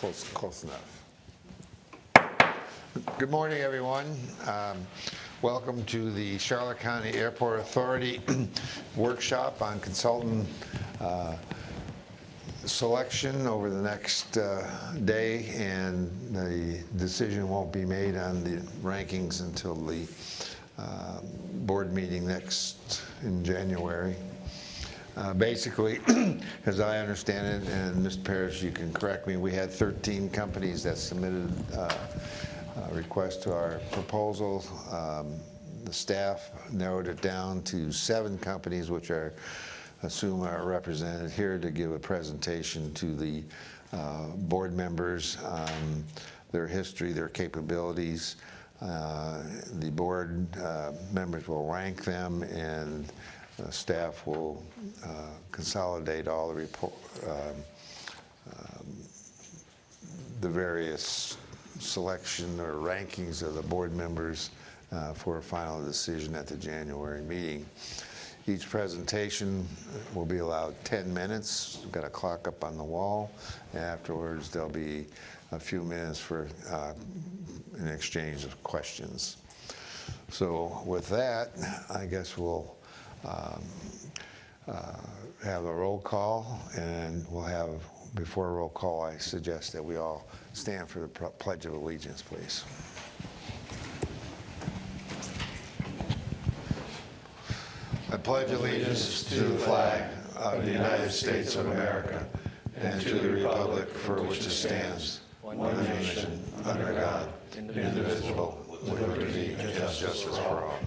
Close enough. Good morning, everyone. Welcome to the Charlotte County Airport Authority workshop on consultant selection over the next day, and the decision won't be made on the rankings until the board meeting next in January. Basically, as I understand it, and Mr. Parrish, you can correct me, we had 13 companies that submitted requests to our proposal. The staff narrowed it down to 7 companies, which I assume are represented here, to give a presentation to the board members on their history, their capabilities. The board members will rank them, and staff will consolidate all the the various selection or rankings of the board members for a final decision at the January meeting. Each presentation will be allowed 10 minutes. We've got a clock up on the wall. Afterwards, there'll be a few minutes for an exchange of questions. So with that, I guess we'll have a roll call, and we'll have, before a roll call, I suggest that we all stand for the Pledge of Allegiance, please. I pledge allegiance to the flag of the United States of America and to the republic for which it stands, one nation, under God, indivisible, with liberty and justice for all.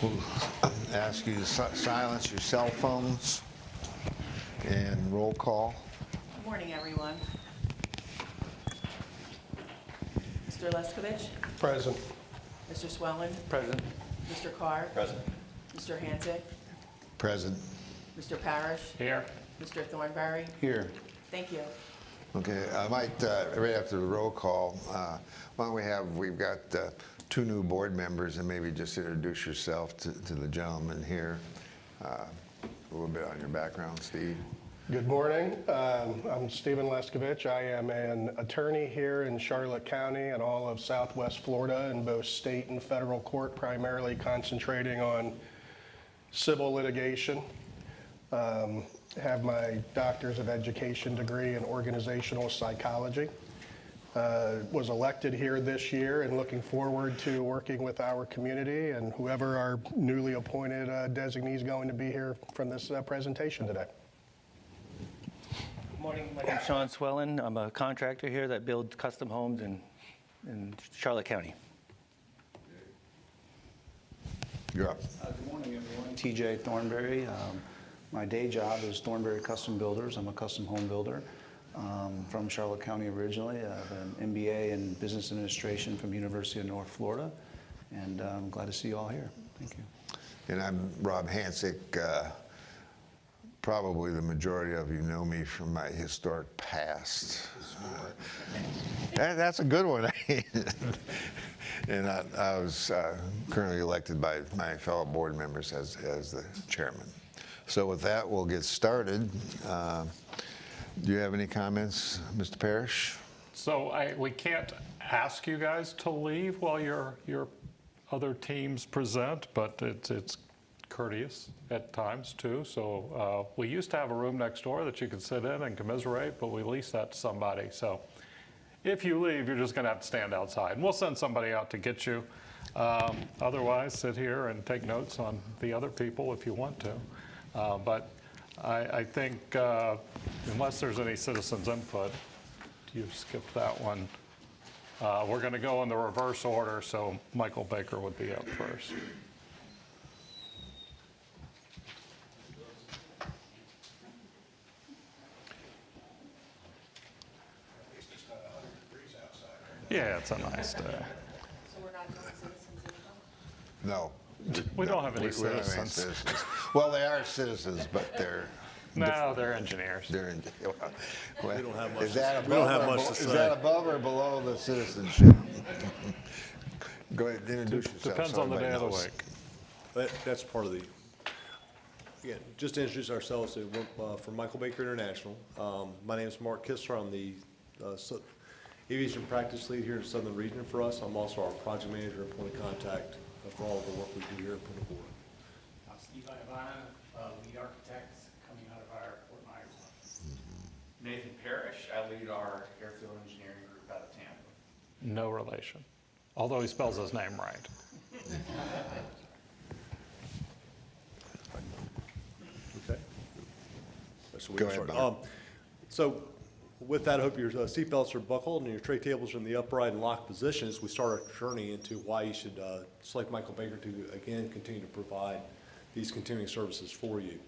We'll ask you to silence your cell phones and roll call. Good morning, everyone. Mr. Leskovich? Present. Mr. Swellen? Present. Mr. Carr? Present. Mr. Hansick? Present. Mr. Parrish? Here. Mr. Thornberry? Here. Thank you. Okay, I might, right after the roll call, why don't we've got 2 new board members, and maybe just introduce yourself to the gentleman here. A little bit on your background, Steve. Good morning. I'm Stephen Leskovich. I am an attorney here in Charlotte County and all of Southwest Florida in both state and federal court, primarily concentrating on civil litigation. Have my Doctor's of Education degree in organizational psychology. Was elected here this year, and looking forward to working with our community and whoever our newly appointed designee is going to be here from this presentation today. Good morning, my name is Sean Swellen. I'm a contractor here that builds custom homes in Charlotte County. You're up. Good morning, everyone. TJ Thornberry. My day job is Thornberry Custom Builders. I'm a custom home builder from Charlotte County originally. I have an MBA in Business Administration from University of North Florida, and I'm glad to see you all here. Thank you. And I'm Rob Hansick. Probably the majority of you know me from my historic past. That's a good one. And I was currently elected by my fellow board members as the chairman. So with that, we'll get started. Do you have any comments, Mr. Parrish? So we can't ask you guys to leave while your other teams present, but it's courteous at times too. So we used to have a room next door that you could sit in and commiserate, but we leased that to somebody. So if you leave, you're just going to have to stand outside, and we'll send somebody out to get you. Otherwise, sit here and take notes on the other people if you want to. But I think unless there's any citizens input, you skipped that one. We're going to go in the reverse order, so Michael Baker would be up first. Yeah, it's a nice day. So we're not doing citizens input? No. We don't have any We don't have any citizens. citizens. Well, they are citizens, but they're No, they're engineers. Well, We don't have much is that we don't have above or much to is say. that above or below the citizenship? Go ahead, introduce yourself. Depends so on the day of the everybody knows. week. That's part of the Again, just to introduce ourselves, for Michael Baker International. My name is Mark Kistler. I'm the aviation practice lead here in Southern Region for us. I'm also our project manager and point of contact for all of the work we do here at Punta Gorda. I'm Steve Ivana, lead architect coming out of our Fort Myers office. Nathan Parrish, I lead our airfield engineering group out of Tampa. No relation, although he spells his name right. Okay. So we Go can ahead, start. Bob. So with that, I hope your seatbelts are buckled and your tray tables are in the upright and locked positions. We start our journey into why you should select Michael Baker to, again, continue to provide these continuing services for you.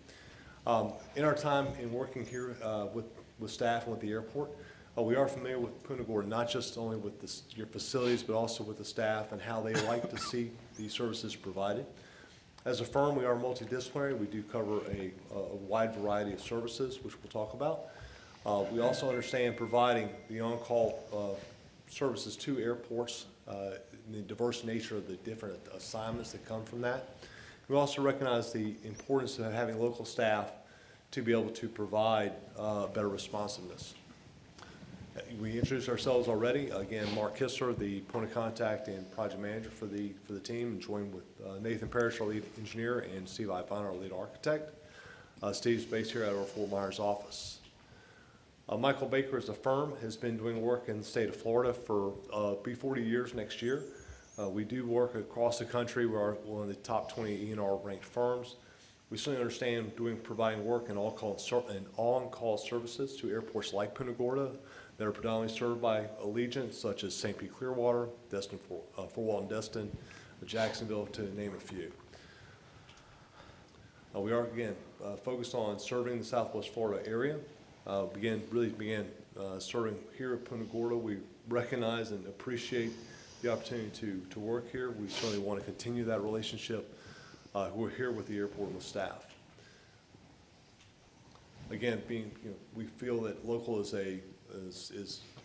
In our time in working here with staff and with the airport, we are familiar with Punta Gorda, not just only with your facilities, but also with the staff and how they like to see these services provided. As a firm, we are multidisciplinary. We do cover a wide variety of services, which we'll talk about. We also understand providing the on-call services to airports, and the diverse nature of the different assignments that come from that. We also recognize the importance of having local staff to be able to provide better responsiveness. We introduced ourselves already. Again, Mark Kistler, the point of contact and project manager for the team, and joined with Nathan Parrish, our lead engineer, and Steve Ivana, our lead architect. Steve's based here at our Fort Myers office. Michael Baker as a firm has been doing work in the state of Florida for be 40 years next year. We do work across the country. We are one of the top 20 E&R ranked firms. We certainly understand providing work in on-call services to airports like Punta Gorda that are predominantly served by Allegiant, such as St. Pete Clearwater, Destin, Fort Walton Destin, Jacksonville, to name a few. We are, again, focused on serving the Southwest Florida area. Really began serving here at Punta Gorda. We recognize and appreciate the opportunity to work here. We certainly want to continue that relationship. We're here with the airport and the staff. Again, we feel that local is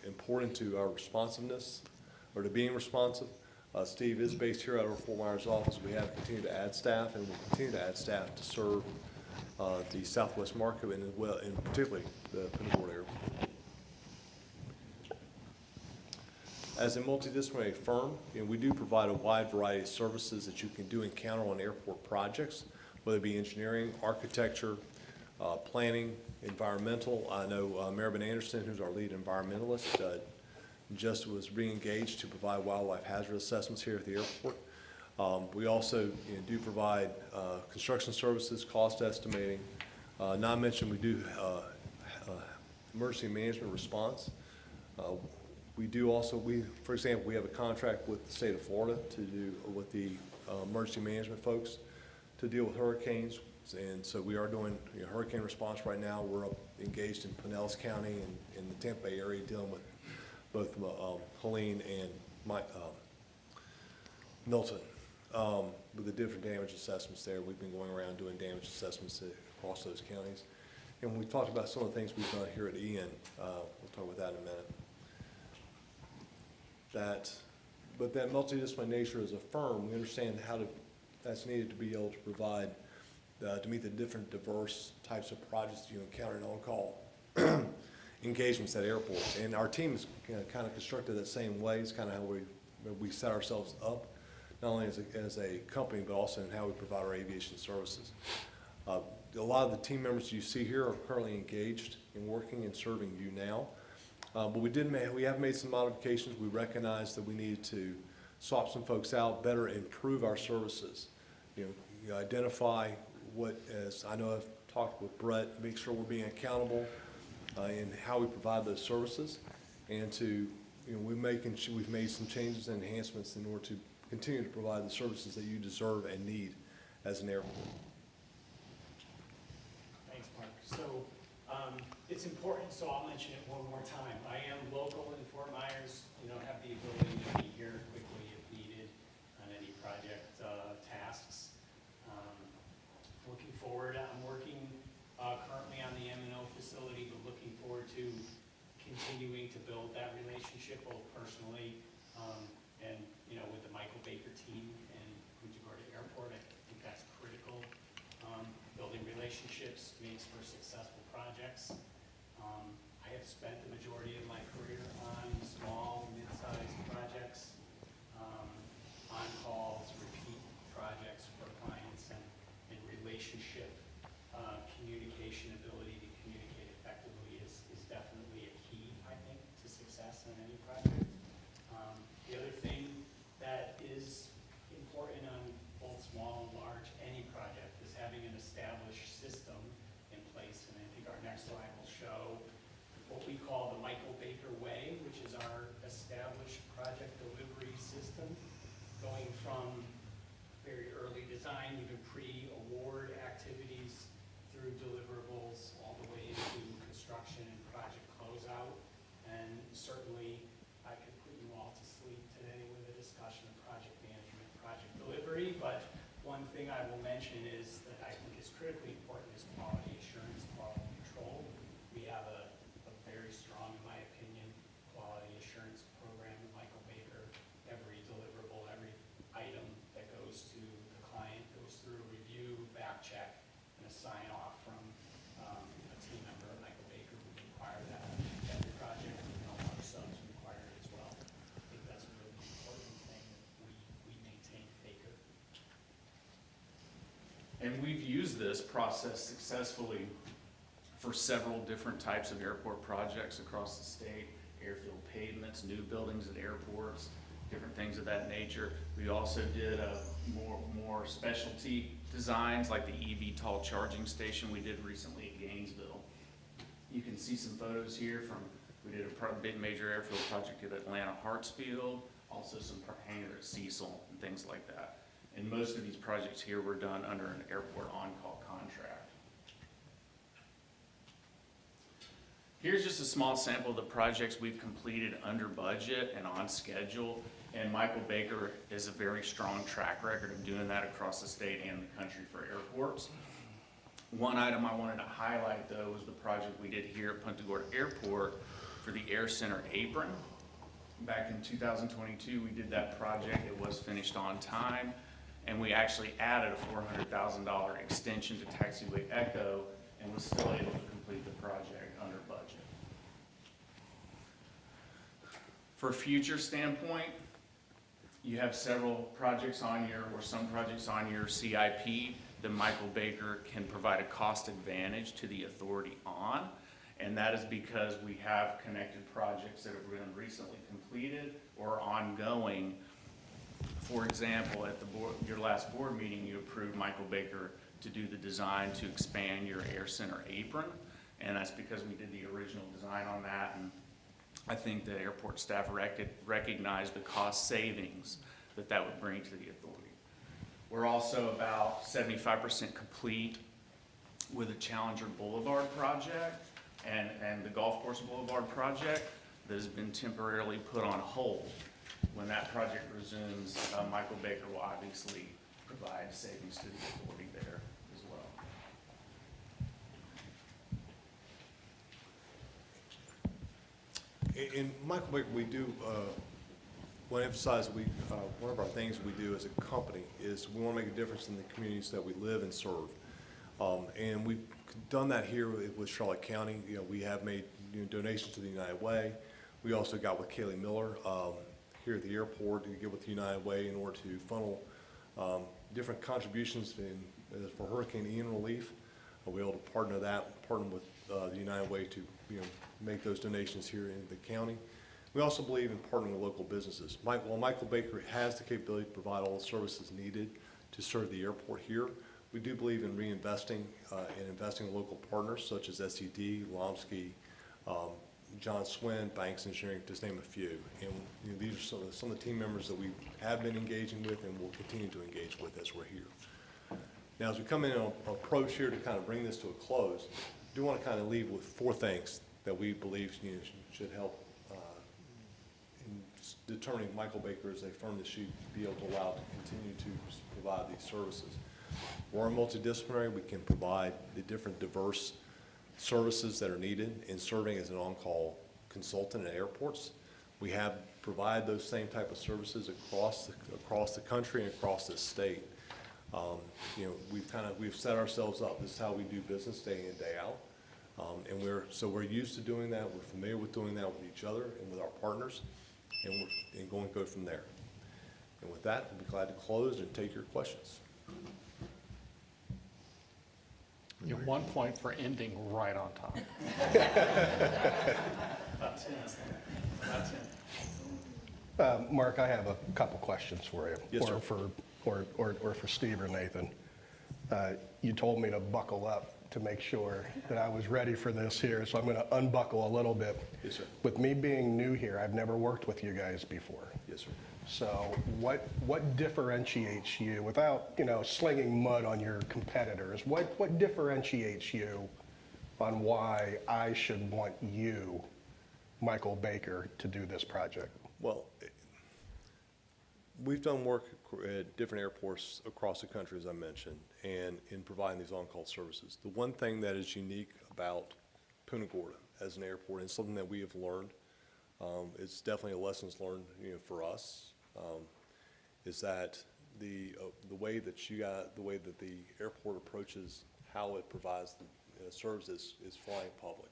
important to our responsiveness, or to being responsive. Steve is based here at our Fort Myers office. We have continued to add staff, and we'll continue to add staff to serve the Southwest market, and particularly the Punta Gorda Airport. As a multidisciplinary firm, we do provide a wide variety of services that you can do encounter on airport projects, whether it be engineering, architecture, planning, environmental. I know Maribel Anderson, who's our lead environmentalist, just was re-engaged to provide wildlife hazard assessments here at the airport. We also do provide construction services, cost estimating. Not mentioned, we do emergency management response. We do also, for example, we have a contract with the state of Florida to do with the emergency management folks to deal with hurricanes. And so we are doing hurricane response right now. We're engaged in Pinellas County and in the Tampa Bay area dealing with both Helene and Milton. With the different damage assessments there, we've been going around doing damage assessments across those counties. And we talked about some of the things we've done here at Ian. We'll talk about that in a minute. But that multidisciplinary nature as a firm, we understand that's needed to be able to provide, to meet the different diverse types of projects that you encounter in on-call engagements at airports. And our team is kind of constructed that same way. It's kind of how we set ourselves up, not only as a company, but also in how we provide our aviation services. A lot of the team members you see here are currently engaged in working and serving you now. But we have made some modifications. We recognize that we need to swap some folks out, better improve our services. Identify what, as I know I've talked with Brett, make sure we're being accountable in how we provide those services, and we've made some changes and enhancements in order to continue to provide the services that you deserve and need as an airport. Thanks, Mark. So it's important, so I'll mention it one more time. I am local in Fort Myers, have the ability to be here quickly if needed on any project tasks. Looking forward, I'm working currently on the M&O facility, but looking forward to continuing to build that relationship both personally and with the Michael Baker team and Punta Gorda Airport. I think that's critical. building relationships makes for successful projects. I have spent the majority of my career on small, mid-sized projects, on-calls, repeat projects for clients, and relationship communication, ability to communicate effectively is definitely a key, I think, to success in any project. The other thing that is important on both small and large, any project, is having an established system in place. And I think our next slide will show what we call the Michael Baker Way, which is our established project delivery system, going from very early design, even pre-award activities, through deliverables, all the way to construction and project closeout. And certainly, I could put you all to sleep today with a discussion of project management, project delivery, but one thing I will mention is that I think is critically important is quality assurance, quality control. We have a very strong, in my opinion, quality assurance program at Michael Baker. Every deliverable, every item that goes to the client goes through a review, back check, and a sign off from a team member at Michael Baker. We require that on every project, and all our subs require it as well. I think that's a really important thing that we maintain Baker. And we've used this process successfully for several different types of airport projects across the state, airfield pavements, new buildings at airports, different things of that nature. We also did more specialty designs like the eVTOL charging station we did recently at Gainesville. You can see some photos here from, we did a big major airfield project at Atlanta Hartsfield, also some hangar at Cecil and things like that. And most of these projects here were done under an airport on-call contract. Here's just a small sample of the projects we've completed under budget and on schedule. And Michael Baker has a very strong track record of doing that across the state and the country for airports. One item I wanted to highlight, though, was the project we did here at Punta Gorda Airport for the Air Center apron. Back in 2022, we did that project. It was finished on time. And we actually added a $400,000 extension to Taxiway Echo and was still able to complete the project under budget. For a future standpoint, you have several projects on your, or some projects on your CIP that Michael Baker can provide a cost advantage to the authority on. And that is because we have connected projects that have been recently completed or ongoing. For example, at your last board meeting, you approved Michael Baker to do the design to expand your Air Center apron. And that's because we did the original design on that. And I think the airport staff recognized the cost savings that that would bring to the authority. We're also about 75% complete with the Challenger Boulevard project and the Golf Course Boulevard project that has been temporarily put on hold. When that project resumes, Michael Baker will obviously provide savings to the authority there as well. In Michael Baker, we do want to emphasize one of our things we do as a company is we want to make a difference in the communities that we live and serve. And we've done that here with Charlotte County. You know, we have made donations to the United Way. We also got with Kaylee Miller here at the airport to get with the United Way in order to funnel different contributions for Hurricane Ian relief. We're able to partner with the United Way to make those donations here in the county. We also believe in partnering with local businesses. While Michael Baker has the capability to provide all the services needed to serve the airport here, we do believe in reinvesting and investing in local partners such as SED, Lomsky, John Swin, Banks Engineering, just name a few. And these are some of the team members that we have been engaging with and will continue to engage with as we're here. Now, as we come in on approach here to kind of bring this to a close, I do want to kind of leave with 4 things that we believe should help in determining Michael Baker as a firm that should be able to allow to continue to provide these services. We're multidisciplinary. We can provide the different diverse services that are needed in serving as an on-call consultant at airports. We provide those same type of services across the country and across the state. We've set ourselves up. This is how we do business day in, day out. And we're used to doing that. We're familiar with doing that with each other and with our partners, and going to go from there. And with that, I'll be glad to close and take your questions. You're 1 point for ending right on time. Mark, I have a couple questions for you. Yes, sir. Or for Steve or Nathan. You told me to buckle up to make sure that I was ready for this here, so I'm going to unbuckle a little bit. Yes, sir. With me being new here, I've never worked with you guys before. Yes, sir. So what differentiates you, without, slinging mud on your competitors, what differentiates you on why I should want you, Michael Baker, to do this project? Well, we've done work at different airports across the country, as I mentioned, and in providing these on-call services. The one thing that is unique about Punta Gorda as an airport, and something that we have learned, it's definitely a lessons learned, for us, is that the way that the airport approaches how it provides the services is flying public.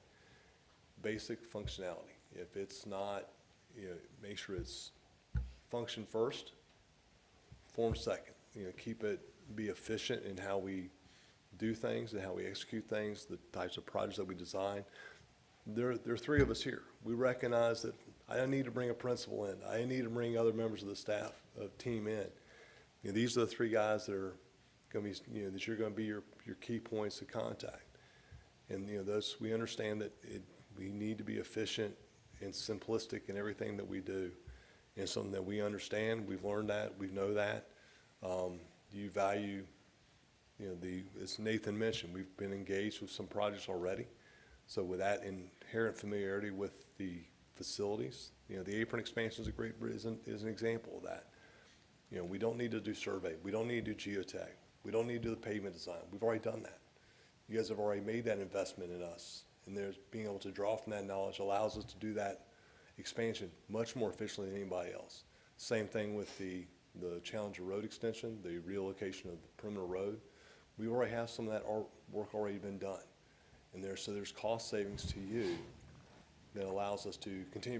Basic functionality. If it's not, make sure it's function first, form second. Be efficient in how we do things and how we execute things, the types of projects that we design. There are three of us here. We recognize that I don't need to bring a principal in. I need to bring other members of the staff, team in. These are the three guys that are going to be, that you're going to be your key points of contact. And, we understand that we need to be efficient and simplistic in everything that we do. And it's something that we understand. We've learned that. We know that. You value, as Nathan mentioned, we've been engaged with some projects already. So with that inherent familiarity with the facilities, the apron expansion is an example of that. We don't need to do survey. We don't need to do geotech. We don't need to do the pavement design. We've already done that. You guys have already made that investment in us. And being able to draw from that knowledge allows us to do that expansion much more efficiently than anybody else. Same thing with the Challenger Road extension, the relocation of the perimeter road. We already have some of that work already been done. And there's cost savings to you that allows us to continue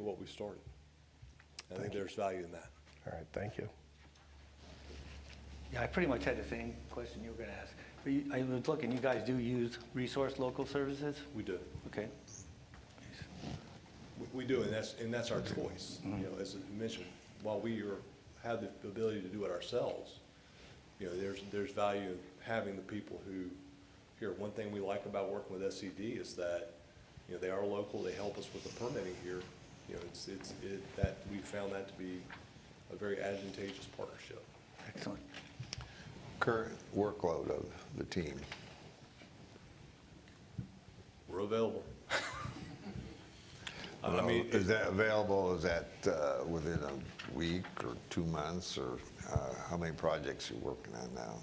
what we started. I think there's value in that. All right, thank you. Yeah, I pretty much had the same question you were going to ask. But I was looking, you guys do use Resource Local Services? We do. Okay. We do, and that's our choice. As I mentioned, while we have the ability to do it ourselves, there's value in having the people who, one thing we like about working with SCD is that, they are local, they help us with the permitting here. That we found that to be a very advantageous partnership. Excellent. Current workload of the team. We're available. Is that available, is that within a week or 2 months, or how many projects are you working on now?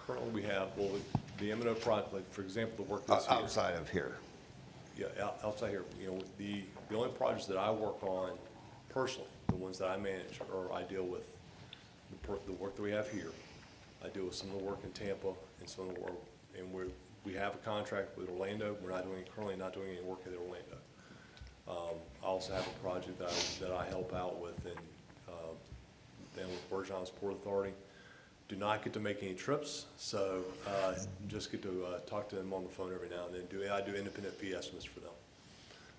Currently we have, the M&O project, like for example, the work that's here. Outside of here? Yeah, outside here. The only projects that I work on personally, the ones that I manage, or I deal with the work that we have here. I deal with some of the work in Tampa and some of the work, and we have a contract with Orlando. We're currently not doing any work at Orlando. I also have a project that I help out with then with Virgin Islands Port Authority. Do not get to make any trips, so just get to talk to them on the phone every now and then. I do independent fee estimates for them.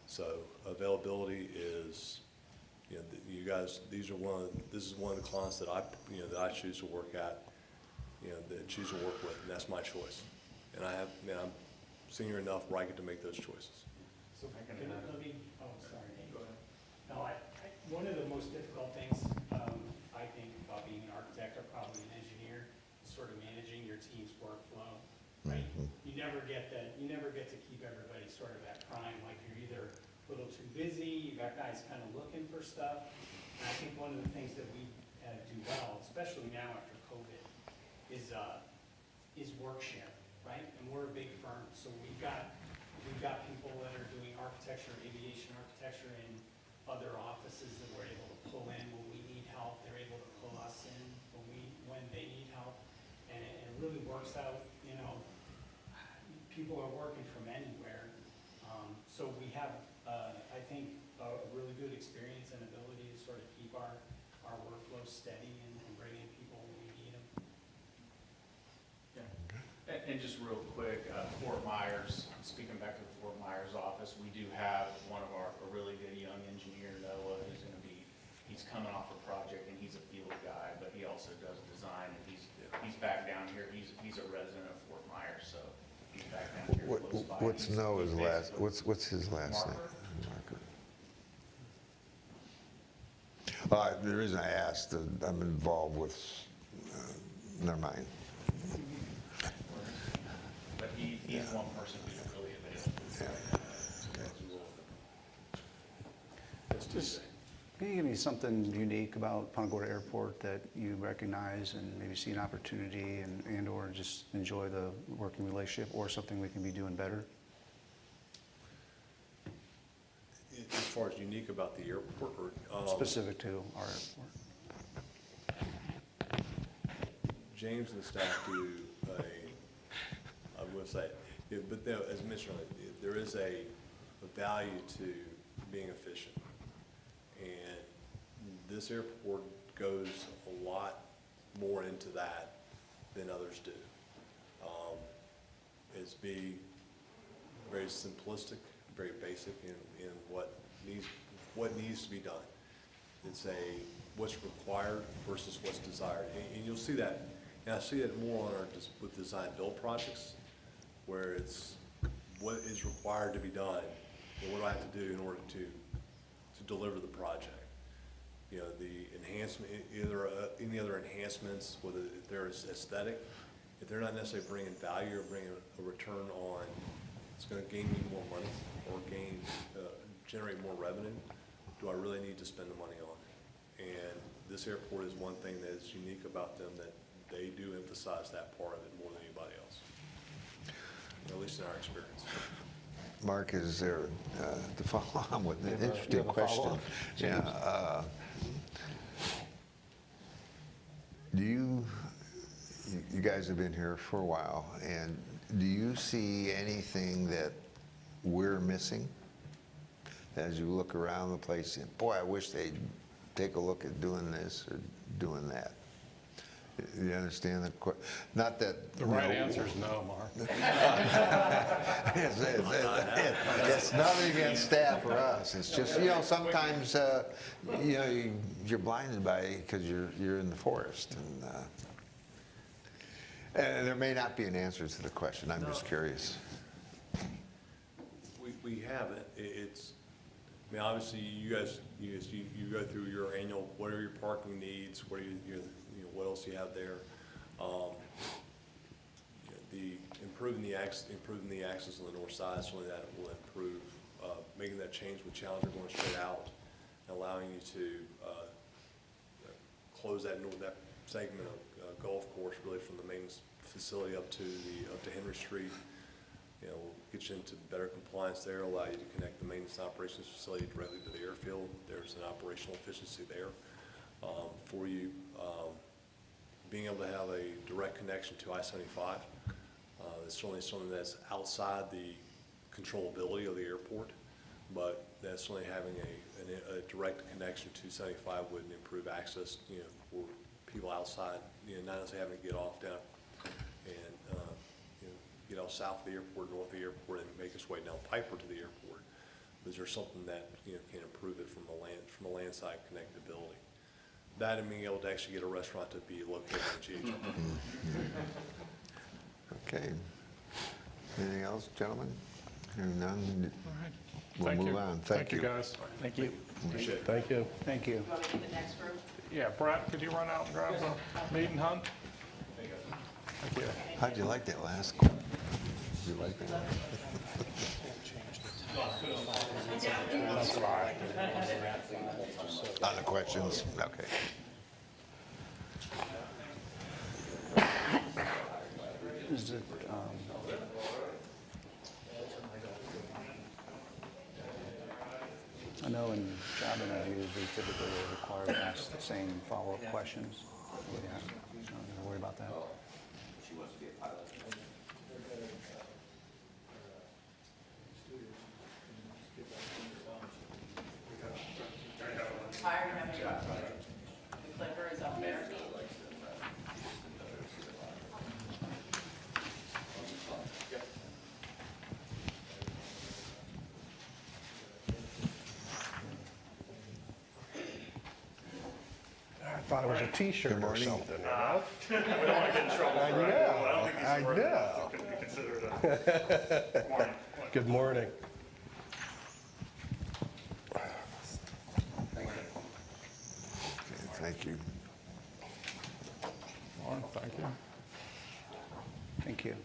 So availability is, you guys. This is one of the clients that I choose to work at, that choose to work with, and that's my choice. And I'm senior enough where I get to make those choices. So let me, oh, sorry. Go ahead. No, one of the most difficult things, I think, about being an architect or probably an engineer is sort of managing your team's workflow, right? You never get to keep everybody sort of at prime, like you're either a little too busy, you got guys kind of looking for stuff. And I think one of the things that we do well, especially now after COVID, is work share, right? And we're a big firm, so we've got people that are doing architecture, aviation architecture in other offices that we're able to pull in when we need help. They're able to pull us in when when they need help, and it really works out, you know, people are working from anywhere. So we have, I think, a really good experience and ability to sort of keep our workflow steady and bring in people when we need them. Yeah. And just real quick, Fort Myers, speaking back to the Fort Myers office, we do have one of a really good young engineer, Noah, who's going to be, he's coming off a project and he's a field guy, but he also does design, and he's back down here. He's a resident of Fort Myers, so he's back down here close by. What's Noah's last, what's his last name? Marker. The reason I asked, I'm involved with, never mind. But he's one person who's really available. Just, can you give me something unique about Punta Gorda Airport that you recognize and maybe see an opportunity and or just enjoy the working relationship, or something we can be doing better? As far as unique about the airport, or? Specific to our airport. James and the staff do I'm going to say, but as mentioned, there is a value to being efficient. And this airport goes a lot more into that than others do. It's be very simplistic, very basic in what needs to be done. It's what's required versus what's desired. And you'll see that, and I see it more on with design build projects, where it's what is required to be done and what do I have to do in order to deliver the project. You know, the enhancement, any other enhancements, whether they're aesthetic, if they're not necessarily bringing value or bringing a return on, it's going to gain me more money or generate more revenue, do I really need to spend the money on it? And this airport is one thing that is unique about them, that they do emphasize that part of it more than anybody else, at least in our experience. Mark, is there, to follow on with an interesting have a question? follow-up? Yeah. Do you guys have been here for a while, and do you see anything that we're missing as you look around the place? And boy, I wish they'd take a look at doing this or doing that. You understand the question? Not that The right answer is no, Mark. It's nothing against staff or us. It's just, you know, sometimes you know, you're blinded by it because you're in the forest, and there may not be an answer to the question. I'm just curious. We haven't. It's, I mean, obviously, you guys go through your annual, what are your parking needs, what are what else you have there. Improving the access on the north side, certainly that will improve. Making that change with Challenger going straight out, and allowing you to close that segment of golf course really from the main facility up to Henry Street. You know, we'll get you into better compliance there, allow you to connect the maintenance operations facility directly to the airfield. There's an operational efficiency there for you. Being able to have a direct connection to I-75 is certainly something that's outside the controllability of the airport, but that's certainly having a direct connection to 75 would improve access, you know, for people outside, you know, not necessarily having to get off down and you know, get out south of the airport, north of the airport, and make its way down Piper to the airport. Is there something that, you know, can improve it from a landside connectability? That and being able to actually get a restaurant to be located in GH. Okay. Anything else, gentlemen? Hearing none, we'll Thank move you. on. Thank you, guys. Thank you. Appreciate it. Thank you. Thank you. You want to do the next group? Yeah, Brett, could you run out and grab the meat and hunt? Thank you. How'd you like that last one? You like that? On the questions? Okay. Is it, I know in job interviews, we typically are required to ask the same follow-up questions. Yeah, I'm not gonna worry about that. Fire, you have your, the clicker is up there. I thought it was a T-shirt or morning. something, you know? We don't want to get in trouble for I it. know, I don't think I these are know. worth it. Could be considered a morning. Good morning. Okay, thank you. Lauren, thank you. Thank you.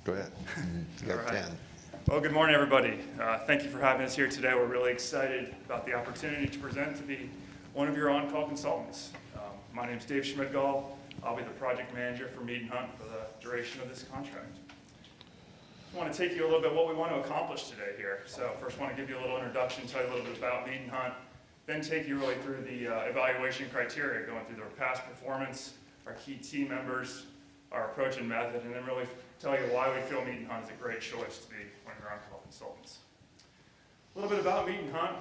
Go ahead. You got All right. 10. Well, good morning, everybody. Thank you for having us here today. We're really excited about the opportunity to present to be one of your on-call consultants. My name's Dave Schmidgall. I'll be the project manager for Mead and Hunt for the duration of this contract. I want to take you a little bit what we want to accomplish today here. So first, I want to give you a little introduction, tell you a little bit about Mead and Hunt, then take you really through the evaluation criteria, going through their past performance, our key team members, our approach and method, and then really tell you why we feel Mead and Hunt is a great choice to be one of your on-call consultants. A little bit about Mead and Hunt.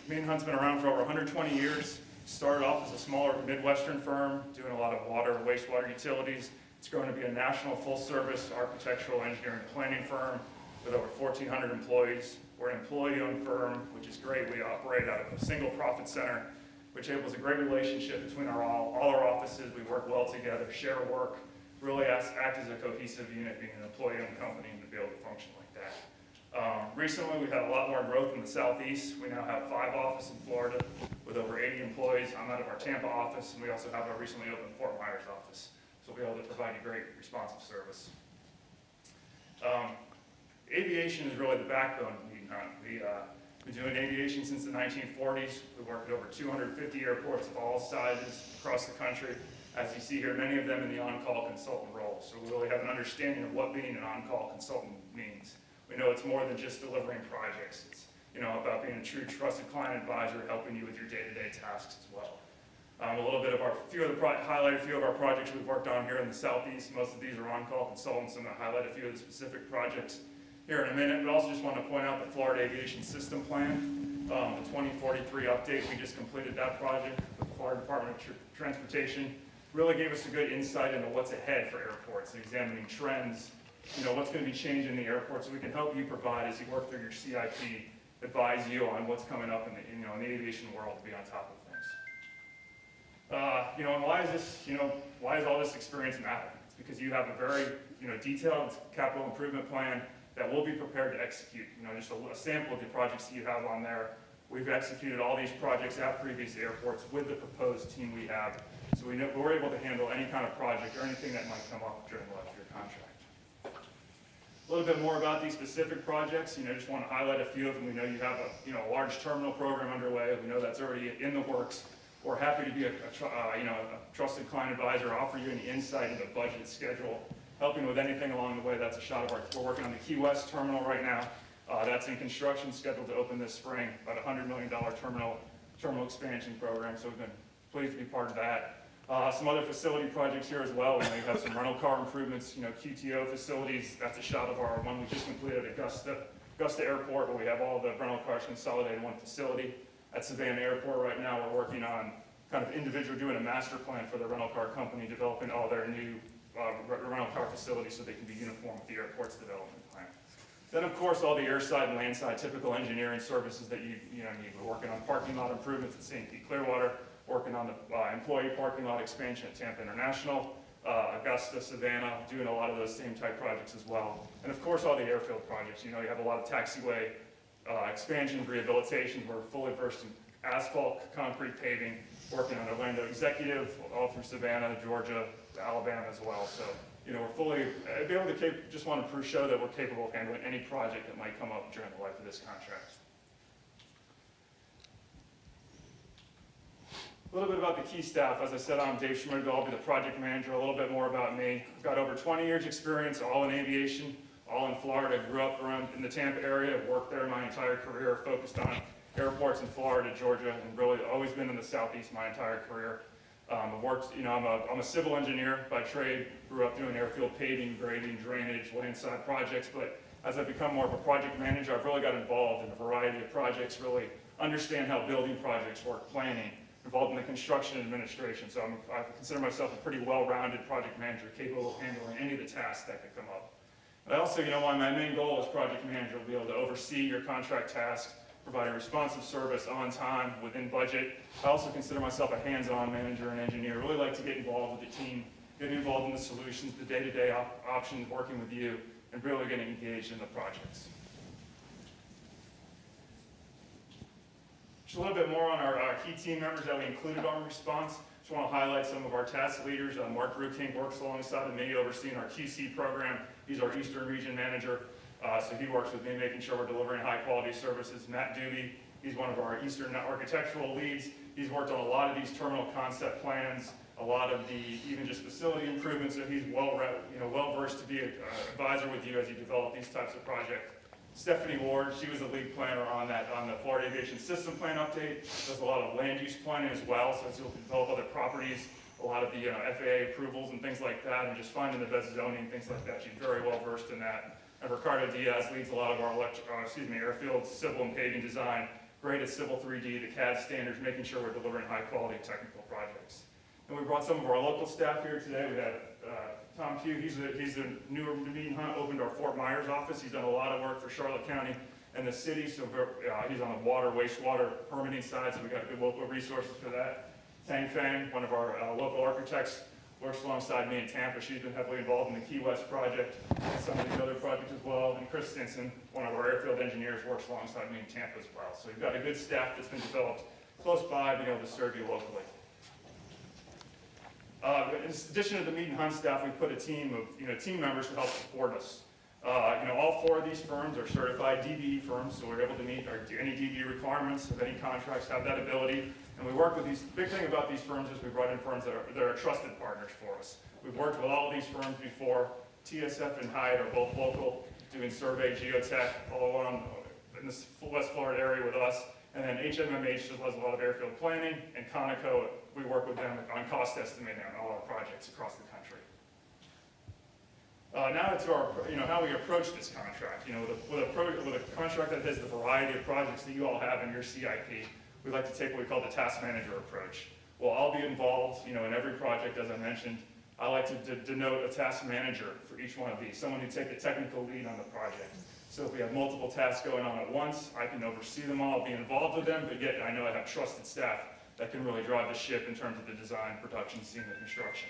Mead and Hunt's been around for over 120 years. Started off as a smaller Midwestern firm, doing a lot of water and wastewater utilities. It's grown to be a national full-service architectural engineering planning firm with over 1,400 employees. We're an employee-owned firm, which is great. We operate out of a single profit center, which enables a great relationship between all our offices. We work well together, share work, really act as a cohesive unit, being an employee-owned company, and to be able to function like that. Recently, we've had a lot more growth in the Southeast. We now have 5 offices in Florida with over 80 employees. I'm out of our Tampa office, and we also have our recently opened Fort Myers office. So we'll be able to provide you great responsive service. Aviation is really the backbone of Mead and Hunt. We've been doing aviation since the 1940s. We work at over 250 airports of all sizes across the country. As you see here, many of them in the on-call consultant role. So we really have an understanding of what being an on-call consultant means. We know it's more than just delivering projects. It's about being a true trusted client advisor, helping you with your day-to-day tasks as well. Highlight a few of our projects we've worked on here in the Southeast. Most of these are on-call consultants. I'm going to highlight a few of the specific projects here in a minute, but also just want to point out the Florida Aviation System Plan, the 2043 update. We just completed that project with the Florida Department of Transportation. Really gave us a good insight into what's ahead for airports and examining trends, what's going to be changing in the airport, so we can help you provide, as you work through your CIP, advise you on what's coming up in the aviation world to be on top of things. And why does all this experience matter? It's because you have a very, detailed capital improvement plan that we'll be prepared to execute. Just a sample of the projects that you have on there. We've executed all these projects at previous airports with the proposed team we have. So we're able to handle any kind of project or anything that might come up during the life of your contract. A little bit more about these specific projects. Just want to highlight a few of them. We know you have a large terminal program underway. We know that's already in the works. We're happy to be a trusted client advisor, offer you any insight into budget, schedule, helping with anything along the way. That's a shot of our. We're working on the Key West terminal right now. That's in construction, scheduled to open this spring. About a $100 million terminal expansion program. So we've been pleased to be part of that. Some other facility projects here as well. We have some rental car improvements, QTO facilities. That's a shot of our one we just completed at Augusta Airport, where we have all the rental cars consolidated in one facility. At Savannah Airport right now, we're working on doing a master plan for the rental car company, developing all their new rental car facilities so they can be uniform with the airport's development plan. Then, of course, all the airside and landside typical engineering services that you need. We're working on parking lot improvements at St. Pete Clearwater, working on the employee parking lot expansion at Tampa International, Augusta, Savannah, doing a lot of those same type projects as well. And of course, all the airfield projects. You have a lot of taxiway expansions, rehabilitations. We're fully versed in asphalt, concrete paving, working on Orlando Executive, all through Savannah, Georgia, Alabama as well. So, you know, we're fully, be able to just want to show that we're capable of handling any project that might come up during the life of this contract. A little bit about the key staff. As I said, I'm Dave Schmidt. I'll be the project manager. A little bit more about me. I've got over 20 years experience, all in aviation, all in Florida. Grew up around in the Tampa area. Worked there my entire career, focused on airports in Florida, Georgia, and really always been in the Southeast my entire career. I've worked, you know, I'm a civil engineer by trade. Grew up doing airfield paving, grading, drainage, landside projects. But as I've become more of a project manager, I've really got involved in a variety of projects, really understand how building projects work, planning, involved in the construction administration. So I consider myself a pretty well-rounded project manager, capable of handling any of the tasks that could come up. But I also, you know, my main goal as project manager will be able to oversee your contract tasks, providing responsive service on time, within budget. I also consider myself a hands-on manager and engineer. I really like to get involved with the team, get involved in the solutions, the day-to-day options, working with you, and really getting engaged in the projects. Just a little bit more on our key team members that we included on response. Just want to highlight some of our task leaders. Mark Bruking works alongside of me, overseeing our QC program. He's our Eastern Region Manager. So he works with me, making sure we're delivering high-quality services. Matt Doobie, he's one of our Eastern architectural leads. He's worked on a lot of these terminal concept plans, a lot of the even just facility improvements. So he's well-versed to be an advisor with you as you develop these types of projects. Stephanie Ward, she was the lead planner on the Florida Aviation System Plan update. Does a lot of land use planning as well, so you'll develop other properties, a lot of the FAA approvals and things like that, and just finding the best zoning, things like that. She's very well versed in that. And Ricardo Diaz leads a lot of our airfield civil and paving design, great at Civil 3D, the CAD standards, making sure we're delivering high quality technical projects. And we brought some of our local staff here today. We have Tom Pugh, he's a newer Mead Hunt, opened our Fort Myers office. He's done a lot of work for Charlotte County and the city, so he's on the water, wastewater permitting side, so we got good local resources for that. Tang Fang, one of our local architects, works alongside me in Tampa. She's been heavily involved in the Key West project and some of these other projects as well. And Chris Stinson, one of our airfield engineers, works alongside me in Tampa as well. So we've got a good staff that's been developed close by, being able to serve you locally. In addition to the Mead and Hunt staff, we put a team of team members to help support us. All 4 of these firms are certified DBE firms, so we're able to meet any DBE requirements of any contracts, have that ability. And we work with these, big thing about these firms is we brought in firms that are trusted partners for us. We've worked with all of these firms before. TSF and Hyatt are both local, doing survey, geotech, all along in the West Florida area with us. And then HMMH just has a lot of airfield planning, and Conoco, we work with them on cost estimating on all our projects across the country. Now to our, how we approach this contract. With a contract that has the variety of projects that you all have in your CIP, we like to take what we call the task manager approach. Well, I'll be involved, in every project, as I mentioned. I like to denote a task manager for each one of these, someone who take the technical lead on the project. So if we have multiple tasks going on at once, I can oversee them all, be involved with them, but yet I know I have trusted staff that can really drive the ship in terms of the design, production, scene, and construction.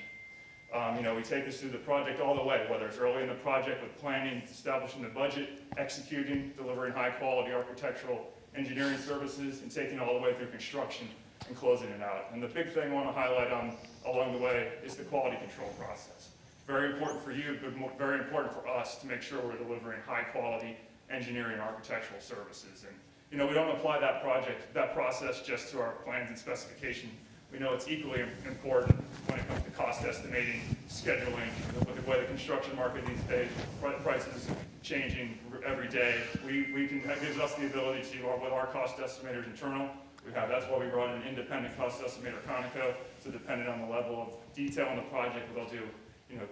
We take this through the project all the way, whether it's early in the project with planning, establishing the budget, executing, delivering high-quality architectural engineering services, and taking it all the way through construction and closing it out. And the big thing I want to highlight along the way is the quality control process. Very important for you, but very important for us to make sure we're delivering high-quality engineering and architectural services. And we don't apply that process just to our plans and specification. We know it's equally important when it comes to cost estimating, scheduling, with the way the construction market these days, prices changing every day. That gives us the ability to, with our cost estimators internal, that's why we brought in an independent cost estimator, Conoco. So depending on the level of detail in the project, they'll do,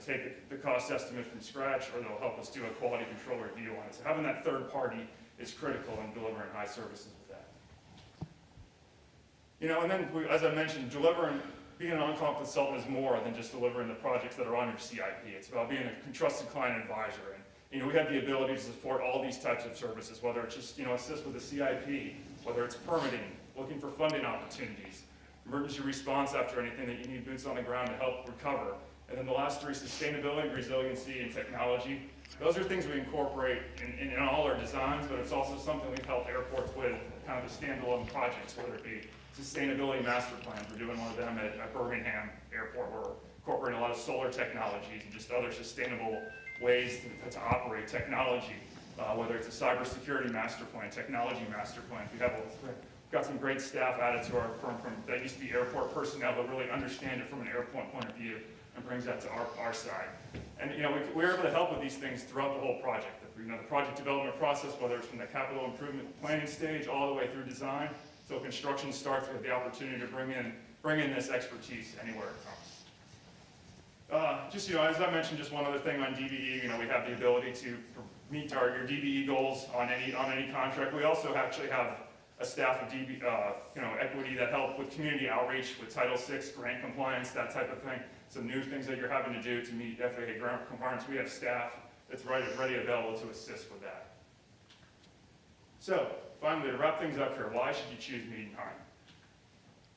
take the cost estimate from scratch, or they'll help us do a quality control review on it. So having that third party is critical in delivering high services with that. And then, as I mentioned, being an on-call consultant is more than just delivering the projects that are on your CIP. It's about being a trusted client advisor. And, we have the ability to support all these types of services, whether it's just, assist with the CIP, whether it's permitting, looking for funding opportunities, emergency response after anything that you need boots on the ground to help recover. And then the last 3, sustainability, resiliency, and technology. Those are things we incorporate in all our designs, but it's also something we've helped airports with, kind of the standalone projects, whether it be sustainability master plans. We're doing one of them at Birmingham Airport. We're incorporating a lot of solar technologies and just other sustainable ways to operate technology, whether it's a cybersecurity master plan, technology master plans. We've got some great staff added to our firm that used to be airport personnel, but really understand it from an airport point of view and brings that to our side. And we're able to help with these things throughout the whole project. The project development process, whether it's from the capital improvement planning stage all the way through design. So construction starts with the opportunity to bring in this expertise anywhere it comes. Just, as I mentioned, just one other thing on DBE, we have the ability to meet your DBE goals on any contract. We also actually have a staff of equity that help with community outreach, with Title VI, grant compliance, that type of thing. Some new things that you're having to do to meet FAA grant compliance. We have staff that's ready available to assist with that. So, finally, to wrap things up here, why should you choose Mead & Hunt?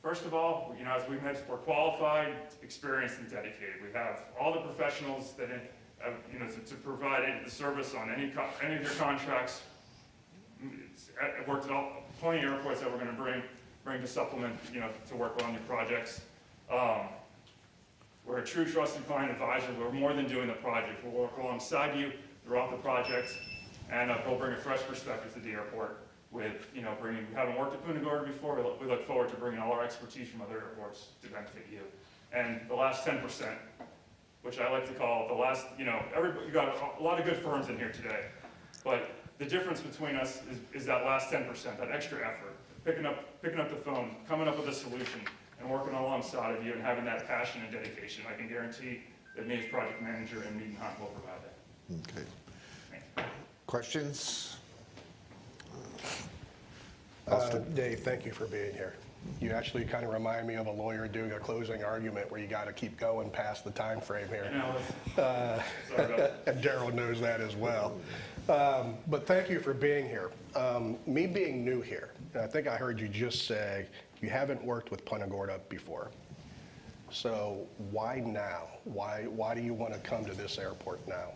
First of all, as we mentioned, we're qualified, experienced, and dedicated. We have all the professionals that, to provide the service on any of your contracts. I've worked at plenty of airports that we're going to bring to supplement, to work on your projects. We're a true trusted client advisor. We're more than doing the project. We'll work alongside you throughout the project, and we'll bring a fresh perspective to the airport. With we haven't worked at Punta Gorda before. We look forward to bringing all our expertise from other airports to benefit you. And the last 10%, which I like to call the last, you got a lot of good firms in here today, but the difference between us is that last 10%, that extra effort, picking up the phone, coming up with a solution, and working alongside of you and having that passion and dedication. I can guarantee that me as project manager and Mead & Hunt will provide that. Okay. Thank you. Questions? Dave, thank you for being here. You actually kind of remind me of a lawyer doing a closing argument where you got to keep going past the time frame here. Sorry about that. And Daryl knows that as well. But thank you for being here. Me being new here, I think I heard you just say you haven't worked with Punta Gorda before. So why now? Why do you want to come to this airport now?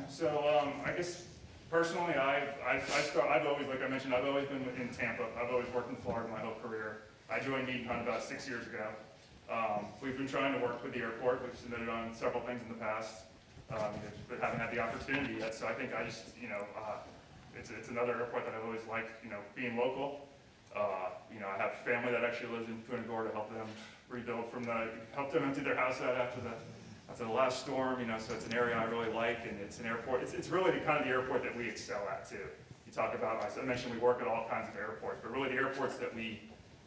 So I guess personally, I've always, like I mentioned, I've always been in Tampa. I've always worked in Florida my whole career. I joined Mead & Hunt about 6 years ago. We've been trying to work with the airport. We've submitted on several things in the past, but haven't had the opportunity yet. So I think I just, it's another airport that I've always liked, being local. I have family that actually lives in Punta Gorda, help them rebuild help them empty their house out after the last storm, so it's an area I really like, and it's an airport. It's really the kind of the airport that we excel at too. You talk about, I mentioned we work at all kinds of airports, but really the airports that we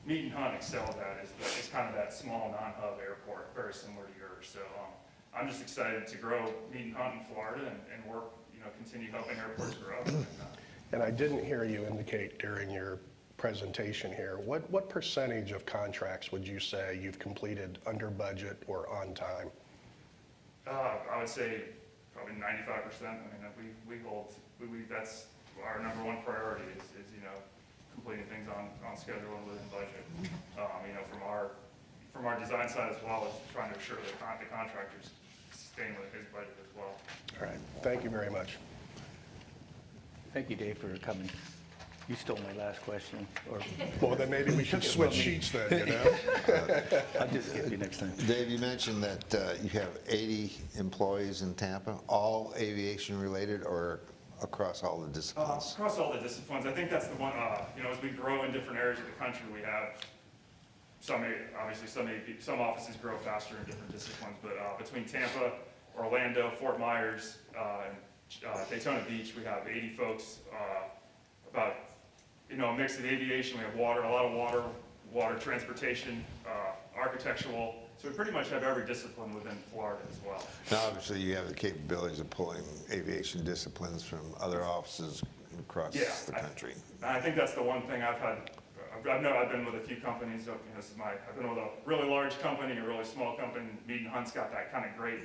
Mead & Hunt excels at is kind of that small non-hub airport, very similar to yours. So I'm just excited to grow Mead & Hunt in Florida and work, continue helping airports grow. And I didn't hear you indicate during your presentation here, what percentage of contracts would you say you've completed under budget or on time? I would say probably 95%. I mean, that's our number one priority is completing things on schedule and within budget. From our design side as well as trying to ensure that the contractor's staying with his budget as well. All right, thank you very much. Thank you, Dave, for coming. You stole my last question, or Well, then maybe we should switch sheets then, I'll just skip you next time. Dave, you mentioned that you have 80 employees in Tampa, all aviation related or across all the disciplines? Across all the disciplines. I think that's the one, as we grow in different areas of the country, we have some offices grow faster in different disciplines, but between Tampa, Orlando, Fort Myers, and Daytona Beach, we have 80 folks, about, a mix of aviation. We have water, a lot of water transportation, architectural. So we pretty much have every discipline within Florida as well. Now, obviously, you have the capabilities of pulling aviation disciplines from other offices across the country. I think that's the one thing I've had. I've been with a few companies. I've been with a really large company, a really small company. Mead & Hunt's got that kind of great.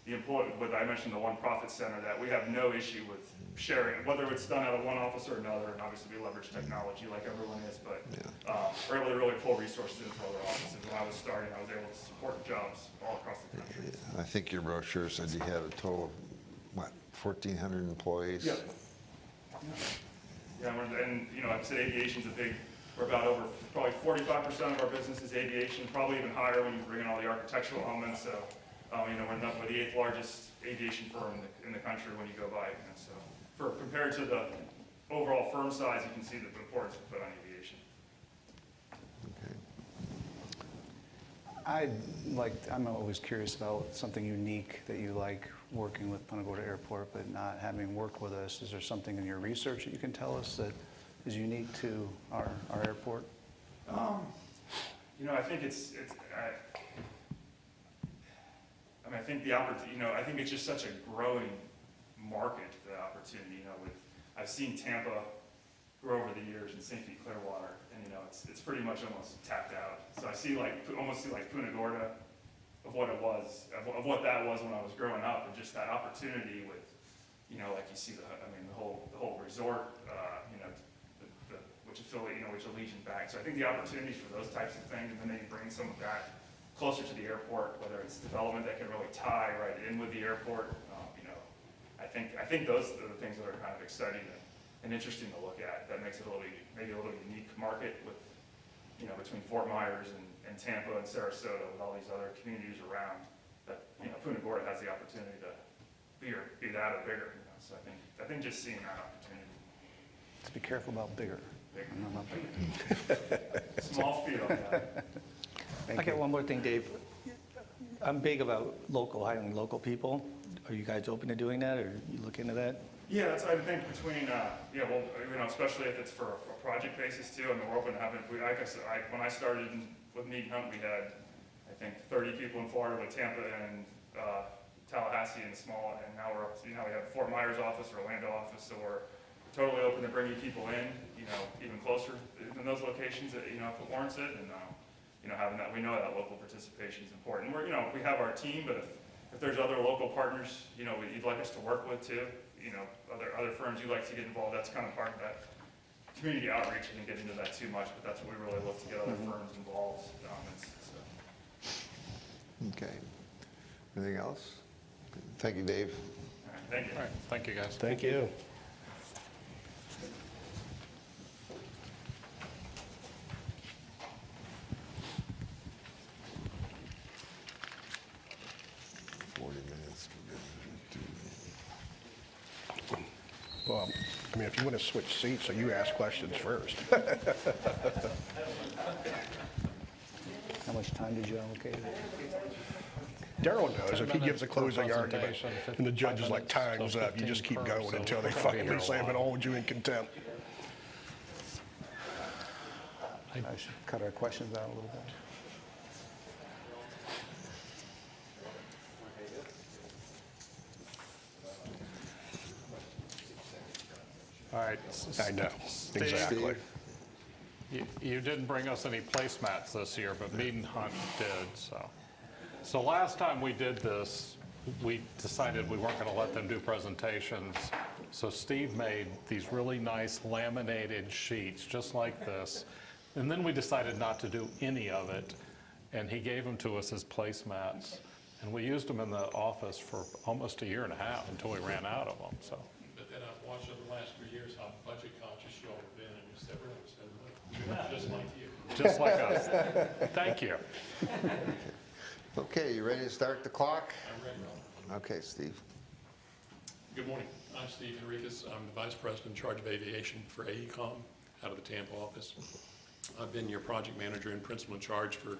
I mentioned the one profit center, that we have no issue with sharing, whether it's done out of one office or another, and obviously we leverage technology like everyone is, but we're able to really pull resources in from other offices. When I was starting, I was able to support jobs all across the country. I think your brochure said you had a total of, 1,400 employees? Yeah, and like I said, aviation's We're about over, probably 45% of our business is aviation, probably even higher when you bring in all the architectural elements. So, you know, we're the 8th largest aviation firm in the country when you go by. And so, compared to the overall firm size, you can see the importance we put on aviation. I'm always curious about something unique that you like working with Punta Gorda Airport, but not having worked with us. Is there something in your research that you can tell us that is unique to our airport? You know, I think I think the opportunity, you know, I think it's just such a growing market, the opportunity, you know, I've seen Tampa grow over the years and St. Pete Clearwater, and, you know, it's pretty much almost tapped out. So I see almost Punta Gorda of what it was, of what that was when I was growing up, and just that opportunity with, you know, like you see the whole resort, you know, which Allegiant back. So I think the opportunities for those types of things, and then they bring some of that closer to the airport, whether it's development that can really tie right in with the airport. You know, I think those are the things that are kind of exciting and interesting to look at. That makes it maybe a little unique market with, you know, between Fort Myers and Tampa and Sarasota with all these other communities around. That, you know, Punta Gorda has the opportunity to be that or bigger. You know? So I think just seeing that opportunity. Let's be careful about bigger. Small field. Yeah. I got one more thing, Dave. I'm big about hiring local people. Are you guys open to doing that, or you look into that? Yeah, that's, I think, between, you know, especially if it's for a project basis too. I mean, we're open to having, like I said, when I started with Mead and Hunt, we had, I think, 30 people in Florida with Tampa and Tallahassee and small, and now we're up to, you know, we have Fort Myers office, Orlando office, so we're totally open to bringing people in, you know, even closer in those locations, you know, if it warrants it, and, you know, having that, we know that local participation is important. We're, you know, we have our team, but if there's other local partners, you know, you'd like us to work with too, you know, other firms you'd like to get involved, that's kind of part of that community outreach. I didn't get into that too much, but that's what we really look to get other firms involved. Okay. Anything else? Thank you, Dave. All right, thank you. All right, thank you, guys. Thank you. Well, I mean, if you want to switch seats, so you ask questions first. How much time did you allocate? Daryl knows if he gives a closing argument and the judge is like, time's up, you just keep going until they finally say, I'm going to hold you in contempt. I should cut our questions out a little bit. All right. I know, Steve, exactly. You didn't bring us any placemats this year, but Mead and Hunt did, So last time we did this, we decided we weren't going to let them do presentations. So Steve made these really nice laminated sheets, just like this. And then we decided not to do any of it. And he gave them to us as placemats. And we used them in the office for almost a year and a half until we ran out of them, so. But then I've watched over the last 3 years how budget conscious you all have been, and you said we're going to spend money, just like you. Just like us. Thank you. Okay, you ready to start the clock? I'm ready. Okay, Steve. Good morning. I'm Steve Henriquez. I'm the Vice President in charge of aviation for AECOM out of the Tampa office. I've been your project manager and principal in charge for,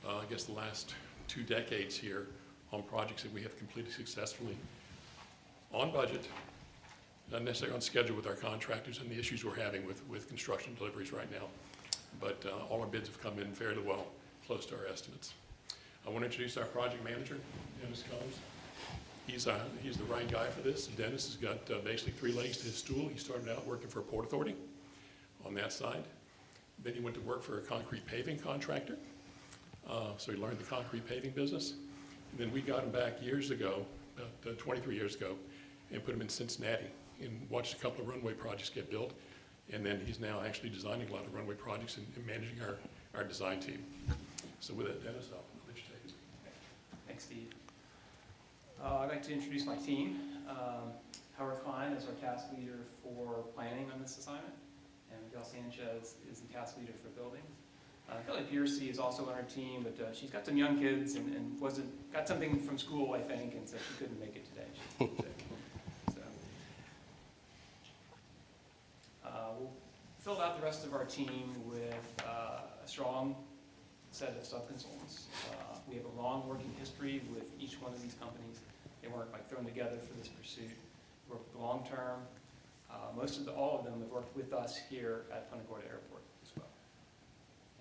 I guess, the last 2 decades here on projects that we have completed successfully on budget, not necessarily on schedule with our contractors and the issues we're having with construction deliveries right now. But all our bids have come in fairly well, close to our estimates. I want to introduce our project manager, Dennis Combs. He's the right guy for this. Dennis has got basically 3 legs to his stool. He started out working for a Port Authority on that side. Then he went to work for a concrete paving contractor. So he learned the concrete paving business. And then we got him back years ago, about 23 years ago, and put him in Cincinnati and watched a couple of runway projects get built. And then he's now actually designing a lot of runway projects and managing our design team. So with that, Dennis, I'll let you take it. Thanks, Steve. I'd like to introduce my team. Howard Klein is our task leader for planning on this assignment. and Miguel Sanchez is the task leader for buildings. Kelly Piercy is also on our team, but she's got some young kids and got something from school, I think, and so she couldn't make it today. She's sick. So, we'll fill out the rest of our team with a strong set of sub-consultants. We have a long working history with each one of these companies. They weren't like thrown together for this pursuit. We work long-term. All of them have worked with us here at Punta Gorda Airport as well.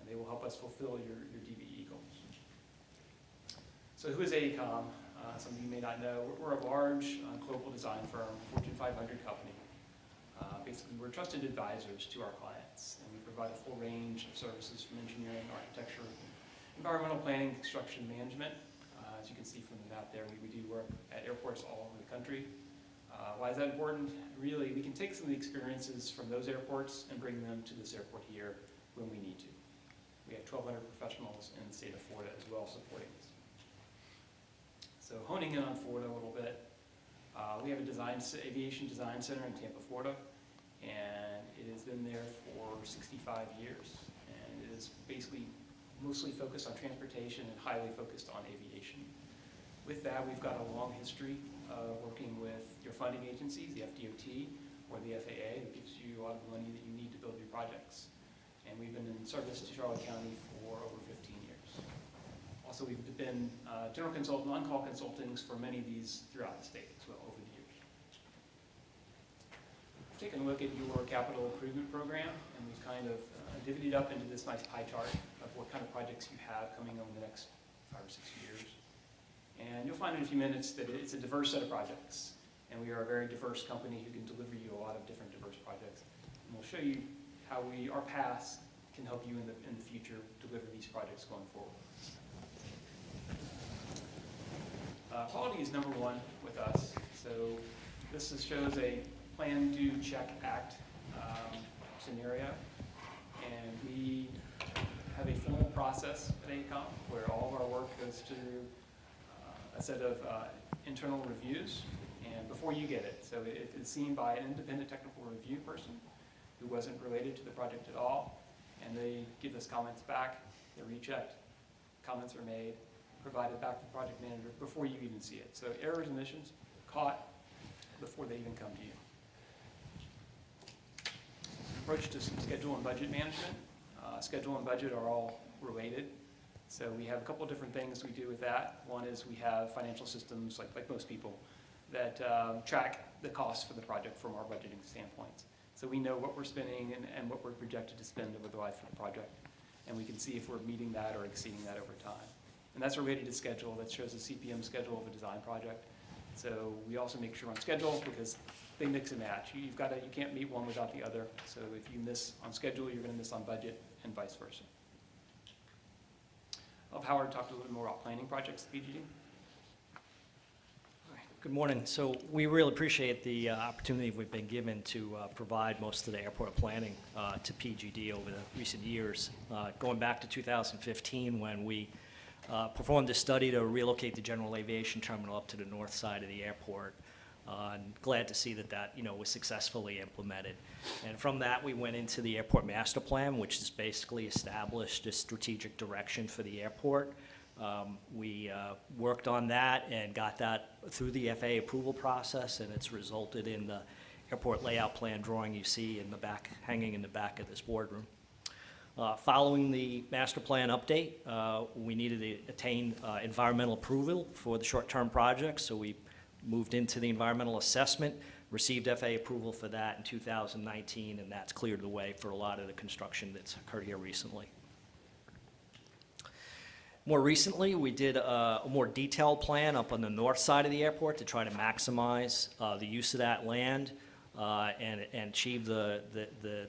And they will help us fulfill your DBE goals. So who is AECOM? Some of you may not know. We're a large global design firm, Fortune 500 company. Basically, we're trusted advisors to our clients, and we provide a full range of services from engineering, architecture, environmental planning, construction management. As you can see from the map there, we do work at airports all over the country. Why is that important? Really, we can take some of the experiences from those airports and bring them to this airport here when we need to. We have 1,200 professionals in the state of Florida as well supporting this. So honing in on Florida a little bit, we have a aviation design center in Tampa, Florida, and it has been there for 65 years, and it is basically mostly focused on transportation and highly focused on aviation. With that, we've got a long history of working with your funding agencies, the FDOT or the FAA, that gives you a lot of the money that you need to build your projects. And we've been in service to Charlotte County for over 15 years. Also, we've been general consultant, on-call consultings for many of these throughout the state as well over the years. We've taken a look at your capital improvement program, and we've kind of divvied it up into this nice pie chart of what kind of projects you have coming over the next 5 or 6 years. And you'll find in a few minutes that it's a diverse set of projects. And we are a very diverse company who can deliver you a lot of different diverse projects. And we'll show you how our past can help you in the future deliver these projects going forward. Quality is number one with us. So this shows a plan, do, check, act scenario. And we have a formal process at AECOM where all of our work goes through a set of internal reviews, and before you get it. So it is seen by an independent technical review person who wasn't related to the project at all, and they give us comments back, they're rechecked, comments are made, provided back to the project manager before you even see it. So errors and omissions caught before they even come to you. Approach to schedule and budget management. Schedule and budget are all related. So we have a couple of different things we do with that. One is we have financial systems, like most people, that track the costs for the project from our budgeting standpoints. So we know what we're spending and what we're projected to spend over the life of the project. And we can see if we're meeting that or exceeding that over time. And that's related to schedule. That shows a CPM schedule of a design project. So we also make sure on schedule because they mix and match. You can't meet one without the other. So if you miss on schedule, you're going to miss on budget and vice versa. I'll have Howard talk a little bit more about planning projects at PGD. Good morning. So we really appreciate the opportunity we've been given to provide most of the airport planning to PGD over the recent years. Going back to 2015 when we performed a study to relocate the general aviation terminal up to the north side of the airport. And glad to see that was successfully implemented. And from that, we went into the airport master plan, which is basically established a strategic direction for the airport. We worked on that and got that through the FAA approval process, and it's resulted in the airport layout plan drawing you see in the back, hanging in the back of this boardroom. Following the master plan update, we needed to attain environmental approval for the short-term projects, so we moved into the environmental assessment, received FAA approval for that in 2019, and that's cleared the way for a lot of the construction that's occurred here recently. More recently, we did a more detailed plan up on the north side of the airport to try to maximize the use of that land and achieve the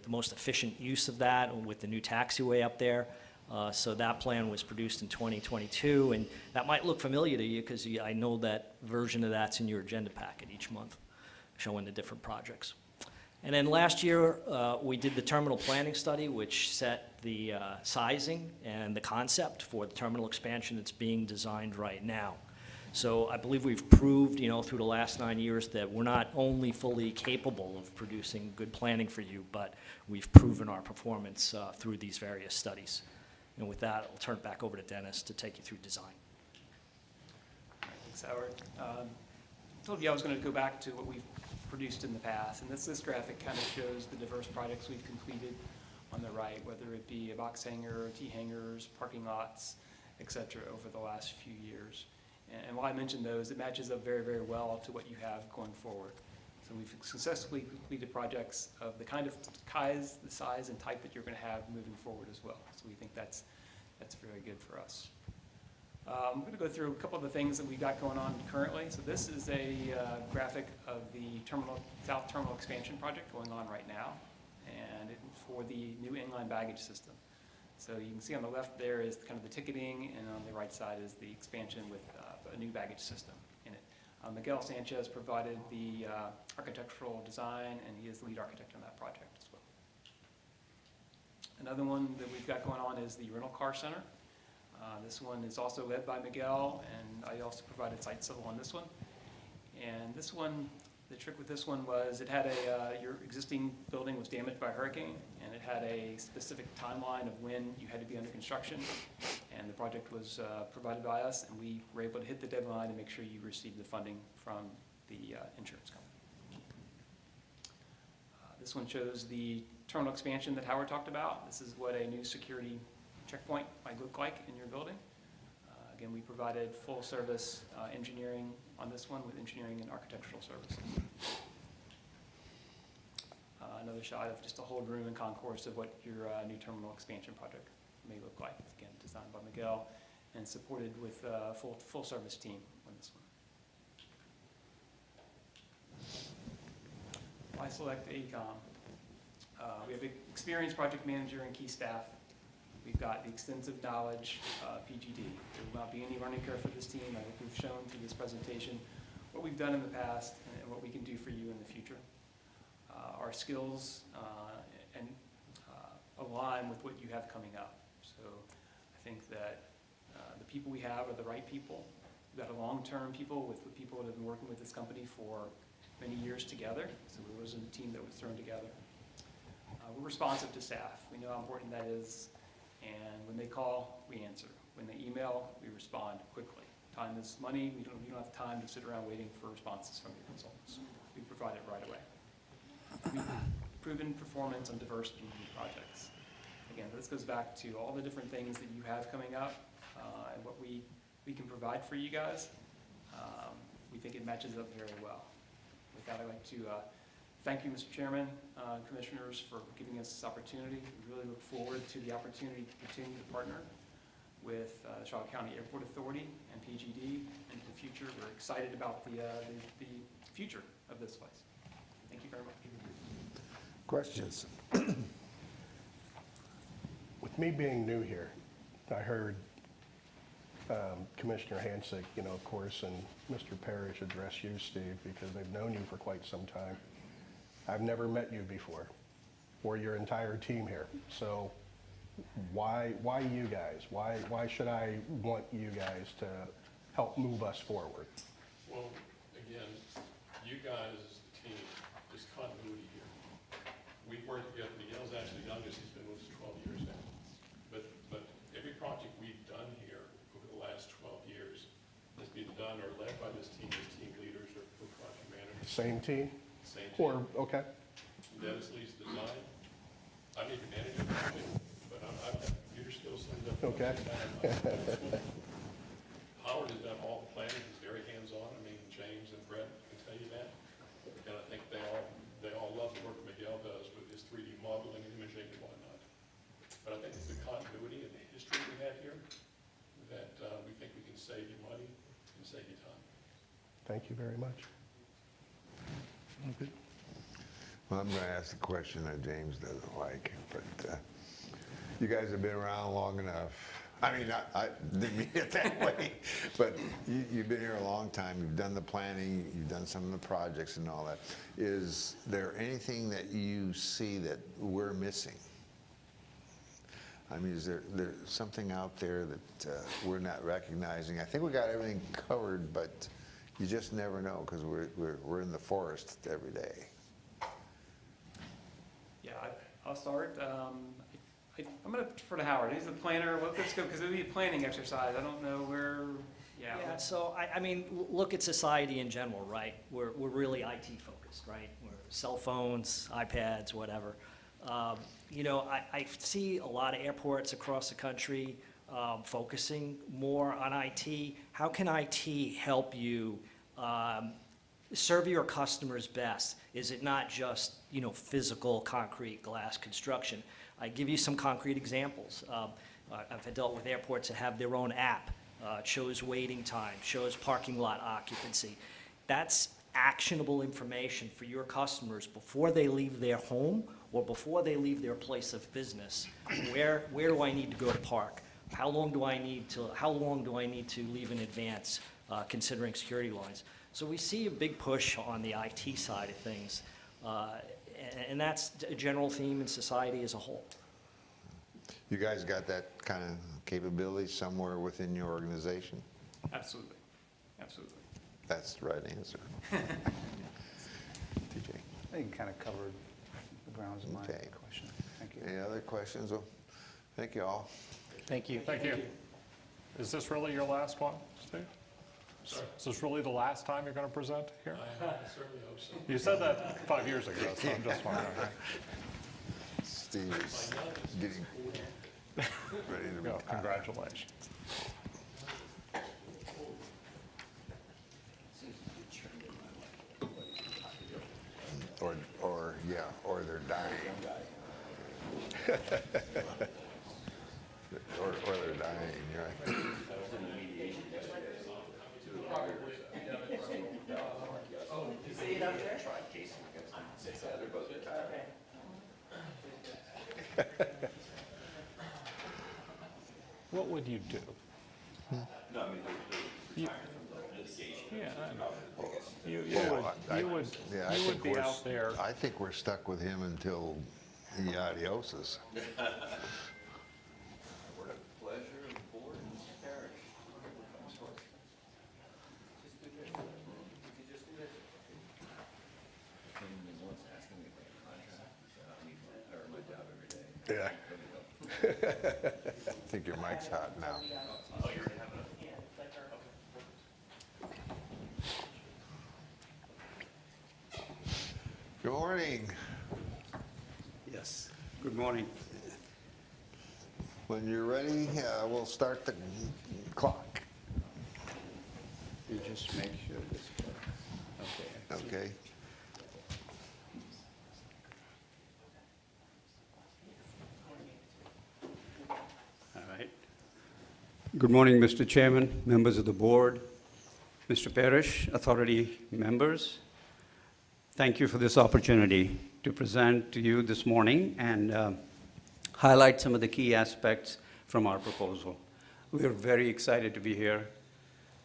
most efficient use of that with the new taxiway up there. So that plan was produced in 2022, and that might look familiar to you because I know that version of that's in your agenda packet each month, showing the different projects. And then last year, we did the terminal planning study, which set the sizing and the concept for the terminal expansion that's being designed right now. So I believe we've proved, through the last 9 years that we're not only fully capable of producing good planning for you, but we've proven our performance through these various studies. And with that, I'll turn it back over to Dennis to take you through design. Thanks, Howard. I told you I was going to go back to what we've produced in the past, and this graphic kind of shows the diverse projects we've completed on the right, whether it be a box hangar, T-hangars, parking lots, et cetera, over the last few years. And while I mentioned those, it matches up very, very well to what you have going forward. So we've successfully completed projects of the kind of the size and type that you're going to have moving forward as well. So we think that's very good for us. I'm going to go through a couple of the things that we've got going on currently. So this is a graphic of the South Terminal expansion project going on right now, and for the new inline baggage system. So you can see on the left there is kind of the ticketing, and on the right side is the expansion with a new baggage system in it. Miguel Sanchez provided the architectural design, and he is the lead architect on that project as well. Another one that we've got going on is the rental car center. This one is also led by Miguel, and I also provided site civil on this one. And this one, the trick with this one was it had your existing building was damaged by a hurricane, and it had a specific timeline of when you had to be under construction. And the project was provided by us, and we were able to hit the deadline and make sure you received the funding from the insurance company. This one shows the terminal expansion that Howard talked about. This is what a new security checkpoint might look like in your building. Again, we provided full service engineering on this one with engineering and architectural services. Another shot of just a whole room and concourse of what your new terminal expansion project may look like. Again, designed by Miguel and supported with a full service team on this one. Why select AECOM? We have an experienced project manager and key staff. We've got the extensive knowledge of PGD. There will not be any learning curve for this team. I think we've shown through this presentation what we've done in the past and what we can do for you in the future. Our skills align with what you have coming up. So I think that the people we have are the right people. We've got a long-term people with people that have been working with this company for many years together. So it wasn't a team that was thrown together. We're responsive to staff. We know how important that is. And when they call, we answer. When they email, we respond quickly. Time is money. We don't have time to sit around waiting for responses from your consultants. We provide it right away. We've proven performance on diverse community projects. Again, this goes back to all the different things that you have coming up and what we can provide for you guys. We think it matches up very well. With that, I'd like to thank you, Mr. Chairman, Commissioners, for giving us this opportunity. We really look forward to the opportunity to continue to partner with Charlotte County Airport Authority and PGD into the future. We're excited about the future of this place. Thank you very much. Questions? With me being new here, I heard Commissioner Hansick, of course, and Mr. Parrish address you, Steve, because they've known you for quite some time. I've never met you before, or your entire team here. So why you guys? Why should I want you guys to help move us forward? Well, again, you guys as a team, there's continuity here. We've worked together. Miguel's actually the youngest. He's been with us 12 years now. But every project we've done here over the last 12 years has been done or led by this team as team leaders or project managers. Same team? Same team. Or, okay. Dennis leads the design. I need to manage everything, but I've got computer skills. Okay. Howard has done all the planning. He's very hands-on. I mean, James and Brett can tell you that. And I think they all love the work Miguel does with his 3D modeling and imaging and whatnot. But I think it's the continuity and the history we have here that we think we can save you money and save you time. Thank you very much. Okay. Well, I'm going to ask a question that James doesn't like, but you guys have been around long enough. I mean, I didn't mean it that way, but you've been here a long time. You've done the planning, you've done some of the projects and all that. Is there anything that you see that we're missing? I mean, is there something out there that we're not recognizing? I think we got everything covered, but you just never know because we're in the forest every day. Yeah, I'll start. I'm going to defer to Howard. He's the planner. Let's go, because it'll be a planning exercise. I don't know where, yeah. Yeah, so I mean, look at society in general, right? We're really IT focused, right? We're cell phones, iPads, whatever. You know, I see a lot of airports across the country focusing more on IT. How can IT help you serve your customers best? Is it not just, you know, physical concrete glass construction? I give you some concrete examples. I've dealt with airports that have their own app. It shows waiting time, shows parking lot occupancy. That's actionable information for your customers before they leave their home or before they leave their place of business. Where do I need to go to park? How long do I need to leave in advance, considering security lines? So we see a big push on the IT side of things, and that's a general theme in society as a whole. You guys got that kind of capability somewhere within your organization? Absolutely, absolutely. That's the right answer. TJ. I think kind of covered the grounds of my Okay. question. Thank you. Any other questions? Well, thank you all. Thank you. Thank you. Is this really your last one, Steve? Sorry. Is this really the last time you're going to present here? I certainly hope so. You said that 5 years ago, so I'm just wondering. Steve is getting ready to Go, retire. congratulations. Or they're dying. or they're dying, right? What would you do? Yeah, I know. You would I think be out there. I think we're stuck with him until he adioses. Yeah. I think your mic's hot now. Good morning. Yes, good morning. When you're ready, we'll start the clock. You just make sure this works. Okay. Okay. All right. Good morning, Mr. Chairman, members of the board, Mr. Parrish, authority members. Thank you for this opportunity to present to you this morning and highlight some of the key aspects from our proposal. We are very excited to be here.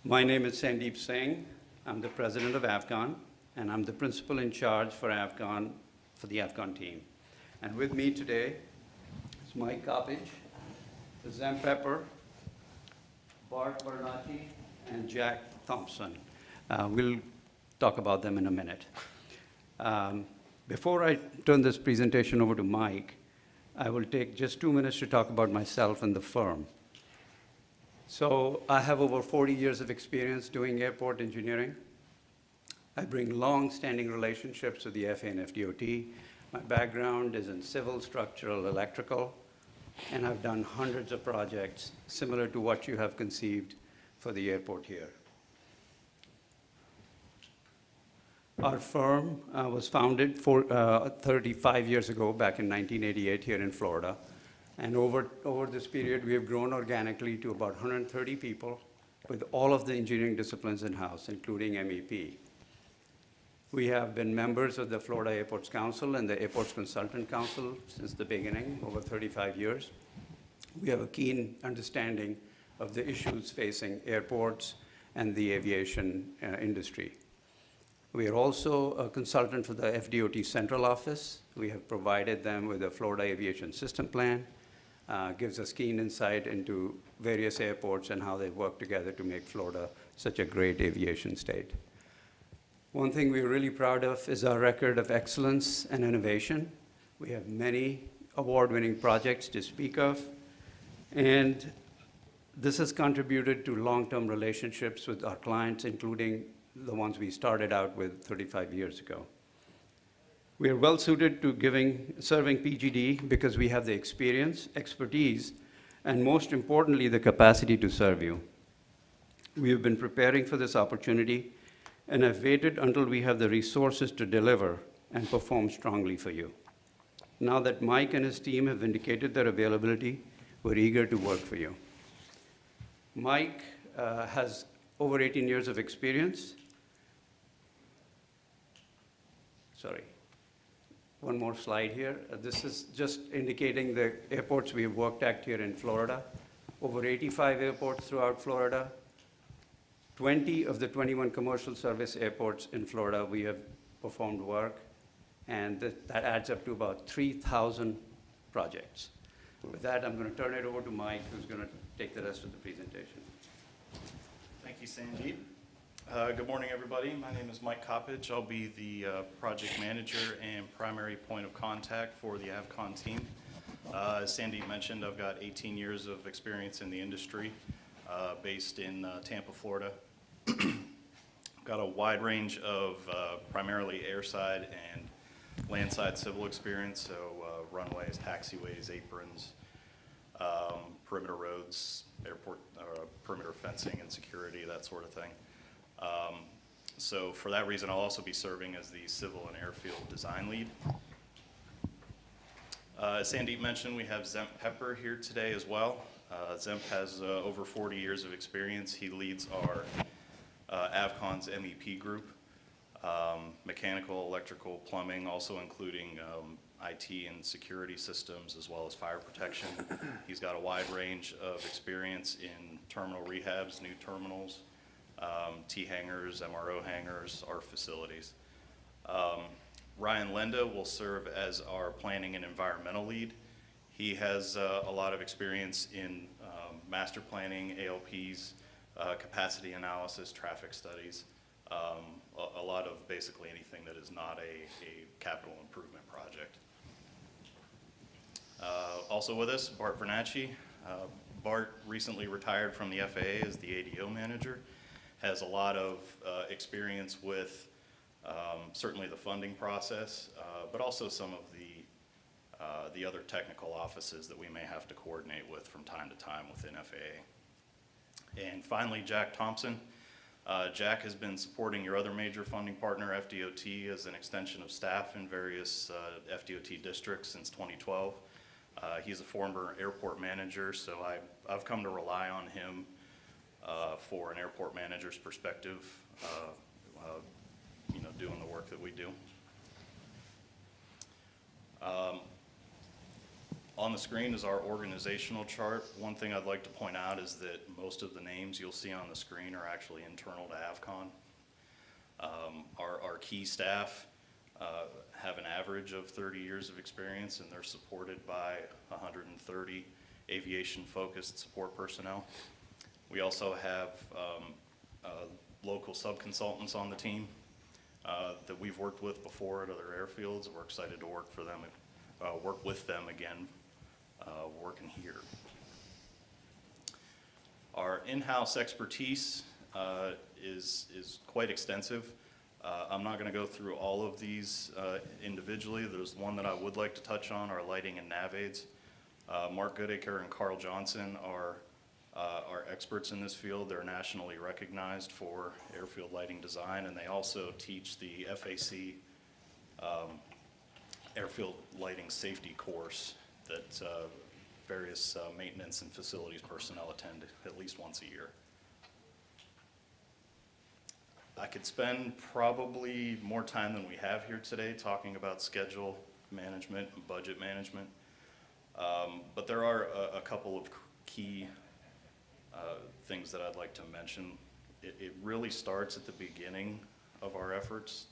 My name is Sandeep Singh. I'm the president of Afcon, and I'm the principal in charge for Afcon, for the Afcon team. And with me today is Mike Coppage, Zem Pepper, Bart Bernacchi, and Jack Thompson. We'll talk about them in a minute. Before I turn this presentation over to Mike, I will take just 2 minutes to talk about myself and the firm. So I have over 40 years of experience doing airport engineering. I bring long-standing relationships with the FAA and FDOT. My background is in civil, structural, electrical, and I've done hundreds of projects similar to what you have conceived for the airport here. Our firm was founded 35 years ago, back in 1988 here in Florida. And over this period, we have grown organically to about 130 people with all of the engineering disciplines in-house, including MEP. We have been members of the Florida Airports Council and the Airports Consultant Council since the beginning, over 35 years. We have a keen understanding of the issues facing airports and the aviation industry. We are also a consultant for the FDOT Central Office. We have provided them with a Florida Aviation System Plan. gives us keen insight into various airports and how they work together to make Florida such a great aviation state. One thing we're really proud of is our record of excellence and innovation. We have many award-winning projects to speak of, and this has contributed to long-term relationships with our clients, including the ones we started out with 35 years ago. We are well suited to serving PGD because we have the experience, expertise, and most importantly, the capacity to serve you. We have been preparing for this opportunity and have waited until we have the resources to deliver and perform strongly for you. Now that Mike and his team have indicated their availability, we're eager to work for you. Mike has over 18 years of experience. Sorry. One more slide here. This is just indicating the airports we have worked at here in Florida. Over 85 airports throughout Florida. 20 of the 21 commercial service airports in Florida we have performed work, and that adds up to about 3,000 projects. With that, I'm going to turn it over to Mike, who's going to take the rest of the presentation. Thank you, Sandeep. Good morning, everybody. My name is Mike Coppedge. I'll be the project manager and primary point of contact for the AvCon team. As Sandeep mentioned, I've got 18 years of experience in the industry, based in Tampa, Florida. Got a wide range of primarily airside and landside civil experience, so runways, taxiways, aprons, perimeter roads, airport perimeter fencing and security, that sort of thing. So for that reason, I'll also be serving as the civil and airfield design lead. As Sandeep mentioned, we have Zemp Pepper here today as well. Zemp has over 40 years of experience. He leads our AvCon's MEP group, mechanical, electrical, plumbing, also including IT and security systems, as well as fire protection. He's got a wide range of experience in terminal rehabs, new terminals, T-hangars, MRO hangars, our facilities. Ryan Lenda will serve as our planning and environmental lead. He has a lot of experience in master planning, ALPs, capacity analysis, traffic studies, a lot of basically anything that is not a capital improvement project. Also with us, Bart Vernacci. Bart recently retired from the FAA as the ADO manager, has a lot of experience with certainly the funding process, but also some of the other technical offices that we may have to coordinate with from time to time within FAA. And finally, Jack Thompson. Jack has been supporting your other major funding partner, FDOT, as an extension of staff in various FDOT districts since 2012. He's a former airport manager, so I've come to rely on him for an airport manager's perspective, doing the work that we do. On the screen is our organizational chart. One thing I'd like to point out is that most of the names you'll see on the screen are actually internal to AvCon. Our key staff have an average of 30 years of experience, and they're supported by 130 aviation-focused support personnel. We also have local sub-consultants on the team that we've worked with before at other airfields. We're excited to work with them again, working here. Our in-house expertise is quite extensive. I'm not going to go through all of these individually. There's one that I would like to touch on, our lighting and nav aids. Mark Goodacre and Carl Johnson are experts in this field. They're nationally recognized for airfield lighting design, and they also teach the FAC airfield lighting safety course that various maintenance and facilities personnel attend at least once a year. I could spend probably more time than we have here today talking about schedule management and budget management, but there are a couple of key things that I'd like to mention. It really starts at the beginning of our efforts,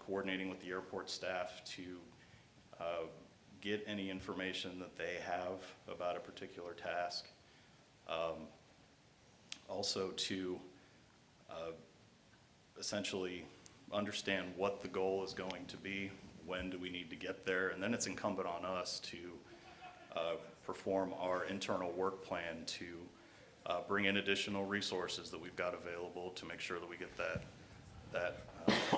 coordinating with the airport staff to get any information that they have about a particular task. Also to essentially understand what the goal is going to be, when do we need to get there, and then it's incumbent on us to perform our internal work plan to bring in additional resources that we've got available to make sure that we get that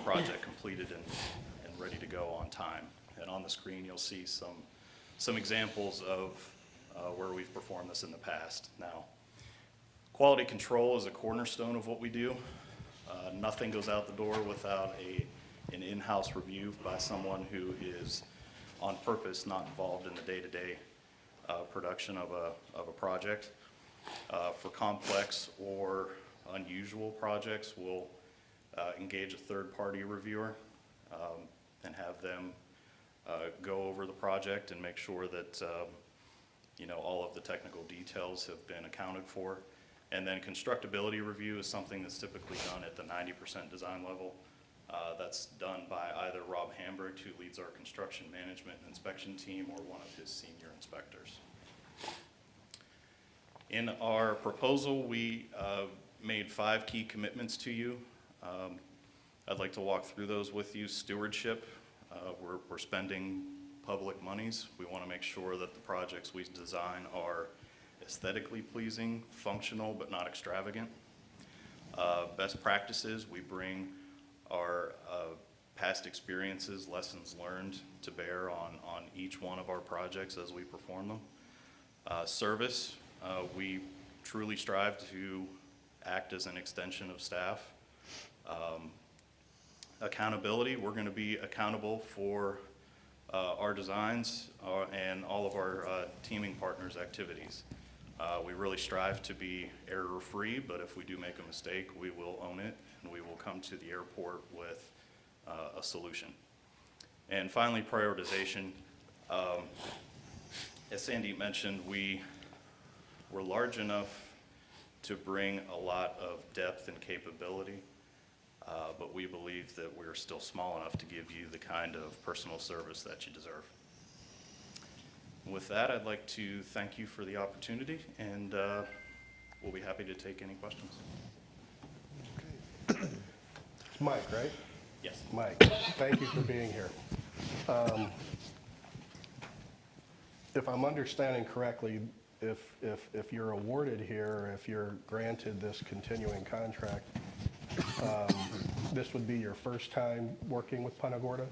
project completed and ready to go on time. And on the screen, you'll see some examples of where we've performed this in the past. Now, quality control is a cornerstone of what we do. Nothing goes out the door without an in-house review by someone who is on purpose not involved in the day-to-day production of a project. For complex or unusual projects, we'll engage a third-party reviewer and have them go over the project and make sure that all of the technical details have been accounted for. And then constructability review is something that's typically done at the 90% design level. That's done by either Rob Hambrick, who leads our construction management and inspection team, or one of his senior inspectors. In our proposal, we made 5 key commitments to you. I'd like to walk through those with you. Stewardship, we're spending public monies. We want to make sure that the projects we design are aesthetically pleasing, functional, but not extravagant. Best practices, we bring our past experiences, lessons learned to bear on each one of our projects as we perform them. Service, we truly strive to act as an extension of staff. Accountability, we're going to be accountable for our designs and all of our teaming partners' activities. We really strive to be error-free, but if we do make a mistake, we will own it, and we will come to the airport with a solution. And finally, prioritization. As Sandeep mentioned, we're large enough to bring a lot of depth and capability, but we believe that we're still small enough to give you the kind of personal service that you deserve. With that, I'd like to thank you for the opportunity, and we'll be happy to take any questions. It's Mike, right? Yes. Mike, thank you for being here. If I'm understanding correctly, if you're awarded here, if you're granted this continuing contract, this would be your first time working with Punta Gorda?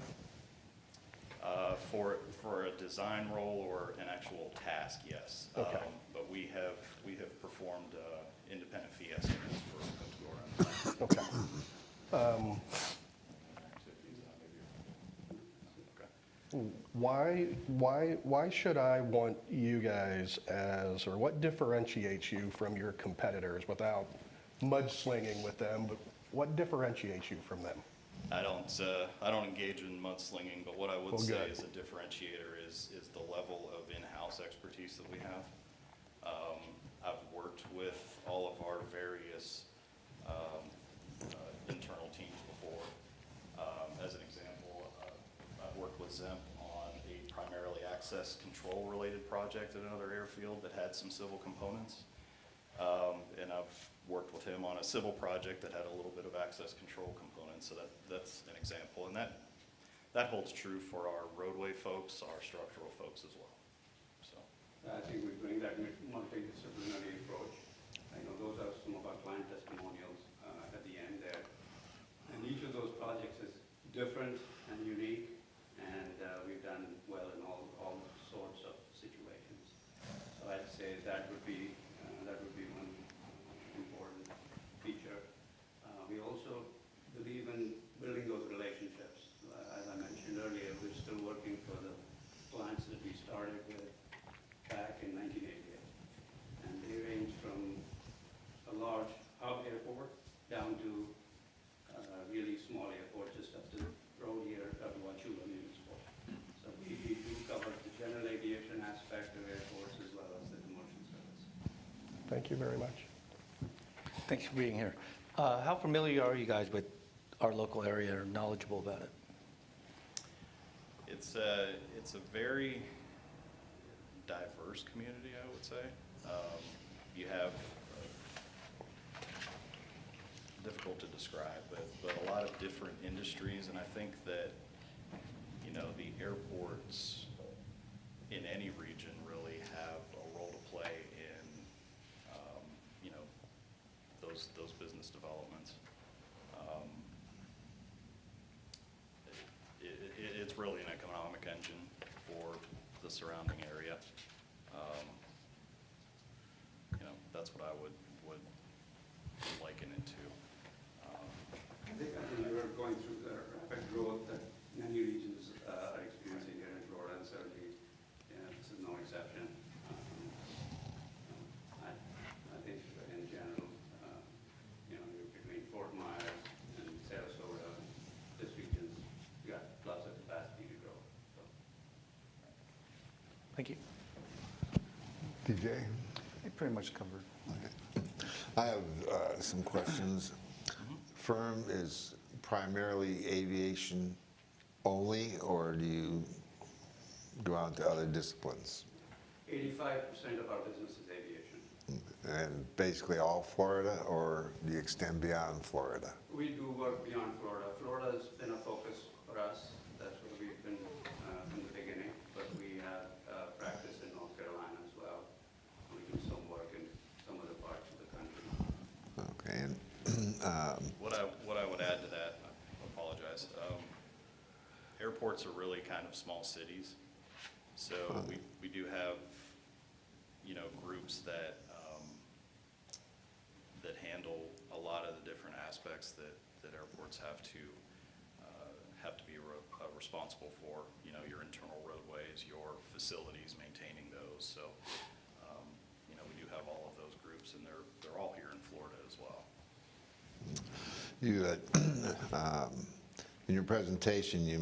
For a design role or an actual task, yes. Okay. But we have performed independent fee estimates for Punta Gorda. Okay. Why should I want you guys as, or what differentiates you from your competitors without mudslinging with them, but what differentiates you from them? I don't engage in mudslinging, but what I would say good. is a differentiator is the level of in-house expertise that we have. I've worked with all of our various internal teams before. As an example, I've worked with Zemp on a primarily access control related project at another airfield that had some civil components. And I've worked with him on a civil project that had a little bit of access control components, so that's an example. And that holds true for our roadway folks, our structural folks as well. So I think we bring that multidisciplinary approach. I know those are some of our client testimonials at the end there. And each of those projects is different and unique, and we've done well in all sorts of situations. So I'd say that would be one important feature. We also believe in building those relationships. As I mentioned earlier, we're still working for the clients that we started with back in 1988. And they range from a large hub airport down to really small airport just up the road here at Wachula Municipal. So we do cover the general aviation aspect of airports as well as the commercial service. Thank you very much. Thanks for being here. How familiar are you guys with our local area or knowledgeable about it? it's a very diverse community, I would say. You have, difficult to describe, but a lot of different industries, and I think that, you know, the airports in any region really have a role to play in, you know, those business developments. It's really an economic engine for the surrounding area. You know, that's what I would liken it to. I think we were going through the rapid growth that many regions are experiencing here in Florida, and certainly, this is no exception. I think in general, you know, between Fort Myers and Sarasota, this region's got lots of capacity to grow. So. Thank you. DJ? You pretty much covered. I have some questions. Firm is primarily aviation only, or do you go out to other disciplines? 85% of our business is aviation. And basically all Florida, or do you extend beyond Florida? We do work beyond Florida. Florida's been a focus for us. That's where we've been from the beginning. But we have practice in North Carolina as well. We do some work in some other parts of the country. Okay. And What I would add to that, I apologize. Airports are really kind of small cities, so we do have, you know, groups that that handle a lot of the different aspects that airports have to be responsible for. You know, your internal roadways, your facilities, maintaining those. So, you know, we do have all of those groups, and they're all here in Florida as well. You, in your presentation, you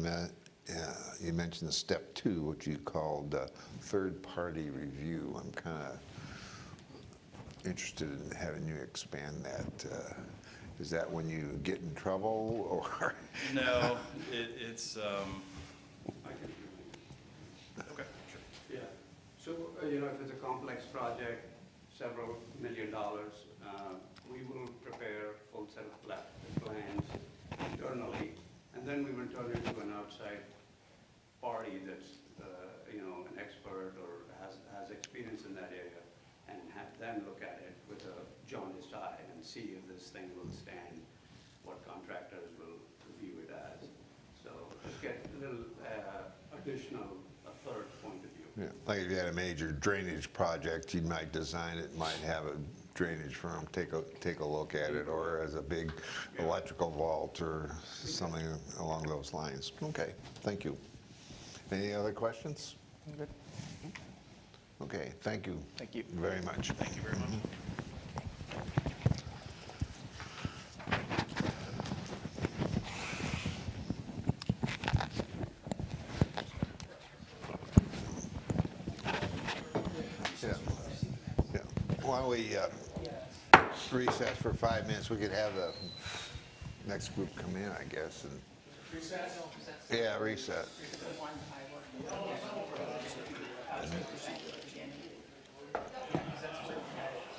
mentioned the step 2, which you called third-party review. I'm kind of interested in having you expand that. Is that when you get in trouble, or? No, it's. Okay, sure. Yeah. So, you know, if it's a complex project, several $1 million, we will prepare full set of plans internally, and then we will turn it to an outside party that's, you know, an expert or has experience in that area, and have them look at it with a jaundiced eye and see if this thing will stand, what contractors will view it as. So just get a little additional, a third point of view. Yeah. Like if you had a major drainage project, you might design it, might have a drainage firm take a look at it, or as a big electrical vault or something along those lines. Okay, thank you. Any other questions? Good. Okay, thank you. Thank you. Very much. Thank you very much. Yeah. Why don't we recess for 5 minutes? We could have the next group come in, I guess. And Recess? yeah, reset.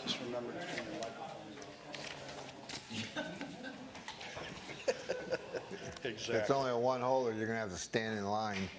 Just remember to turn your microphone. It's only a one holder. You're going to have to stand in line.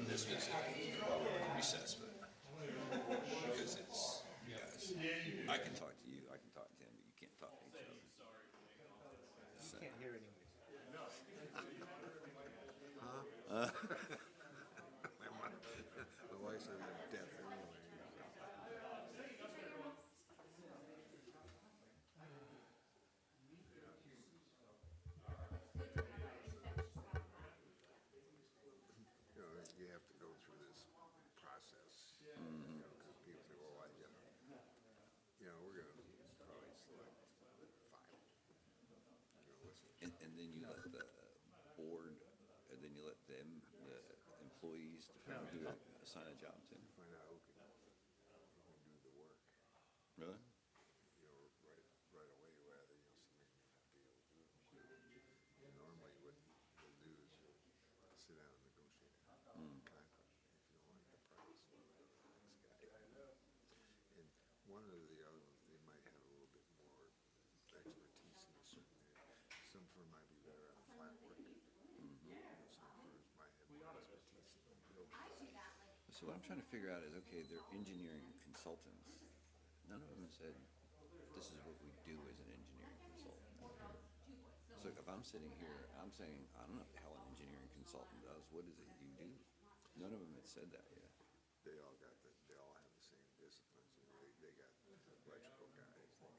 This visit, reassessment, because it's, guys, I can talk to you, I can talk to him, but you can't talk to each other. So- Can't hear anyways. Huh? My wife said I'm deaf anyway. You know, you have to go through this process, you know, because people say, well, you know, we're gonna probably select 5. You know, listen. And then you let the board, and then you let them, the employees, assign a job to. Find out who can do the work. Really? You know, right away, rather, you know, somebody may not be able to do it. And normally what you'll do is you'll sit down and negotiate a contract if you don't like the price. Next guy. And one or the other ones, they might have a little bit more expertise in a certain area. Some firm might be better at flat work. Some firms might have more expertise in building. So what I'm trying to figure out is, okay, they're engineering consultants. None of them said, this is what we do as an engineering consultant. So if I'm sitting here, I'm saying, I don't know what the hell an engineering consultant does. What is it you do? None of them had said that yet. They all have the same disciplines. You know, they got electrical guys, they got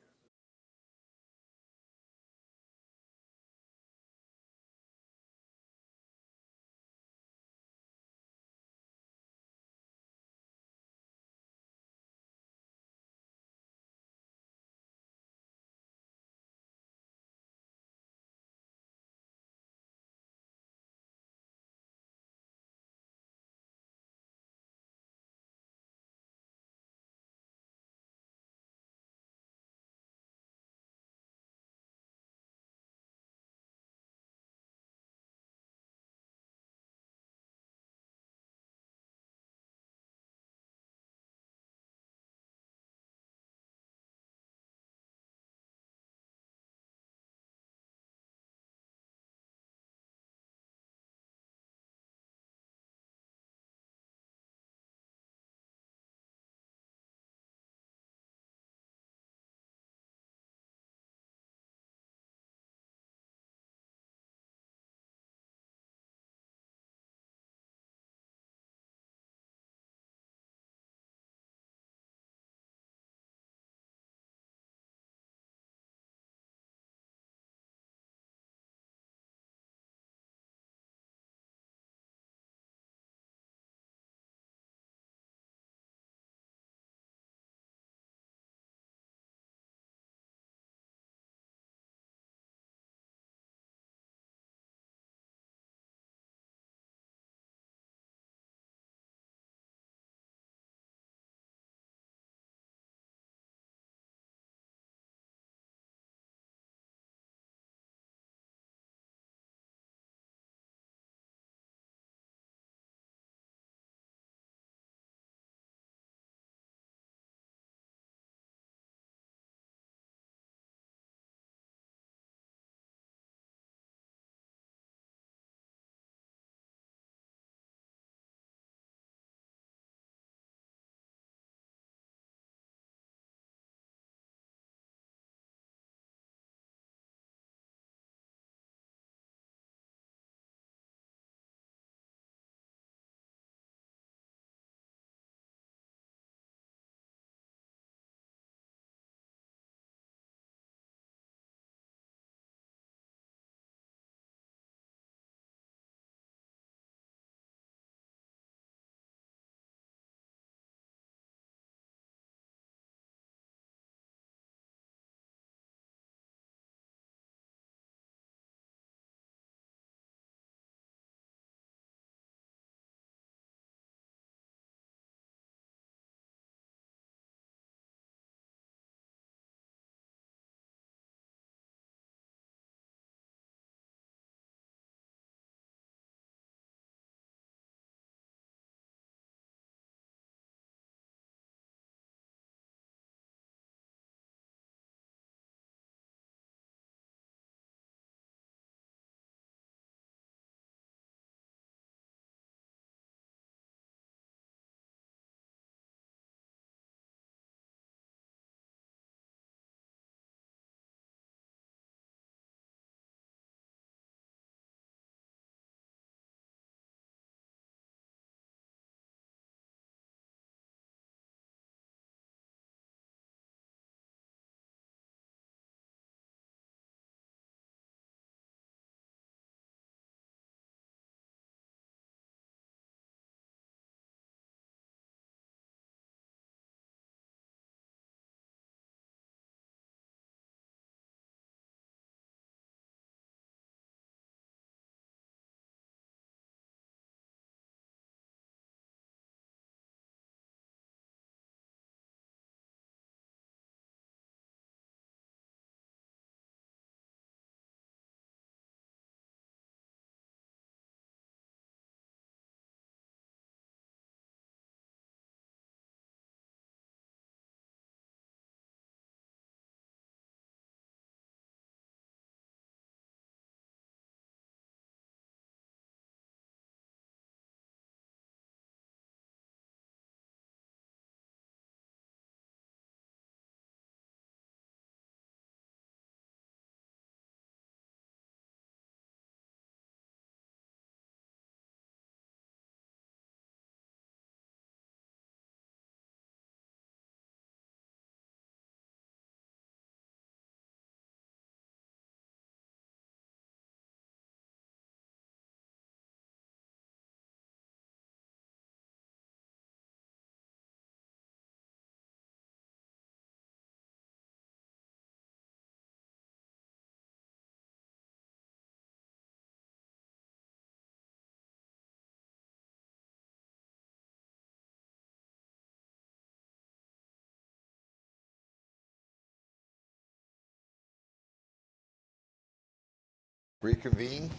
reconvene.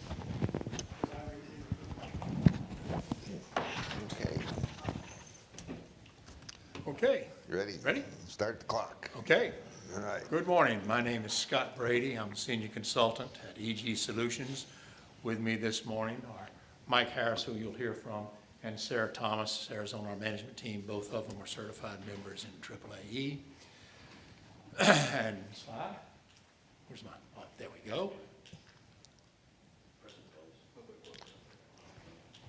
Okay, Okay, ready? Ready? Start the clock. okay. All right. Good morning. My name is Scott Brady. I'm a senior consultant at EG Solutions. With me this morning are Mike Harris, who you'll hear from, and Sarah Thomas. Sarah's on our management team. Both of them are certified members in AAAE. And slide. Where's my, oh, there we go.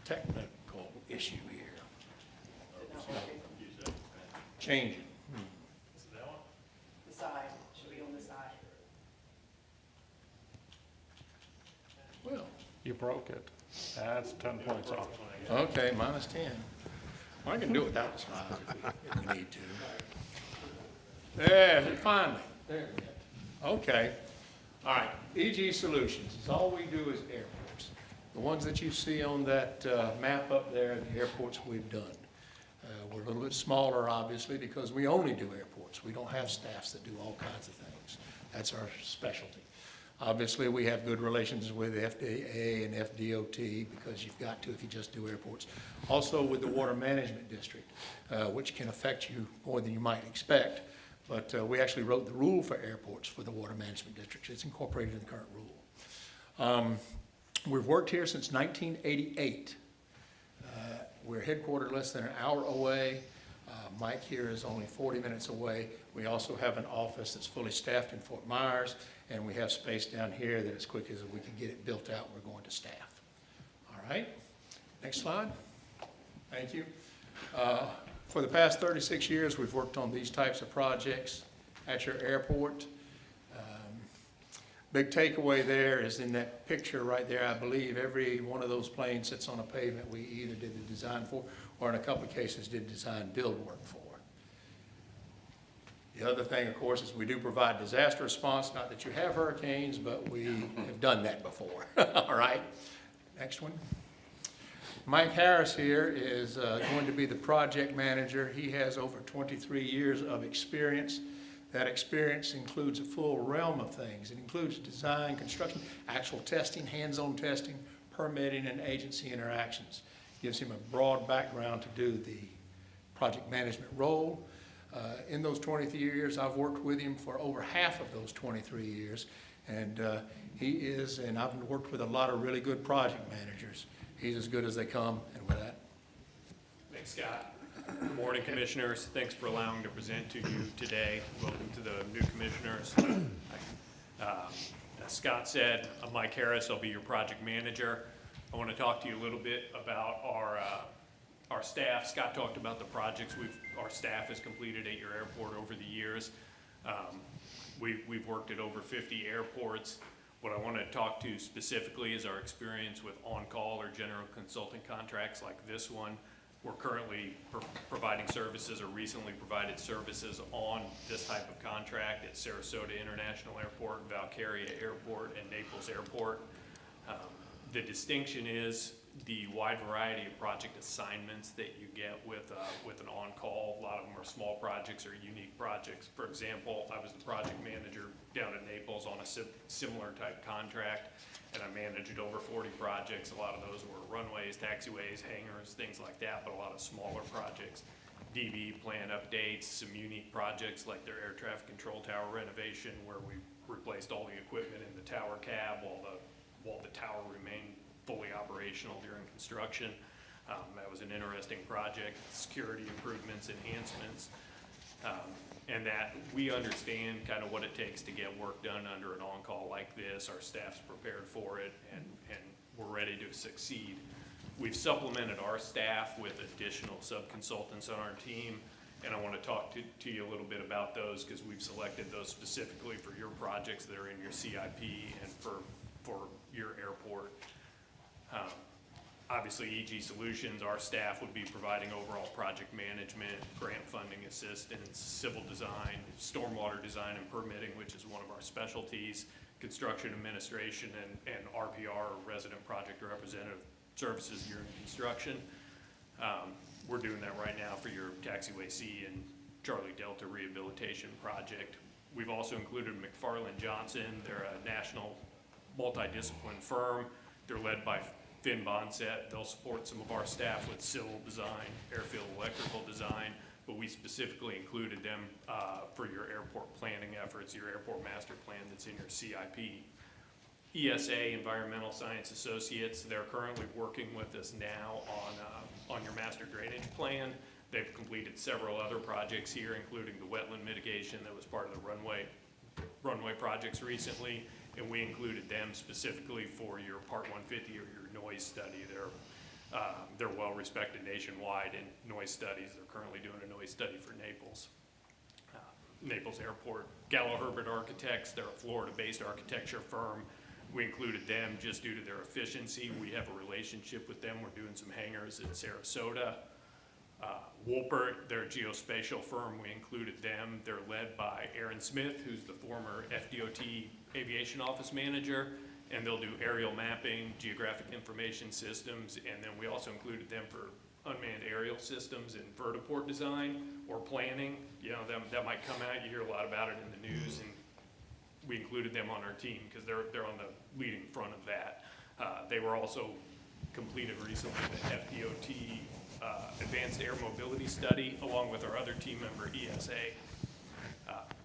Technical issue here. Change it. The side, should be on the side. Well, You broke it. That's 10 points off. okay, minus 10. Well, I can do it without the slides if we need to. There, finally. There it is. Okay. All right, EG Solutions, is all we do is airports. The ones that you see on that map up there, the airports we've done. We're a little bit smaller, obviously, because we only do airports. We don't have staffs that do all kinds of things. That's our specialty. Obviously, we have good relations with FAA and FDOT because you've got to if you just do airports. Also with the Water Management District, which can affect you more than you might expect. But we actually wrote the rule for airports for the Water Management District. It's incorporated in the current rule. We've worked here since 1988. We're headquartered less than an hour away. Mike here is only 40 minutes away. We also have an office that's fully staffed in Fort Myers, and we have space down here that as quick as we can get it built out, we're going to staff. All right, next slide. Thank you. For the past 36 years, we've worked on these types of projects at your airport. Big takeaway there is in that picture right there, I believe every one of those planes sits on a pavement we either did the design for or in a couple of cases did design build work for. The other thing, of course, is we do provide disaster response, not that you have hurricanes, but we have done that before. All right, next one. Mike Harris here is going to be the project manager. He has over 23 years of experience. That experience includes a full realm of things. It includes design, construction, actual testing, hands-on testing, permitting, and agency interactions. Gives him a broad background to do the project management role. In those 23 years, I've worked with him for over half of those 23 years. And he is, and I've worked with a lot of really good project managers. He's as good as they come, and with that. Thanks, Scott. Good morning, Commissioners. Thanks for allowing me to present to you today. Welcome to the new Commissioners. As Scott said, I'm Mike Harris. I'll be your project manager. I want to talk to you a little bit about our staff. Scott talked about the projects our staff has completed at your airport over the years. We've worked at over 50 airports. What I want to talk to specifically is our experience with on-call or general consulting contracts like this one. We're currently providing services or recently provided services on this type of contract at Sarasota International Airport, Valcaria Airport, and Naples Airport. The distinction is the wide variety of project assignments that you get with an on-call. A lot of them are small projects or unique projects. For example, I was the project manager down in Naples on a similar type contract, and I managed over 40 projects. A lot of those were runways, taxiways, hangars, things like that, but a lot of smaller projects. DB plan updates, some unique projects like their air traffic control tower renovation, where we replaced all the equipment in the tower cab while the tower remained fully operational during construction. That was an interesting project. Security improvements, enhancements, and that we understand kind of what it takes to get work done under an on-call like this. Our staff's prepared for it, and we're ready to succeed. We've supplemented our staff with additional sub-consultants on our team, and I want to talk to you a little bit about those because we've selected those specifically for your projects that are in your CIP and for your airport. Obviously, EG Solutions, our staff would be providing overall project management, grant funding assistance, civil design, stormwater design and permitting, which is one of our specialties, construction administration, and RPR, or resident project representative services during construction. We're doing that right now for your Taxiway C and Charlie Delta rehabilitation project. We've also included McFarland Johnson. They're a national multidisciplined firm. They're led by Finn Bonset. They'll support some of our staff with civil design, airfield electrical design, but we specifically included them for your airport planning efforts, your airport master plan that's in your CIP. ESA, Environmental Science Associates, they're currently working with us now on your master drainage plan. They've completed several other projects here, including the wetland mitigation that was part of the runway projects recently, and we included them specifically for your Part 150 or your noise study. They're well respected nationwide in noise studies. They're currently doing a noise study for Naples. Naples Airport. Gallo Herbert Architects, they're a Florida-based architecture firm. We included them just due to their efficiency. We have a relationship with them. We're doing some hangars in Sarasota. Wolpert, they're a geospatial firm. We included them. They're led by Aaron Smith, who's the former FDOT Aviation Office Manager, and they'll do aerial mapping, geographic information systems, and then we also included them for unmanned aerial systems and vertiport design or planning. You know, that might come out. You hear a lot about it in the news, and we included them on our team because they're on the leading front of that. They were also completed recently the FDOT Advanced Air Mobility Study, along with our other team member, ESA.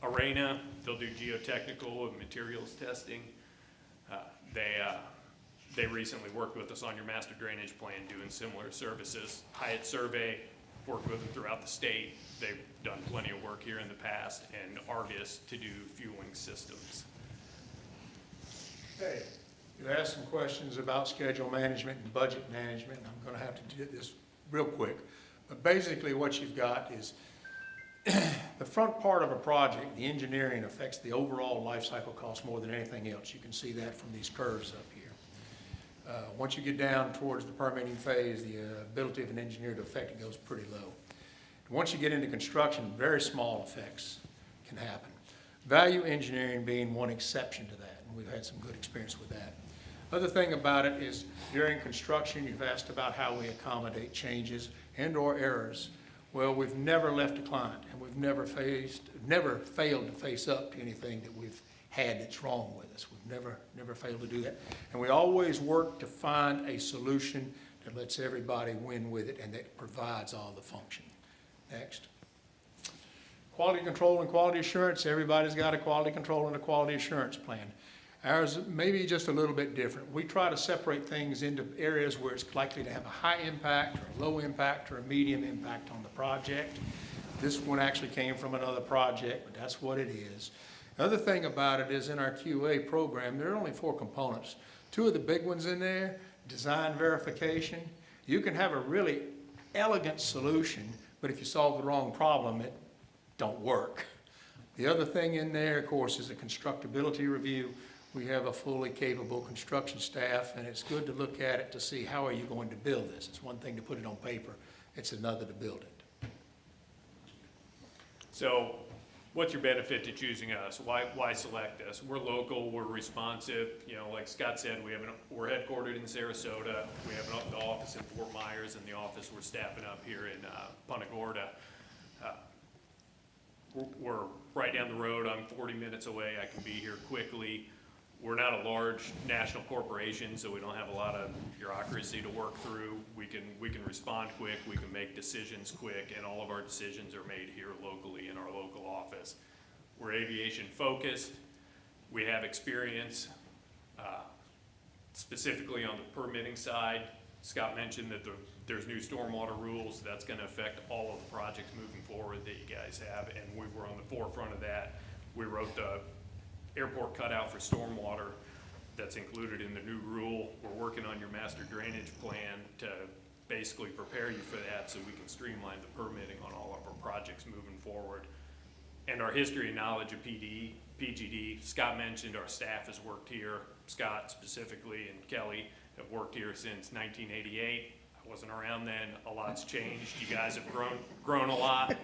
Arena, they'll do geotechnical and materials testing. They recently worked with us on your master drainage plan doing similar services. Hyatt Survey, worked with them throughout the state. They've done plenty of work here in the past, and Argus to do fueling systems. Okay, you asked some questions about schedule management and budget management, and I'm gonna have to do this real quick. But basically what you've got is the front part of a project, the engineering affects the overall life cycle cost more than anything else. You can see that from these curves up here. Once you get down towards the permitting phase, the ability of an engineer to affect it goes pretty low. Once you get into construction, very small effects can happen. Value engineering being one exception to that, and we've had some good experience with that. Other thing about it is during construction, you've asked about how we accommodate changes and or errors. Well, we've never left a client, and we've never failed to face up to anything that we've had that's wrong with us. We've never failed to do that. And we always work to find a solution that lets everybody win with it and that provides all the function. Next. Quality control and quality assurance. Everybody's got a quality control and a quality assurance plan. Ours may be just a little bit different. We try to separate things into areas where it's likely to have a high impact or a low impact or a medium impact on the project. This one actually came from another project, but that's what it is. The other thing about it is in our QA program, there are only 4 components. 2 of the big ones in there, design verification. You can have a really elegant solution, but if you solve the wrong problem, it don't work. The other thing in there, of course, is a constructability review. We have a fully capable construction staff, and it's good to look at it to see how are you going to build this. It's one thing to put it on paper, it's another to build it. So what's your benefit to choosing us? Why select us? We're local, we're responsive. You know, like Scott said, we're headquartered in Sarasota. We have an office in Fort Myers, and the office we're staffing up here in Punta Gorda. We're right down the road. I'm 40 minutes away. I can be here quickly. We're not a large national corporation, so we don't have a lot of bureaucracy to work through. We can respond quick, we can make decisions quick, and all of our decisions are made here locally in our local office. We're aviation focused. We have experience specifically on the permitting side. Scott mentioned that there's new stormwater rules. That's going to affect all of the projects moving forward that you guys have, and we were on the forefront of that. We wrote the airport cutout for stormwater that's included in the new rule. We're working on your master drainage plan to basically prepare you for that so we can streamline the permitting on all of our projects moving forward. And our history and knowledge of PGD, Scott mentioned our staff has worked here. Scott specifically and Kelly have worked here since 1988. I wasn't around then. A lot's changed. You guys have grown a lot.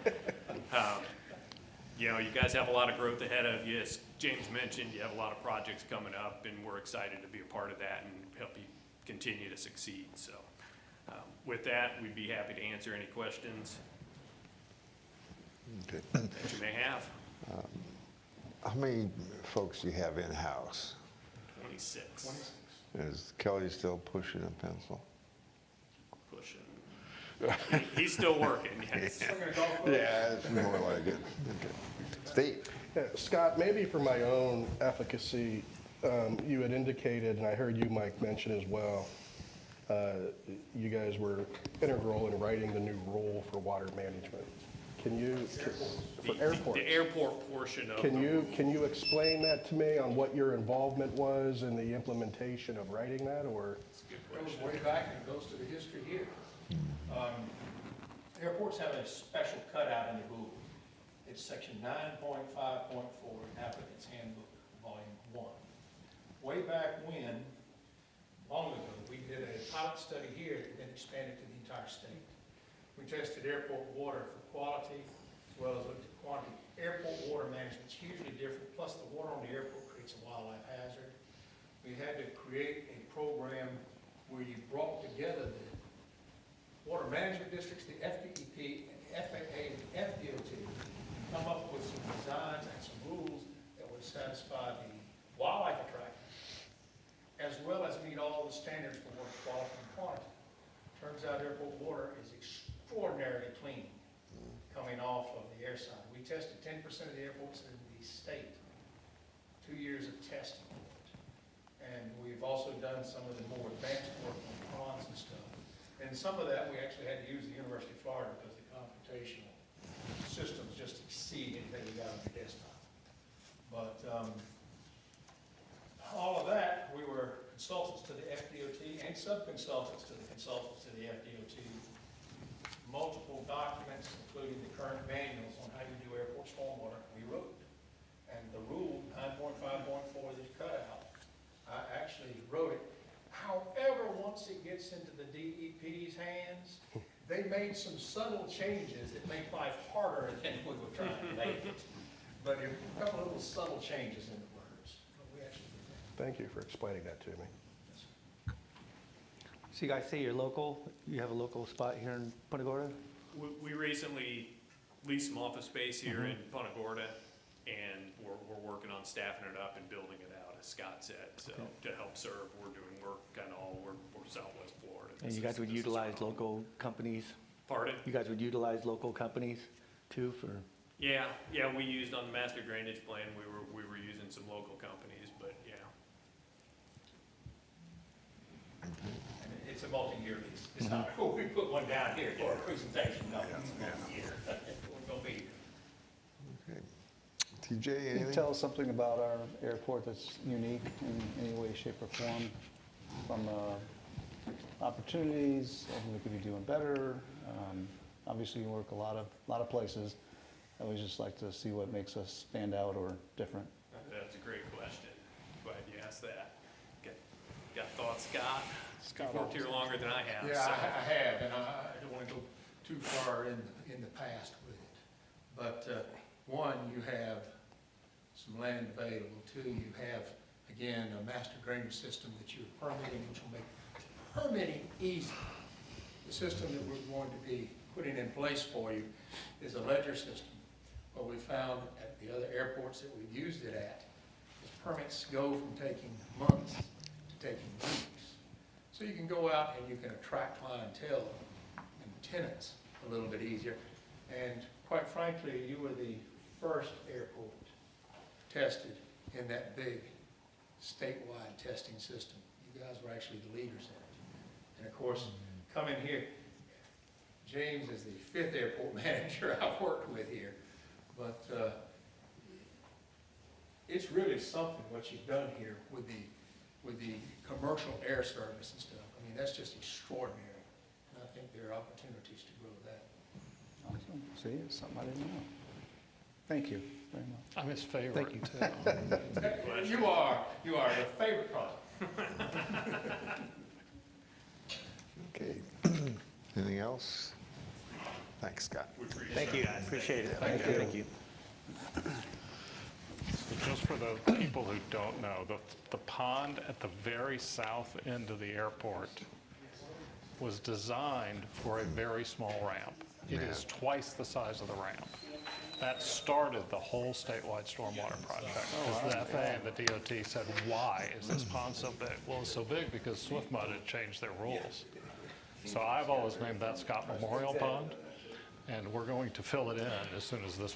You know, you guys have a lot of growth ahead of you. As James mentioned, you have a lot of projects coming up, and we're excited to be a part of that and help you continue to succeed. So with that, we'd be happy to answer any questions Okay. that you may have. How many folks do you have in-house? 26. Is Kelly still pushing a pencil? Pushing. He's still working, yes. Yeah, it's more like it. Okay. Steve? Yeah, Scott, maybe for my own efficacy, you had indicated, and I heard you, Mike, mention as well, you guys were integral in writing the new rule for water management. Can you, for airports? The airport portion of Can you explain that to me on what your involvement was in the implementation of writing that, or? It goes way back and it goes to the history here. Airports have a special cutout in the rule. It's section 9.5.4 in Applicant's Handbook, Volume 1. Way back when, long ago, we did a pilot study here and then expanded to the entire state. We tested airport water for quality as well as looked at quantity. Airport water management's hugely different, plus the water on the airport creates a wildlife hazard. We had to create a program where you brought together the water management districts, the FDEP, and the FAA, and the FDOT, and come up with some designs and some rules that would satisfy the wildlife attractors, as well as meet all the standards for water quality and quantity. Turns out airport water is extraordinarily clean coming off of the air side. We tested 10% of the airports in the state, 2 years of testing for it. And we've also done some of the more advanced work on ponds and stuff. And some of that, we actually had to use the University of Florida because the computational systems just exceed anything we got on the desktop. But all of that, we were consultants to the FDOT and sub-consultants to the consultants to the FDOT. Multiple documents, including the current manuals on how you do airport stormwater, we wrote. And the rule 9.5.4 that you cut out, I actually wrote it. However, once it gets into the DEP's hands, they made some subtle changes that make life harder than we were trying to make it. But there were a couple of little subtle changes in the words. But we actually did that. Thank you for explaining that to me. So you guys say you're local, you have a local spot here in Punta Gorda? We recently leased some office space here in Punta Gorda, and we're working on staffing it up and building it out, as Scott said. So to help serve, we're doing work kind of all over Southwest Florida. And you guys would utilize local companies? Pardon? You guys would utilize local companies too for? Yeah, we used on the master drainage plan, we were using some local companies, but yeah. And it's a multi-year lease. It's not, oh, we put one down here for a presentation, no, it's a multi-year. We're gonna be here. Okay. TJ, Can you anything? tell us something about our airport that's unique in any way, shape, or form? From opportunities, something we could be doing better? Obviously, you work a lot of places. I always just like to see what makes us stand out or different. That's a great question. Glad you asked that. Got thoughts, Scott? You've worked here longer than I have. Yeah, so. I have, and I don't want to go too far in the past with it. But one, you have some land available. Two, you have, again, a master drainage system that you're permitting, which will make permitting easy. The system that we're going to be putting in place for you is a ledger system. What we found at the other airports that we've used it at is permits go from taking months to taking weeks. So you can go out and you can attract clientele and tenants a little bit easier. And quite frankly, you were the first airport tested in that big statewide testing system. You guys were actually the leaders in it. And of course, coming here, James is the 5th airport manager I've worked with here. But it's really something what you've done here with the commercial air service and stuff. I mean, that's just extraordinary. And I think there are opportunities to grow that. Awesome. See, it's something I didn't know. Thank you very much. I'm his favorite. Thank you, too. You are the favorite product. Okay. Anything else? Thanks, Scott. Thank you, appreciate it. Thank you. Just for the people who don't know, the pond at the very south end of the airport was designed for a very small ramp. It is twice the size of the ramp. that started the whole statewide stormwater project. Because the FAA and the DOT said, why is this pond so big? Well, it's so big because SwiftMud had changed their rules. So I've always named that Scott Memorial Pond, and we're going to fill it in as soon as this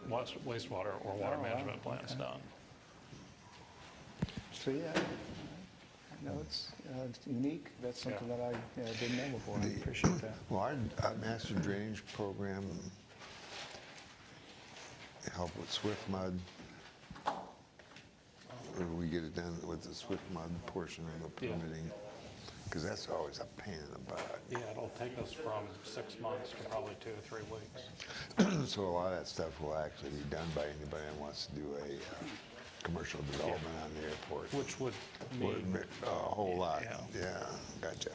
wastewater or water management plan is done. So, yeah, I know it's unique. That's something that I didn't know before. I appreciate that. Well, our master drainage program help with SwiftMud. We get it done with the SwiftMud portion of the permitting, because that's always a pain in the butt. Yeah, it'll take us from 6 months to probably 2 or 3 weeks. So a lot of that stuff will actually be done by anybody that wants to do a commercial development on the airport. Which would mean a whole lot. Yeah, gotcha.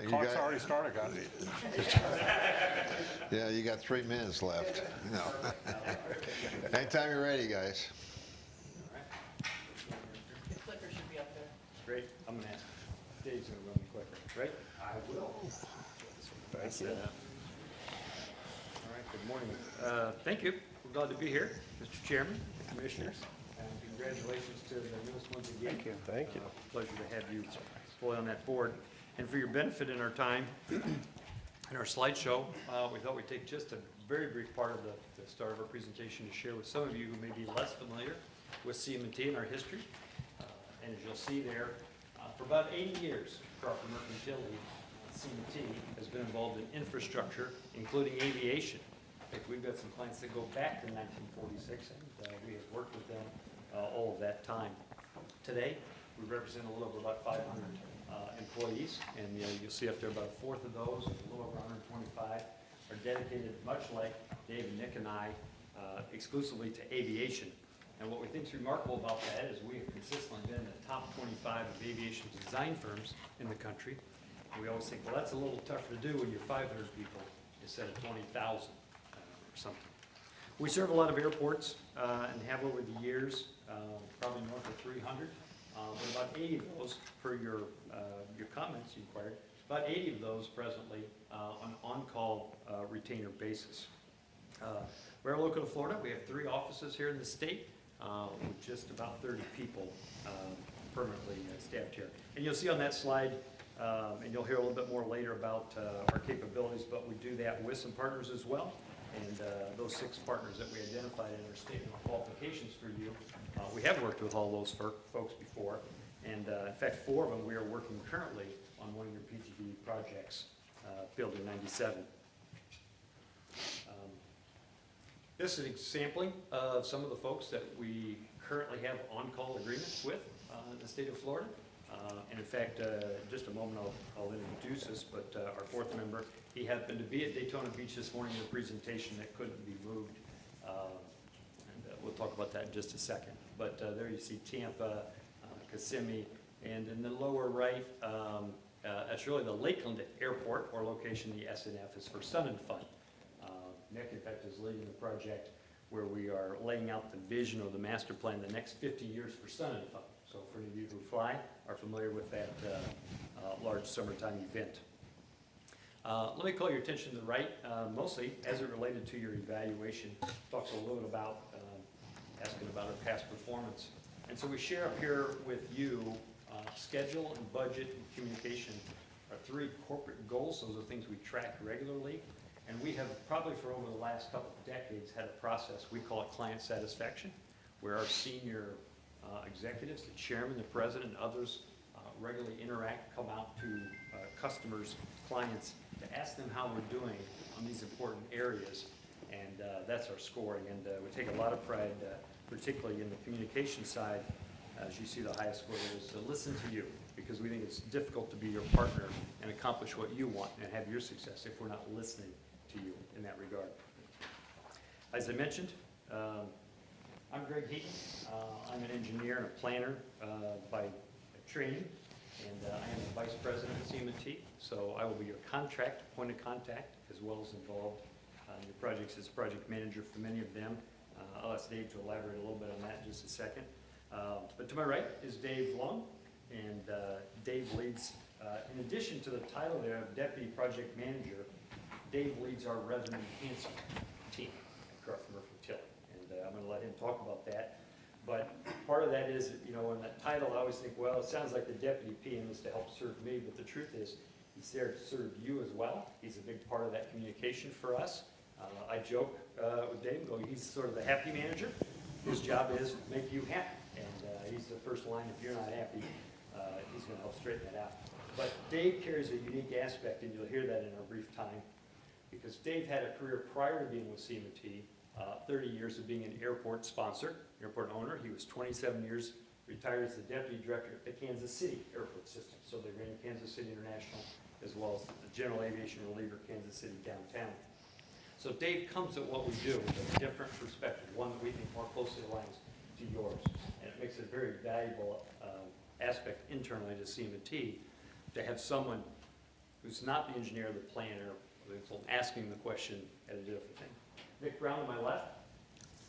Clock's already started, guys. Yeah, you got 3 minutes left. No. Anytime you're ready, guys. The clicker should be up there. Great. I'm going to ask Dave's going to run the clicker, right? I will. Thank you. All right, good morning. Thank you. We're glad to be here, Mr. Chairman, Commissioners, and congratulations to the newest ones again. Thank you. Thank you. Pleasure to have you fully on that board. And for your benefit in our time, in our slideshow, we thought we'd take just a very brief part of the start of our presentation to share with some of you who may be less familiar with CM&T and our history. And as you'll see there, for about 80 years, Crawford Murphy Utility, CM&T, has been involved in infrastructure, including aviation. In fact, we've got some clients that go back to 1946, and we have worked with them all of that time. Today, we represent a little over about 500 employees, and you'll see up there about a fourth of those, a little over 125, are dedicated, much like Dave and Nick and I, exclusively to aviation. And what we think is remarkable about that is we have consistently been in the top 25 of aviation design firms in the country. We always think, well, that's a little tougher to do when you're 500 people instead of 20,000 or something. We serve a lot of airports and have over the years, probably north of 300. But about 80 of those, per your comments you inquired, about 80 of those presently on on-call retainer basis. We're local to Florida. We have 3 offices here in the state with just about 30 people permanently staffed here. And you'll see on that slide, and you'll hear a little bit more later about our capabilities, but we do that with some partners as well. And those 6 partners that we identified in our statement of qualifications for you, we have worked with all those folks before. And in fact, 4 of them we are working currently on one of your PGD projects, Building 97. This is a sampling of some of the folks that we currently have on-call agreements with in the state of Florida. And in fact, just a moment I'll introduce us, but our 4th member, he happened to be at Daytona Beach this morning in a presentation that couldn't be moved. And we'll talk about that in just a second. But there you see Tampa, Kissimmee, and in the lower right, that's really the Lakeland Airport, or location the SNF is for Sun and Fun. Nick, in fact, is leading the project where we are laying out the vision of the master plan the next 50 years for Sun and Fun. So for any of you who fly, are familiar with that large summertime event. Let me call your attention to the right, mostly as it related to your evaluation. Talks a little bit about, asking about our past performance. And so we share up here with you schedule and budget and communication are 3 corporate goals. Those are things we track regularly. And we have probably for over the last couple of decades had a process, we call it client satisfaction, where our senior executives, the chairman, the president, and others regularly interact, come out to customers, clients, to ask them how we're doing on these important areas. And that's our scoring. And we take a lot of pride, particularly in the communication side. As you see, the highest score is to listen to you, because we think it's difficult to be your partner and accomplish what you want and have your success if we're not listening to you in that regard. As I mentioned, I'm Greg Heaton. I'm an engineer and a planner by training, and I am the vice president at CM&T. So I will be your point of contact, as well as involved in your projects as project manager for many of them. I'll ask Dave to elaborate a little bit on that in just a second. But to my right is Dave Long, and Dave leads In addition to the title there of Deputy Project Manager, Dave leads our revenue enhancement team at Crawford Murphy Tilley. And I'm going to let him talk about that. But part of that is, you know, in that title, I always think, well, it sounds like the deputy PM is to help serve me, but the truth is, he's there to serve you as well. He's a big part of that communication for us. I joke with Dave, go, he's sort of the happy manager. His job is make you happy, and he's the first line. If you're not happy, he's going to help straighten that out. But Dave carries a unique aspect, and you'll hear that in our brief time, because Dave had a career prior to being with CM&T, 30 years of being an airport sponsor, airport owner. He was 27 years, retired as the deputy director at the Kansas City Airport System. So they ran Kansas City International, as well as the General Aviation Reliever, Kansas City Downtown. So Dave comes at what we do with a different perspective, one that we think more closely aligns to yours. And it makes it a very valuable aspect internally to CM&T to have someone who's not the engineer, the planner, or the consultant asking the question at a different thing. Nick Brown to my left.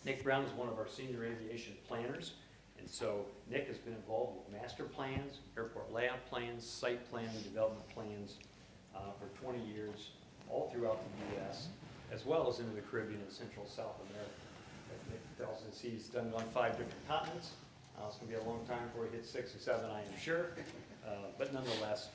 Nick Brown is one of our senior aviation planners. And so Nick has been involved with master plans, airport layout plans, site planning, development plans for 20 years, all throughout the U.S., as well as into the Caribbean and Central South America. As Nick tells us, he's done it on 5 different continents. It's going to be a long time before he hits 6 or 7, I am sure. But nonetheless,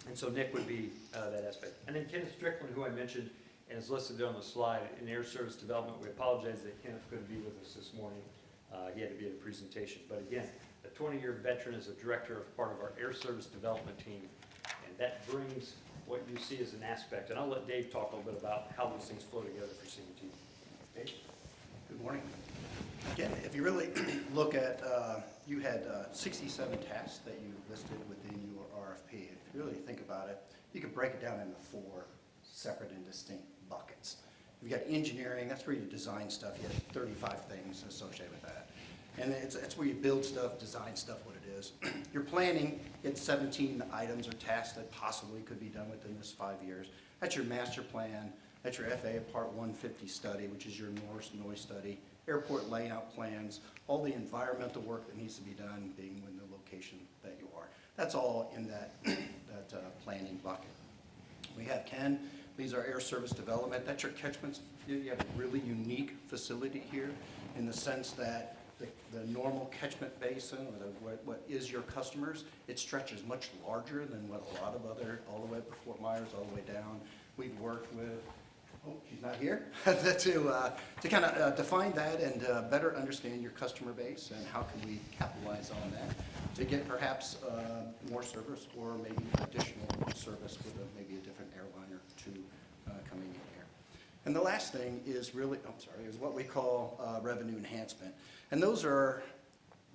and so Nick would be that aspect. And then Kenneth Strickland, who I mentioned, and is listed there on the slide, in Air Service Development. We apologize that Kenneth couldn't be with us this morning. He had to be at a presentation. But again, a 20-year veteran is a director of part of our Air Service Development team. And that brings what you see as an aspect. And I'll let Dave talk a little bit about how those things flow together for CM&T. Dave? Good morning. Again, if you really look at, you had 67 tasks that you listed within your RFP. If you really think about it, you could break it down into 4 separate and distinct buckets. You've got engineering, that's where you design stuff. You have 35 things associated with that. And it's where you build stuff, design stuff, what it is. Your planning, it's 17 items or tasks that possibly could be done within this 5 years. That's your master plan. That's your FAA Part 150 study, which is your noise study, airport layout plans, all the environmental work that needs to be done, being in the location that you are. That's all in that, planning bucket. We have Ken. These are air service development. That's your catchments. You have a really unique facility here in the sense that the normal catchment basin, or what is your customers, it stretches much larger than what a lot of other, all the way up to Fort Myers, all the way down. We've worked with, oh, she's not here, to kind of define that and better understand your customer base and how can we capitalize on that to get perhaps more service or maybe additional service with maybe a different airline or 2 coming in here. And the last thing is really, is what we call revenue enhancement. And those are,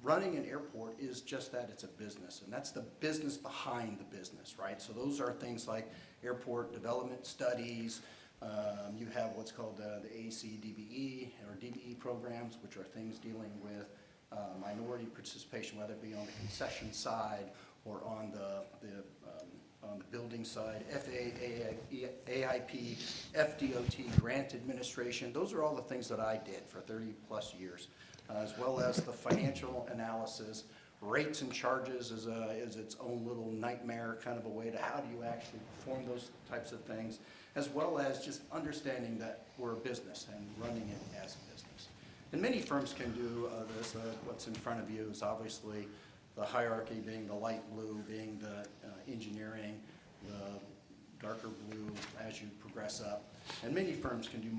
running an airport is just that, it's a business. And that's the business behind the business, right? So those are things like airport development studies. You have what's called the AEC DBE or DBE programs, which are things dealing with minority participation, whether it be on the concession side or on the building side, FAA, AIP, FDOT, grant administration. Those are all the things that I did for 30 plus years, as well as the financial analysis. Rates and charges is its own little nightmare, kind of a way to how do you actually perform those types of things, as well as just understanding that we're a business and running it as a business. And many firms can do this. What's in front of you is obviously the hierarchy being the light blue, being the engineering, the darker blue as you progress up. And many firms can do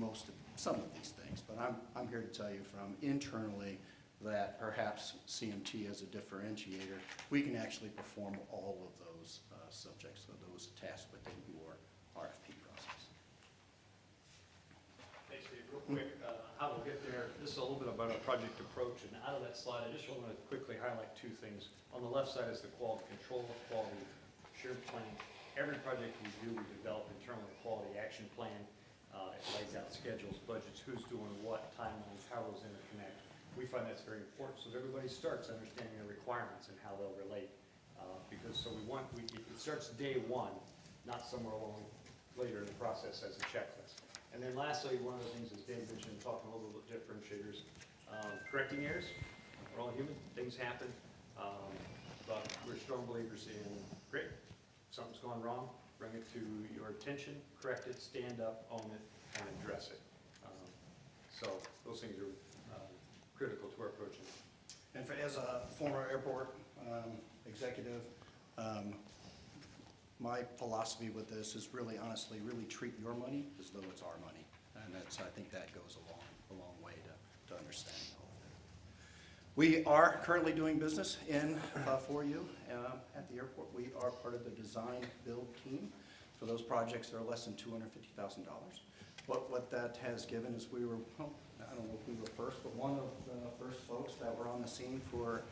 some of these things, but I'm here to tell you from internally that perhaps CM&T as a differentiator, we can actually perform all of those subjects, so those tasks within your RFP process. Thanks, Dave. Real quick, how we'll get there. This is a little bit about our project approach, and out of that slide, I just want to quickly highlight 2 things. On the left side is the quality control, quality assurance plan. Every project we do, we develop internally a quality action plan. It lays out schedules, budgets, who's doing what, timelines, how those interconnect. We find that's very important, so that everybody starts understanding the requirements and how they'll relate. Because it starts day 1, not somewhere along later in the process as a checklist. And then lastly, one of the things, as Dave mentioned, talking a little bit differentiators, correcting errors. We're all human, things happen. but we're strong believers in, great, if something's gone wrong, bring it to your attention, correct it, stand up, own it, and address it. So those things are critical to our approach. And as a former airport executive, my philosophy with this is really, honestly, really treat your money as though it's our money. And that's, I think that goes a long way to understanding all of that. We are currently doing business for you at the airport. We are part of the design build team for those projects that are less than $250,000. What that has given is we were, well, I don't know if we were first, but one of the first folks that were on the scene for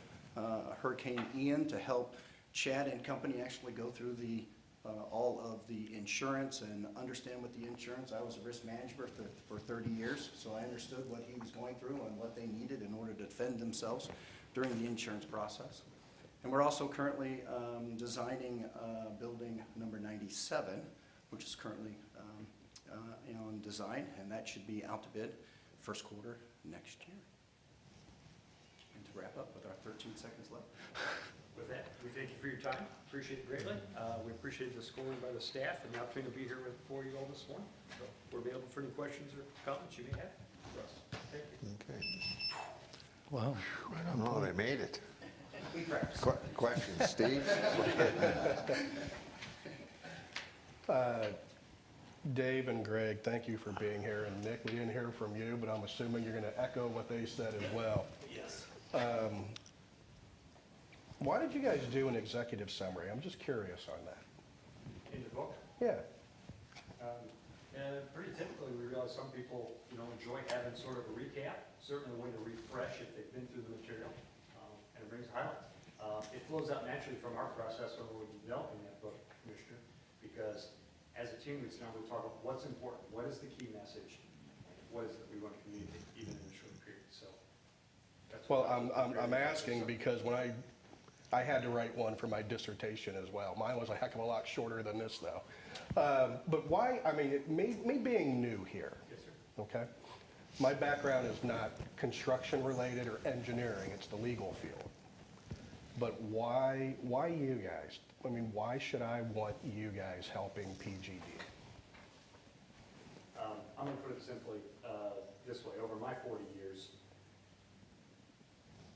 Hurricane Ian to help Chad and company actually go through all of the insurance and understand what the insurance. I was a risk manager for 30 years, so I understood what he was going through and what they needed in order to defend themselves during the insurance process. And we're also currently designing building number 97, which is currently on design, and that should be out to bid first quarter next year. And to wrap up with our 13 seconds left. With that, we thank you for your time, appreciate it greatly. We appreciate the schooling by the staff and the opportunity to be here for you all this morning. So we're available for any questions or comments you may have for us. Thank you. Okay. Wow. I don't know, they made it. We practice. Questions, Steve? Dave and Greg, thank you for being here. And Nick, we didn't hear from you, but I'm assuming you're going to echo what they said as well. Yes. Why did you guys do an executive summary? I'm just curious on that. In the book? Yeah. And pretty typically, we realize some people, enjoy having sort of a recap, certainly a way to refresh if they've been through the material, and it brings highlights. It flows out naturally from our process when we're developing that book, Commissioner, because as a team, we talk about what's important, what is the key message, what is it we want to communicate, even in a short period. So. Well, I'm asking because when I had to write one for my dissertation as well. Mine was a heck of a lot shorter than this, though. But why, me being new here, Yes, sir. okay? My background is not construction related or engineering, it's the legal field. But why you guys? Why should I want you guys helping PGD? I'm going to put it simply this way. Over my 40 years,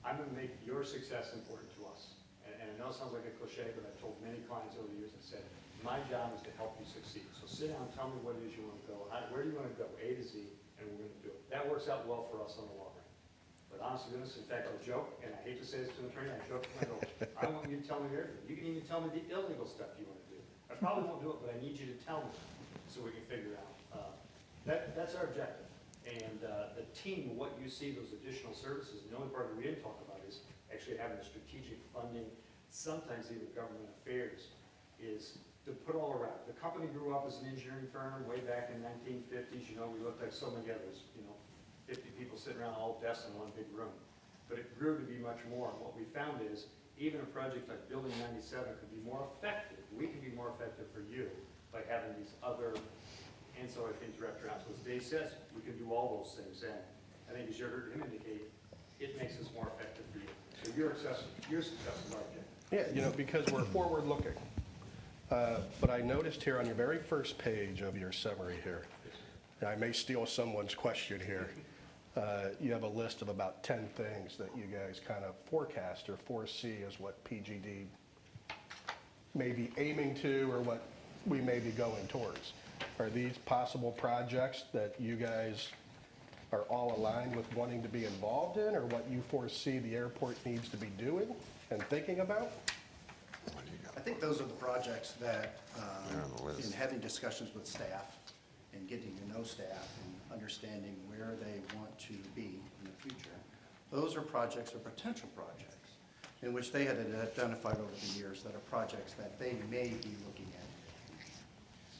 I'm going to make your success important to us. And I know it sounds like a cliche, but I've told many clients over the years and said, my job is to help you succeed. So sit down, tell me what it is you want to go. Where do you want to go? A to Z, and we're going to do it. That works out well for us on the long run. But honestly, in fact, I'll joke, and I hate to say this to an attorney, I joke with my goals. I want you to tell me everything. You can even tell me the illegal stuff you want to do. I probably won't do it, but I need you to tell me so we can figure it out. That's our objective. And the team, what you see, those additional services, the only part that we didn't talk about is actually having the strategic funding, sometimes even government affairs, is to put all around. The company grew up as an engineering firm way back in the 1950s. We looked like so many others, 50 people sitting around all desks in one big room. But it grew to be much more. And what we found is even a project like Building 97 could be more effective. We can be more effective for you by having these other ancillary things wrapped around. So as Dave says, we can do all those things. And I think as you heard him indicate, it makes us more effective for you. So your success is our objective. Yeah, because we're forward looking. But I noticed here on your very first page of your summary here, and I may steal someone's question here, you have a list of about 10 things that you guys kind of forecast or foresee as what PGD may be aiming to or what we may be going towards. Are these possible projects that you guys are all aligned with wanting to be involved in, or what you foresee the airport needs to be doing and thinking about? I think those are the projects that, in having discussions with staff and getting to know staff and understanding where they want to be in the future, those are projects or potential projects in which they had identified over the years that are projects that they may be looking at.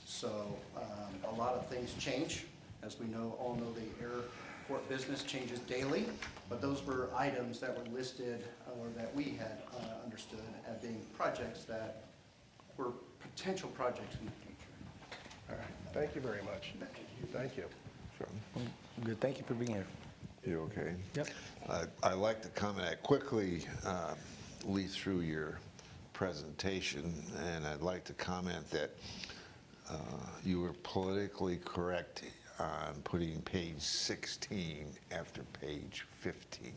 So a lot of things change. As we all know, the airport business changes daily, but those were items that were listed or that we had understood as being projects that were potential projects in the future. All right, thank you very much. Thank you. Sure. Good, thank you for being here. You okay? Yep. I'd like to comment, quickly lead through your presentation, and I'd like to comment that you were politically correct on putting page 16 after page 15.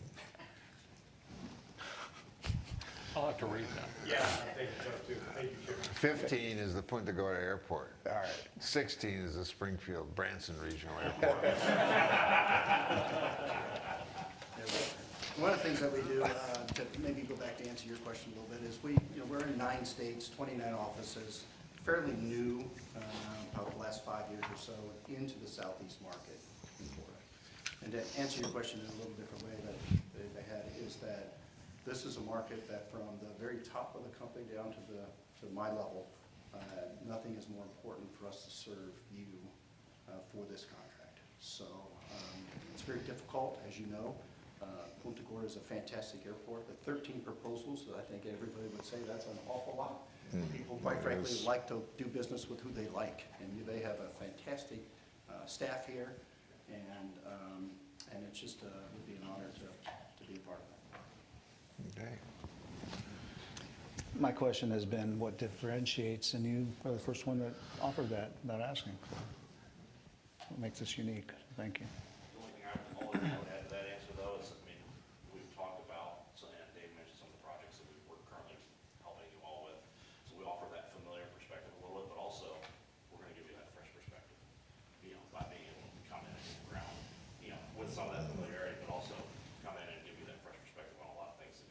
I'll have to read that. Yeah, I think so too. Thank you, Chairman. 15 is the Punta Gorda Airport. All right. 16 is the Springfield Branson Regional Airport. One of the things that we do, to maybe go back to answer your question a little bit, is we're in 9 states, 29 offices, fairly new, about the last 5 years or so, into the southeast market in Florida. And to answer your question in a little different way that they had, is that this is a market that from the very top of the company down to my level, nothing is more important for us to serve you for this contract. So it's very difficult, as you know. Punta Gorda is a fantastic airport. The 13 proposals, I think everybody would say that's an awful lot. People, quite frankly, like to do business with who they like, and they have a fantastic staff here, and it's just would be an honor to be a part of that. Okay. My question has been, what differentiates, and you are the first one that offered that without asking. What makes us unique? Thank you. The only thing I would add to that answer, though, is, we've talked about, and Dave mentioned some of the projects that we're currently helping you all with. So we offer that familiar perspective a little bit, but also we're going to give you that fresh perspective, by being able to come in and hit the ground, with some of that familiarity, but also come in and give you that fresh perspective on a lot of things that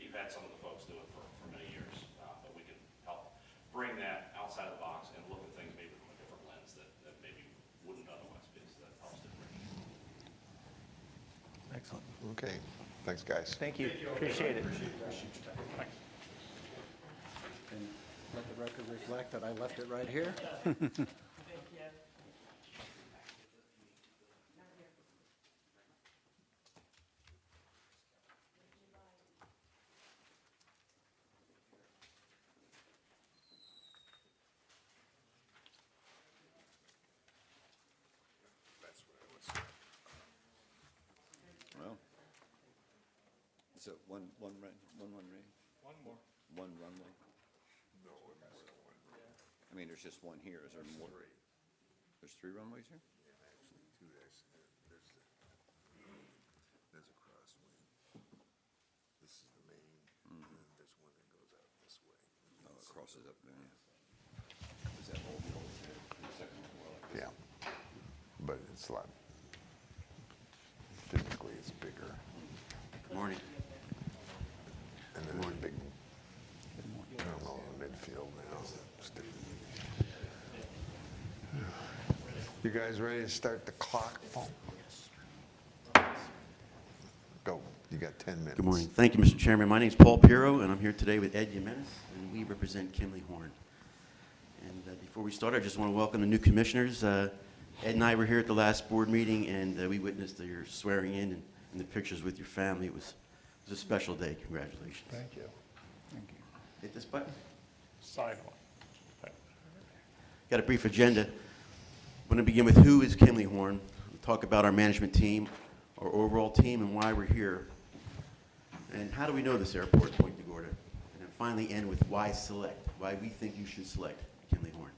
you've had some of the folks doing for many years. But we can help bring that outside of the box and look at things maybe from a different lens that maybe wouldn't otherwise be. So that helps differentiate. Excellent. Okay. Thanks, guys. Thank you. Appreciate it. And let the record reflect that I left it right here. Well, so one runway? One more. One runway? No, I mean, there's just one here. Is there more? There's 3 runways here? Yeah, actually, 2. There's a crossway. This is the main, and then there's one that goes out this way. Oh, it crosses up there. Is that all the old the second one? Well, like this? Yeah, but it's a lot, physically it's bigger. Good morning. And then there's a big, I don't know, midfield now. It's different. You guys ready to start the clock? Go, you got 10 minutes. Good morning. Thank you, Mr. Chairman. My name is Paul Piero, and I'm here today with Ed Jimenez, and we represent Kimley Horn. And before we start, I just want to welcome the new commissioners. Ed and I were here at the last board meeting, and we witnessed your swearing in and the pictures with your family. It was a special day. Congratulations. Thank you. Thank you. Hit this button. Side one. Got a brief agenda. I'm going to begin with who is Kimley Horn. We'll talk about our management team, our overall team, and why we're here. And how do we know this airport, Point de Gorda? And then finally end with why select, why we think you should select Kimley Horn.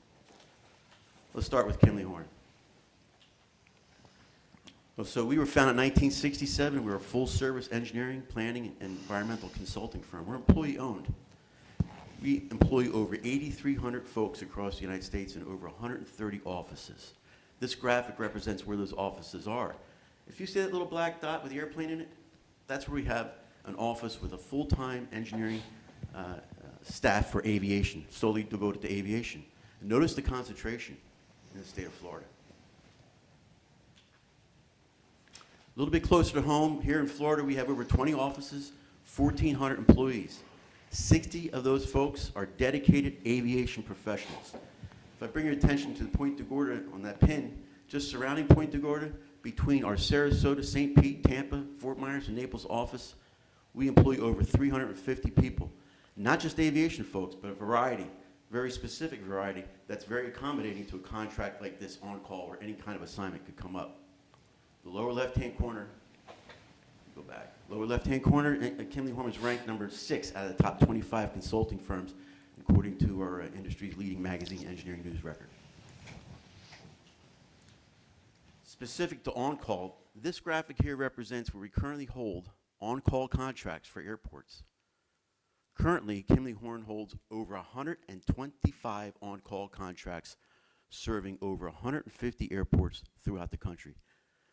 Let's start with Kimley Horn. So we were founded in 1967. We're a full-service engineering, planning, and environmental consulting firm. We're employee-owned. We employ over 8,300 folks across the United States in over 130 offices. This graphic represents where those offices are. If you see that little black dot with the airplane in it, that's where we have an office with a full-time engineering staff for aviation, solely devoted to aviation. And notice the concentration in the state of Florida. A little bit closer to home, here in Florida, we have over 20 offices, 1,400 employees. 60 of those folks are dedicated aviation professionals. If I bring your attention to the Point de Gorda on that pin, just surrounding Point de Gorda, between our Sarasota, St. Pete, Tampa, Fort Myers, and Naples office, we employ over 350 people. Not just aviation folks, but a variety, very specific variety, that's very accommodating to a contract like this on call where any kind of assignment could come up. The lower left-hand corner, go back, Lower left-hand corner, Kimley Horn is ranked number 6 out of the top 25 consulting firms, according to our industry's leading magazine, Engineering News Record. Specific to on-call, this graphic here represents where we currently hold on-call contracts for airports. Currently, Kimley Horn holds over 125 on-call contracts serving over 150 airports throughout the country.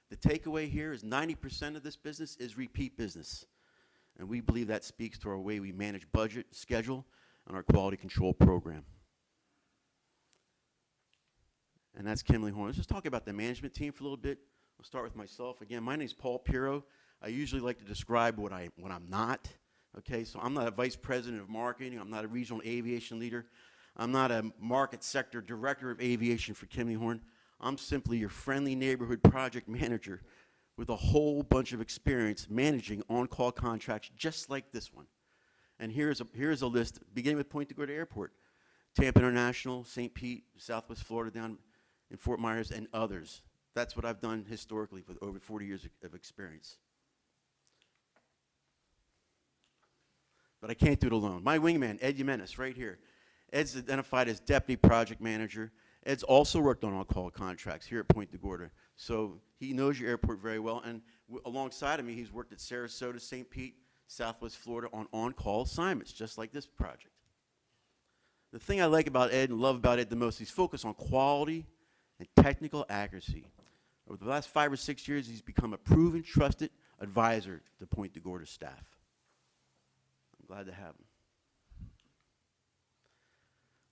The takeaway here is 90% of this business is repeat business. And we believe that speaks to our way we manage budget, schedule, and our quality control program. And that's Kimley Horn. Let's just talk about the management team for a little bit. I'll start with myself. Again, my name is Paul Pirro. I usually like to describe what I'm not. Okay, so I'm not a vice president of marketing. I'm not a regional aviation leader. I'm not a market sector director of aviation for Kimley Horn. I'm simply your friendly neighborhood project manager with a whole bunch of experience managing on-call contracts just like this one. And here's a list, beginning with Point Gorda Airport, Tampa International, St. Pete, Southwest Florida down in Fort Myers, and others. That's what I've done historically with over 40 years of experience. But I can't do it alone. My wingman, Ed Jimenez, right here. Ed's identified as deputy project manager. Ed's also worked on on-call contracts here at Point Gorda, so he knows your airport very well. And alongside of me, he's worked at Sarasota, St. Pete, Southwest Florida on-call assignments, just like this project. The thing I like about Ed and love about Ed the most, he's focused on quality and technical accuracy. Over the last 5 or 6 years, he's become a proven, trusted advisor to Point Gorda staff. I'm glad to have him.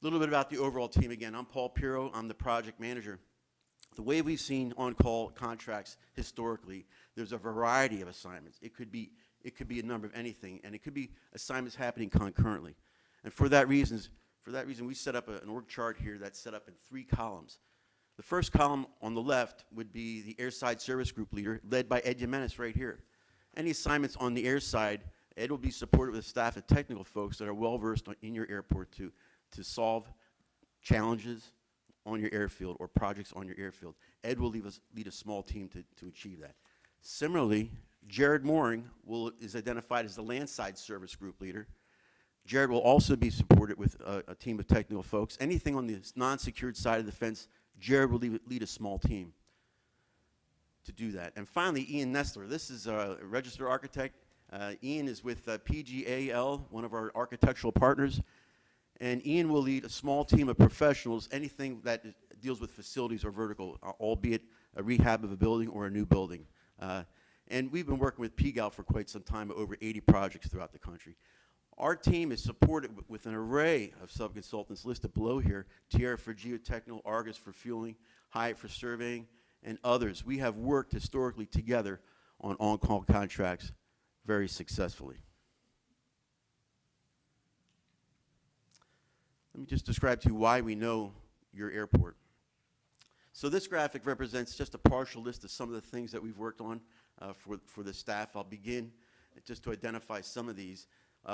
A little bit about the overall team again. I'm Paul Pirro. I'm the project manager. The way we've seen on-call contracts historically, there's a variety of assignments. It could be a number of anything, and it could be assignments happening concurrently. And for that reason, we set up an org chart here that's set up in 3 columns. The first column on the left would be the airside service group leader, led by Ed Jimenez right here. Any assignments on the airside, Ed will be supported with staff and technical folks that are well-versed in your airport to solve challenges on your airfield or projects on your airfield. Ed will lead a small team to achieve that. Similarly, Jared Mooring is identified as the landside service group leader. Jared will also be supported with a team of technical folks. Anything on the non-secured side of the fence, Jared will lead a small team to do that. And finally, Ian Nestler. This is a registered architect. Ian is with PGAL, one of our architectural partners. And Ian will lead a small team of professionals, anything that deals with facilities or vertical, albeit a rehab of a building or a new building. And we've been working with PGAL for quite some time, over 80 projects throughout the country. Our team is supported with an array of sub-consultants listed below here: Tierra for geotechnical, Argus for fueling, Hyatt for surveying, and others. We have worked historically together on on-call contracts very successfully. Let me just describe to you why we know your airport. So this graphic represents just a partial list of some of the things that we've worked on for the staff. I'll begin just to identify some of these.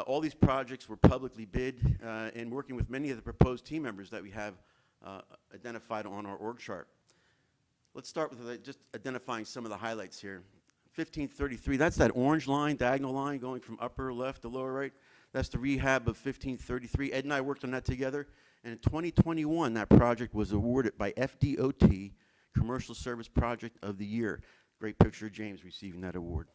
All these projects were publicly bid and working with many of the proposed team members that we have identified on our org chart. Let's start with just identifying some of the highlights here. 1533, that's that orange line, diagonal line going from upper left to lower right. That's the rehab of 1533. Ed and I worked on that together. And in 2021, that project was awarded by FDOT Commercial Service Project of the Year. Great picture of James receiving that award.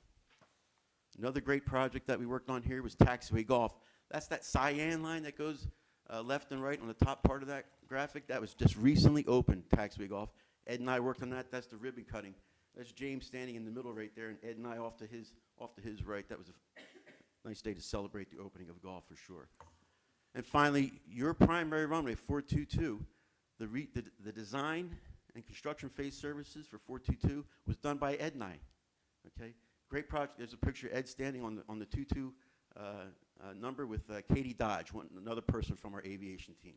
Another great project that we worked on here was Taxiway Golf. That's that cyan line that goes left and right on the top part of that graphic. That was just recently opened, Taxiway Golf. Ed and I worked on that. That's the ribbon cutting. That's James standing in the middle right there, and Ed and I off to his right. That was a nice day to celebrate the opening of golf for sure. And finally, your primary runway, 422, the design and construction phase services for 422 was done by Ed and I. Okay, great project. There's a picture of Ed standing on the 22 number with Katie Dodge, another person from our aviation team.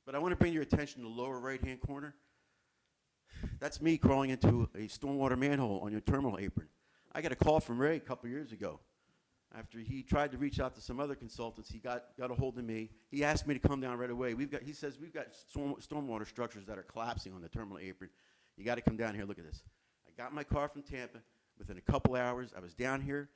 But I want to bring your attention to the lower right-hand corner. That's me crawling into a stormwater manhole on your terminal apron. I got a call from Ray a couple years ago. After he tried to reach out to some other consultants, he got a hold of me. He asked me to come down right away. He says, we've got stormwater structures that are collapsing on the terminal apron. You got to come down here, look at this. I got my car from Tampa. Within a couple hours, I was down here,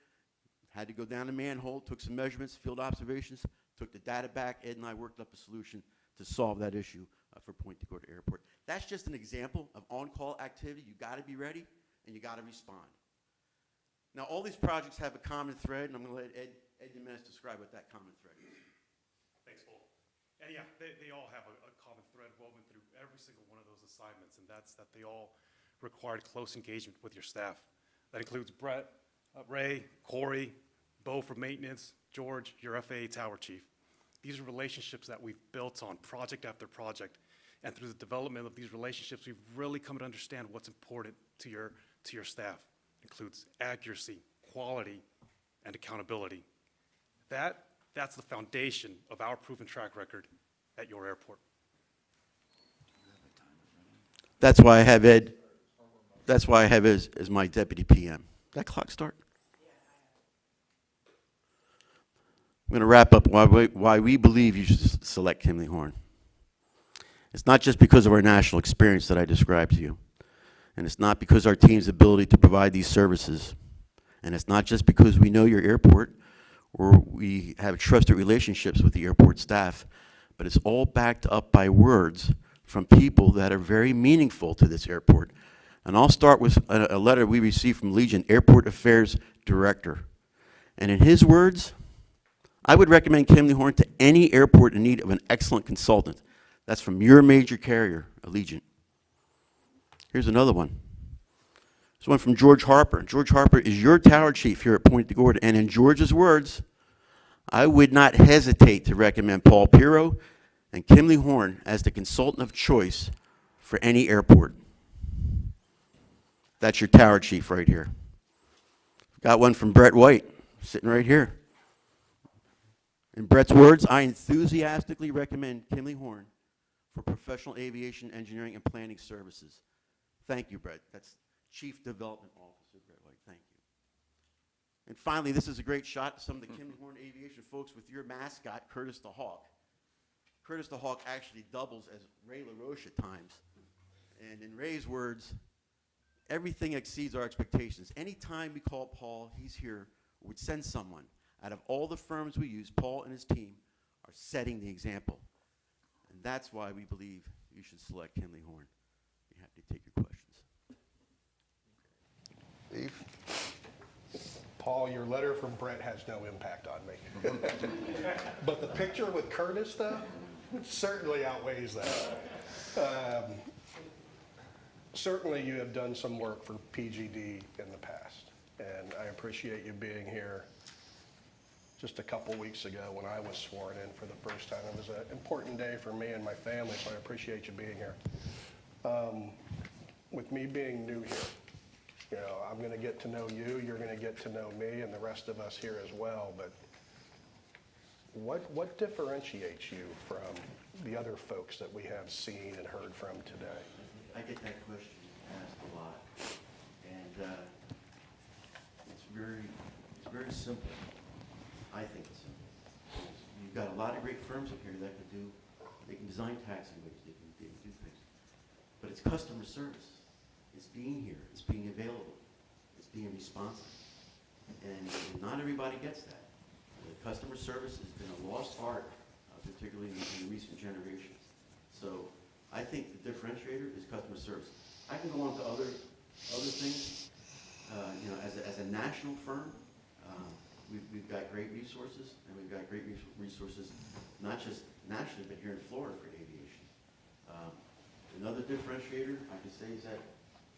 Had to go down the manhole, took some measurements, field observations, took the data back. Ed and I worked up a solution to solve that issue for Point Decoda Airport. That's just an example of on-call activity. You got to be ready and you got to respond. Now, all these projects have a common thread, and I'm going to let Ed Jimenez describe what that common thread is. Thanks, Paul. And yeah, they all have a common thread woven through every single one of those assignments, and that's that they all required close engagement with your staff. That includes Brett, Ray, Corey, Bo for maintenance, George, your FAA tower chief. These are relationships that we've built on project after project, and through the development of these relationships, we've really come to understand what's important to your staff. It includes accuracy, quality, and accountability. That's the foundation of our proven track record at your airport. That's why I have Ed. That's why I have Ed as my deputy PM. That clock start? I'm going to wrap up why we believe you should select Kimley Horn. It's not just because of our national experience that I described to you. And it's not because our team's ability to provide these services. And it's not just because we know your airport or we have trusted relationships with the airport staff, but it's all backed up by words from people that are very meaningful to this airport. And I'll start with a letter we received from Legion Airport Affairs Director. And in his words, I would recommend Kimley Horn to any airport in need of an excellent consultant. That's from your major carrier, Allegiant. Here's another one. This one from George Harper. George Harper is your tower chief here at Point Decoda, and in George's words, I would not hesitate to recommend Paul Pirro and Kimley Horn as the consultant of choice for any airport. That's your tower chief right here. Got one from Brett White, sitting right here. In Brett's words, I enthusiastically recommend Kimley Horn for professional aviation engineering and planning services. Thank you, Brett. That's Chief Development Officer Brett White. Thank you. And finally, this is a great shot of some of the Kimley Horn aviation folks with your mascot, Curtis the Hawk. Curtis the Hawk actually doubles as Ray LaRoche at times. And in Ray's words, everything exceeds our expectations. Anytime we call Paul, he's here, or would send someone. Out of all the firms we use, Paul and his team are setting the example. And that's why we believe you should select Kimley Horn. Be happy to take your questions. Steve? Paul, your letter from Brett has no impact on me. But the picture with Curtis, though, certainly outweighs that. Certainly you have done some work for PGD in the past, and I appreciate you being here. Just a couple weeks ago when I was sworn in for the first time. It was an important day for me and my family, so I appreciate you being here. With me being new here, you know, I'm going to get to know you, you're going to get to know me, and the rest of us here as well, but what differentiates you from the other folks that we have seen and heard from today? I get that question asked a lot, and it's very simple. I think it's simple. You've got a lot of great firms up here that they can design taxiways, they can do things. But it's customer service. It's being here, it's being available, it's being responsive. And not everybody gets that. The customer service has been a lost art, particularly in recent generations. So I think the differentiator is customer service. I can go on to other things. You know, as a national firm, we've got great resources, and we've got great resources not just nationally, but here in Florida for aviation. Another differentiator I could say is that,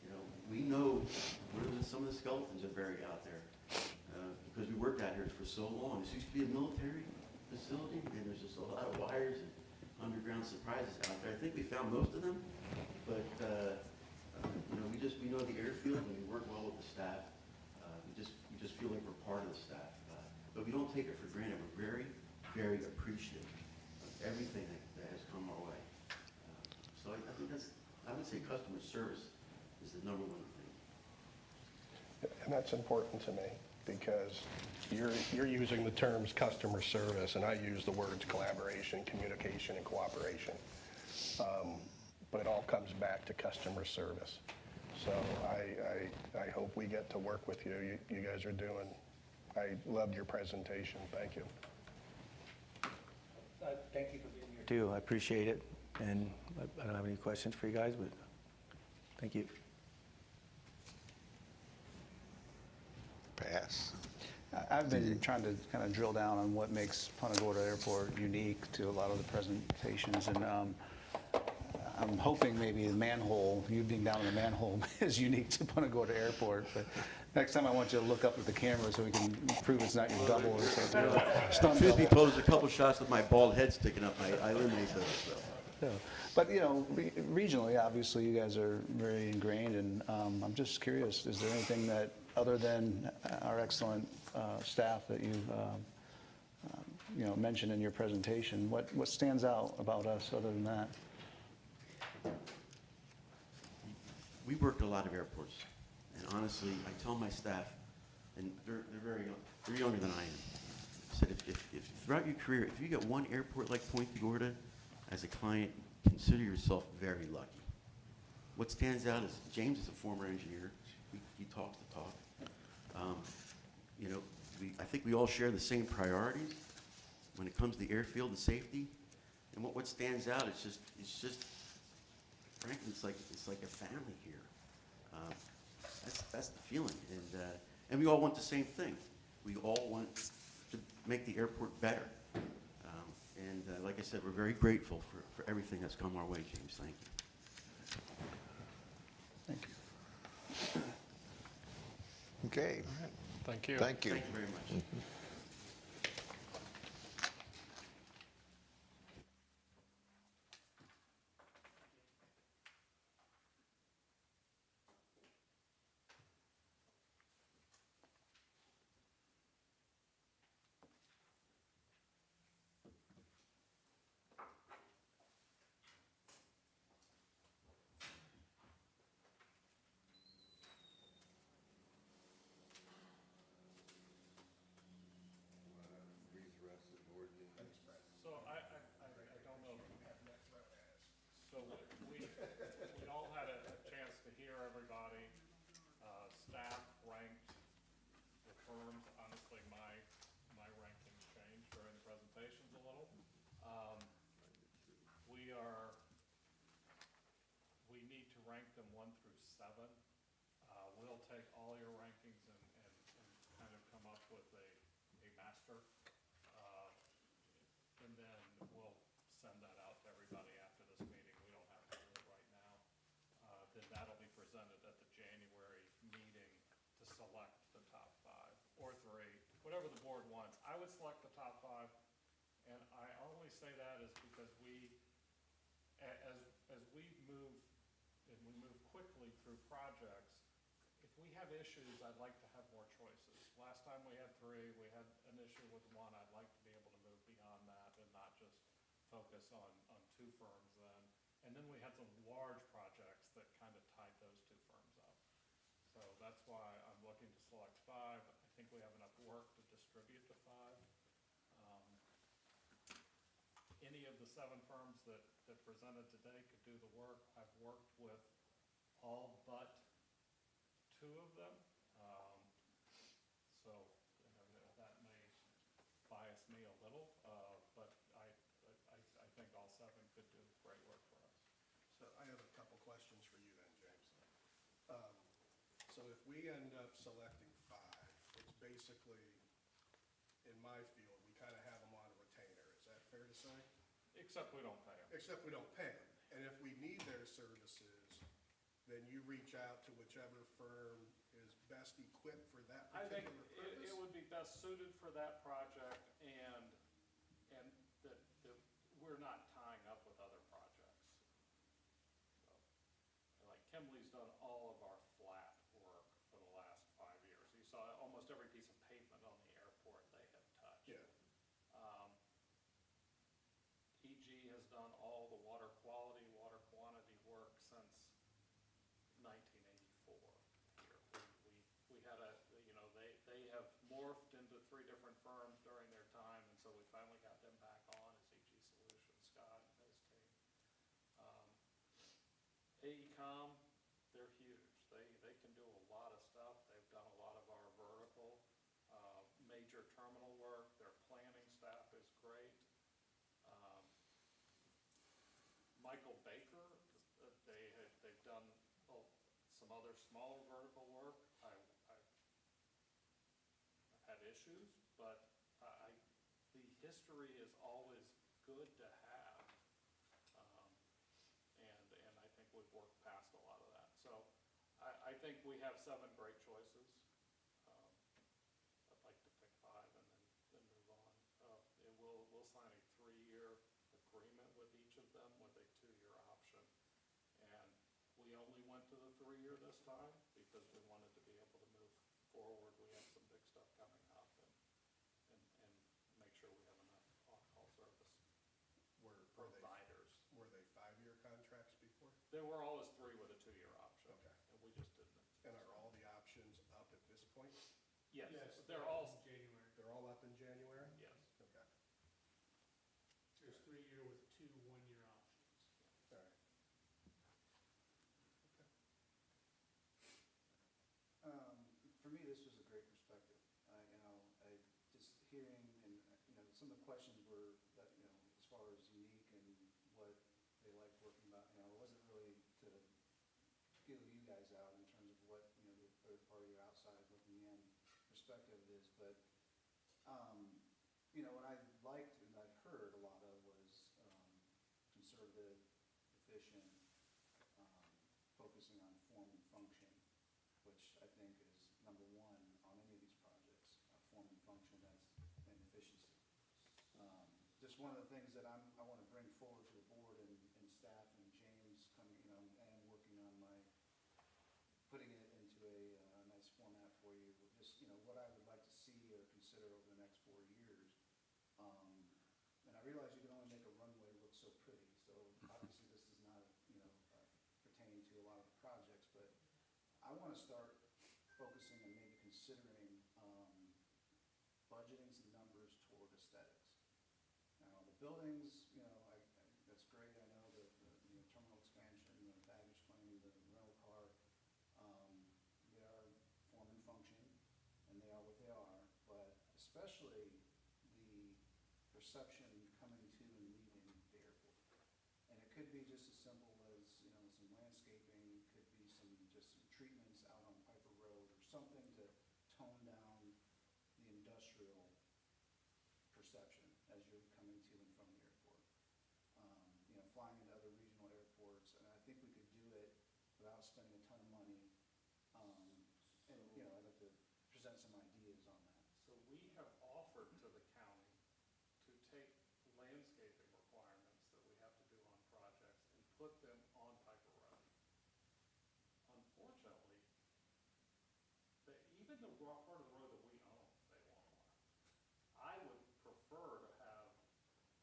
you know, we know where some of the skeletons are buried out there because we worked out here for so long. This used to be a military facility, and there's just a lot of wires and underground surprises out there. I think we found most of them, but you know, we know the airfield, and we work well with the staff. We just feel like we're part of the staff. But we don't take it for granted. We're very, very appreciative of everything that has come our way. So I think I would say customer service is the number one thing. And that's important to me because you're using the terms customer service, and I use the words collaboration, communication, and cooperation. But it all comes back to customer service. So I hope we get to work with you. You guys are doing I loved your presentation. Thank you. Thank you for being here too. I appreciate it. And I don't have any questions for you guys, but thank you. Pass. I've been trying to kind of drill down on what makes Punta Gorda Airport unique to a lot of the presentations, and I'm hoping maybe the manhole, you being down in the manhole, is unique to Punta Gorda Airport. But next time I want you to look up at the camera so we can prove it's not your double or something. Truth be told, there's a couple shots with my bald head sticking up. I eliminate those. So. Yeah. But, you know, regionally, obviously, you guys are very ingrained, and I'm just curious, is there anything that, other than our excellent staff that you know, mentioned in your presentation, what stands out about us other than that? We work at a lot of airports, and honestly, I tell my staff, and they're very young, they're younger than I am. I said, if throughout your career, if you get one airport like Punta Gorda as a client, consider yourself very lucky. What stands out is James is a former engineer. He talks the talk. You know, I think we all share the same priorities when it comes to the airfield and safety. And what stands out is just frankly, it's like a family here. That's the feeling, and we all want the same thing. We all want to make the airport better. And like I said, we're very grateful for everything that's come our way, James. Thank you. Thank you. Okay. Thank you. Thank you. Thank you very much. So I don't know. So we all had a chance to hear everybody. Staff ranked the firms. Honestly, my ranking changed during the presentations a little. We need to rank them 1 through 7. We'll take all your rankings and kind of come up with a master. And then we'll send that out to everybody after this meeting. We don't have to do it right now. Then that'll be presented at the January meeting to select the top 5 or 3, whatever the board wants. I would select the top 5, and I only say that is because as we move, and we move quickly through projects, if we have issues, I'd like to have more choices. Last time we had 3, we had an issue with 1. I'd like to be able to move beyond that and not just focus on 2 firms then. And then we had some large projects that kind of tied those 2 firms up. So that's why I'm looking to select 5. I think we have enough work to distribute to 5. Any of the 7 firms that presented today could do the work. I've worked with all but 2 of them. So that may bias me a little, but I think all 7 could do great work for us. So I have a couple questions for you then, James. So if we end up selecting 5, it's basically, in my field, we kind of have them on a retainer. Is that fair to say? Except we don't pay them. Except we don't pay them. And if we need their services, then you reach out to whichever firm is best equipped for that I think particular purpose? it would be best suited for that project, and that we're not tying up with other projects. So, like Kimley's done all of our flat work for the last 5 years. You saw almost every piece of pavement on the airport they have touched. Yeah. EG has done all the water quality, water quantity work since 1984 here. We had they have morphed into 3 different firms during their time, and so we finally got them back on as EG Solutions, Scott and his team. AECom, they're huge. They can do a lot of stuff. They've done a lot of our vertical. Michael Baker, they've done some other smaller vertical work. I've had issues, but the history is always good to have. And I think we've worked past a lot of that. So I think we have 7 great choices. I'd like to pick 5 and then move on. And we'll sign a 3-year agreement with each of them with a 2-year option. And we only went to the 3-year this time because we wanted to be able to move forward. We have some big stuff coming up and make sure we have enough on-call service providers. Were they 5-year contracts before? There were always 3 with a 2-year option. Okay. And we just didn't. And are all the options up at this point? Yes, they're all, January. They're all up in January? yes. Okay, There's 3-year with 2 1-year options. all right. For me, this was a great perspective. I just hearing and, some of the questions were that, as far as unique and what they liked working about, it wasn't really to feel you guys out in terms of what, the third party or outside looking in perspective is, but, what I liked and I've heard a lot of was conservative, efficient, focusing on form and function, which I think is number 1 on any of these projects, form and function and efficiency. Just one of the things that I want to bring forward to the board and staff and James coming, and working on putting it into a nice format for you, just, what I would like to see or consider over the next 4 years. And I realize you can only make a runway look so pretty, so obviously this does not, pertain to a lot of the projects, but I want to start focusing and maybe considering budgeting some numbers toward aesthetics. Now, the buildings, that's great. I know the terminal expansion, the baggage claim, the rental car, they are form and function, and they are what they are, but especially the perception coming to and leaving the airport. And it could be just as simple as, some landscaping, could be just some treatments out on Piper Road or something to tone down the industrial perception as you're coming to and from the airport. Flying into other regional airports, and I think we could do it without spending a ton of money. And, I'd like to present some ideas on that. So we have offered to the county to take landscaping requirements that we have to do on projects and put them on Piper Road. Unfortunately, even the part of the road that we own, they won't allow. I would prefer to have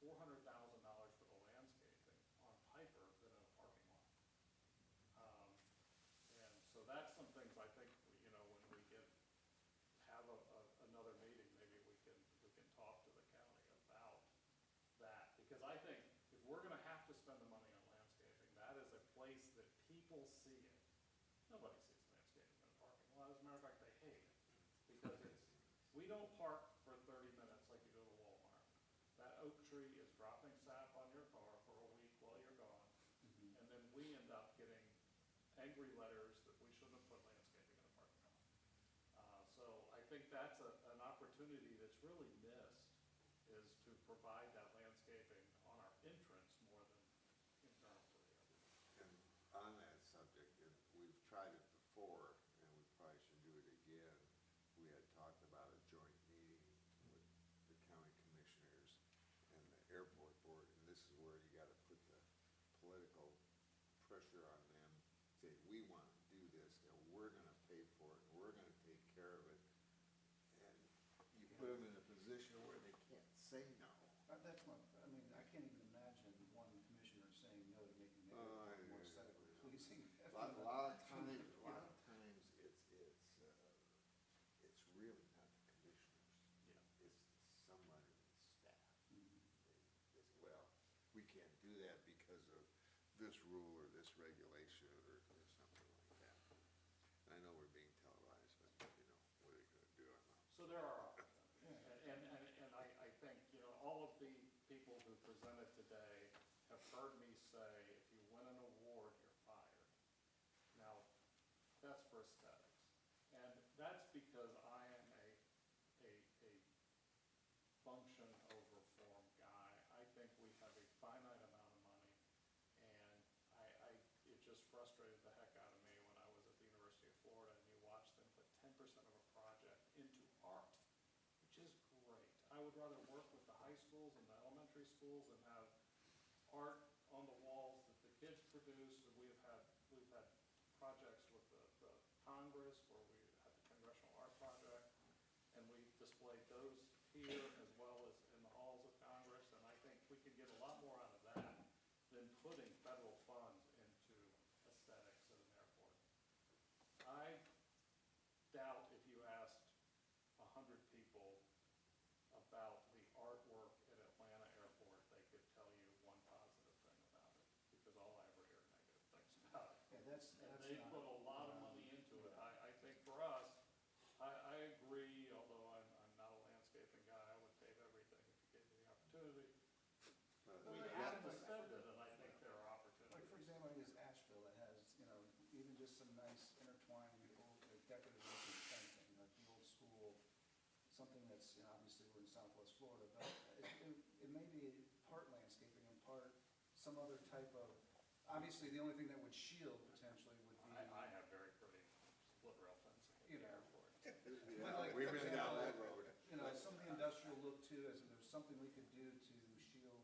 $400,000 for the landscaping on Piper than in a parking lot. And so that's some things I think, when we have another meeting, maybe we can talk to the county about that. Because I think if we're gonna have to spend the money on landscaping, that is a place that people see it. Nobody sees landscaping in a parking lot. As a matter of fact, they hate it. Because we don't park for 30 minutes like you do at Walmart. That oak tree is dropping sap on your car for a week while you're gone. Mm-hmm. And then we end up getting angry letters that we shouldn't have put landscaping in the parking lot. So I think that's an opportunity that's really missed, is to provide that landscaping on our entrance more than internally. And on that subject, and we've tried it before, and we probably should do it again, we had talked about a joint meeting with the county commissioners and the airport board, and this is where you gotta put the political pressure on them, say, we want to do this, and we're gonna pay for it, and we're gonna take care of it. And you put them in a position where they can't say no. That's my, I can't even imagine one commissioner saying no to making it more aesthetically pleasing. A lot of times, it's really not the commissioners. It's somebody in the staff. It's, well, we can't do that because of this rule or this regulation or something like that. And I know we're being televised, but, what are you gonna do? So there are options. And I think, all of the people who presented today have heard me say, finite amount of money. And it just frustrated the heck out of me when I was at the University of Florida and you watched them put 10% of a project into art, which is great. I would rather work with the high schools and the elementary schools and have art on the walls that the kids produce. And we've had projects with the Congress where we had the Congressional Art Project, and we displayed those here as well as in the halls of Congress. And I think we could get a lot more out of that than putting federal funds into aesthetics at an airport. I doubt if you asked 100 people about the artwork at Atlanta Airport, they could tell you one positive thing about it, because all I ever hear are negative things about it. Yeah, that's They put a lot of money into it. I think for us, I agree, although I'm not a landscaping guy, I would pave everything if you gave me the opportunity. We have to spend it, and I think there are opportunities. Like, for example, I use Asheville that has, you know, even just some nice intertwining, old decorative looking fencing, like the old school, something that's, you know, obviously we're in Southwest Florida, but it may be part landscaping and part some other type of, obviously the only thing that would shield potentially would be. I have very pretty split rail fencing at You the know. airport. But like, We've for been down example, that road. you know, some of the industrial look too, as there's something we could do to shield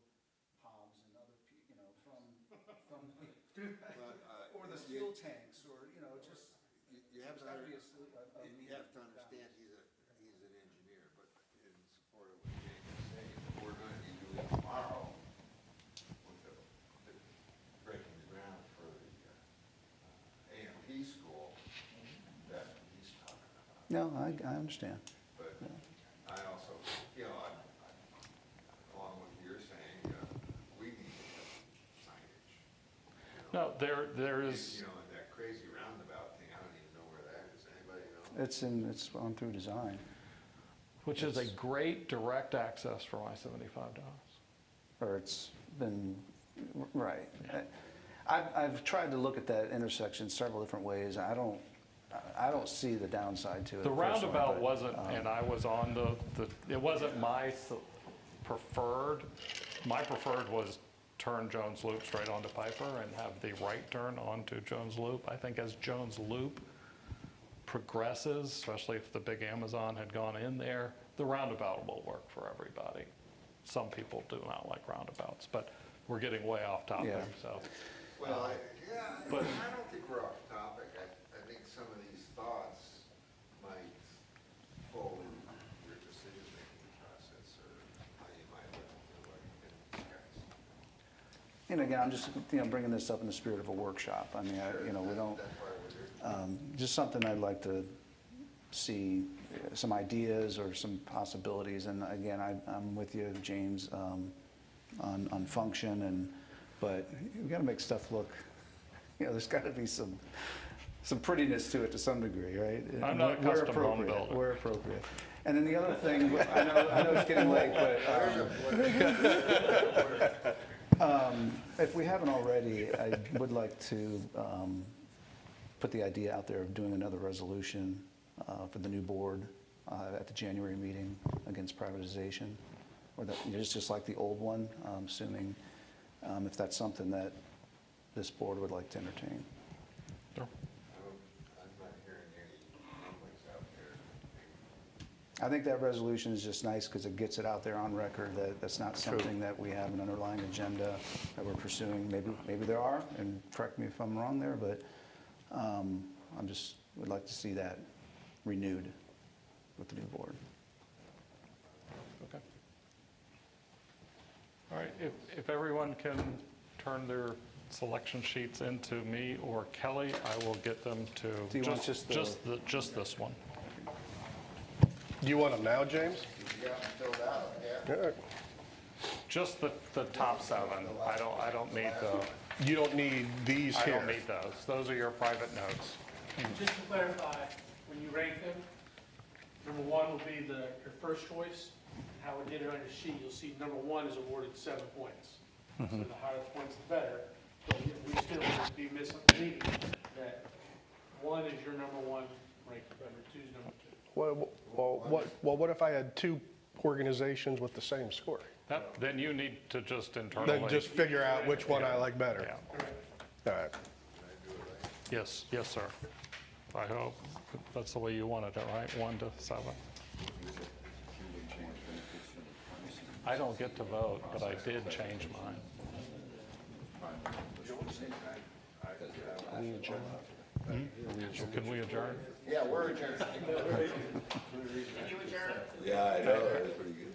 Hobbs and other, you know, from or the fuel tanks, or, you know, just. You have to, there's gotta be you have to understand, he's an engineer, but in support of what James is saying, we're going to be doing tomorrow with the breaking the ground for the AMP school, that's what he's talking about. No, I understand. But I also, you know, along with what you're saying, we need to have signage. No, there is. You know, that crazy roundabout thing, I don't even know where that is. Anybody know? It's on through design. Which is a great direct access for my $75. Or it's been, right. I've tried to look at that intersection several different ways. I don't see the downside to it. The personally, roundabout but, wasn't, and I was on it wasn't my preferred. My preferred was turn Jones Loop straight onto Piper and have the right turn onto Jones Loop. I think as Jones Loop progresses, especially if the big Amazon had gone in there, the roundabout will work for everybody. Some people do not like roundabouts, but we're getting way off topic, Yeah. Well, so. I But- don't think we're off topic. I think some of these thoughts might fold in your decision-making process, or how you might look at what you guys. And again, I'm just, you know, bringing this up in the spirit of a workshop. I mean, you know, we don't, That's why we're here. just something I'd like to see, some ideas or some possibilities. And again, I'm with you, James, on function, but we got to make stuff look, you know, there's got to be some prettiness to it to some degree, right? I'm not a Where custom home appropriate, builder. where appropriate. And then the other thing, I know it's getting late, but if we haven't already, I would like to put the idea out there of doing another resolution for the new board at the January meeting against privatization, or that, just like the old one, assuming if that's something that this board would like to entertain. Sure. I'm not hearing any rumblings out there. I think that resolution is just nice because it gets it out there on record that that's not something that we have an underlying agenda that we're pursuing. Maybe there are, and correct me if I'm wrong there, but I'm just would like to see that renewed with the new board. Okay. All right, if everyone can turn their selection sheets into me or Kelly, I will get them to. Do you want just this one? Do you want them now, James? You got them filled out, yeah? Yeah. Just the top 7. I don't need the. You don't need these I here? don't need those. Those are your private notes. Just to clarify, when you rank them, number 1 will be your first choice. How we did it on your sheet, you'll see number 1 is awarded 7 points. So the higher the points, the better. But we still would be misleading that 1 is your number 1 ranked, number 2 is number 2. Well, what if I had 2 organizations with the same score? Then you need to just internally. Then just figure out which one I like better. Yeah. All right. Yes, yes, sir. I hope. That's the way you wanted it, right? 1 to 7. I don't get to vote, but I did change mine. Can we adjourn? Yeah, we're adjourned. Can you adjourn? Yeah, I know, that was pretty good.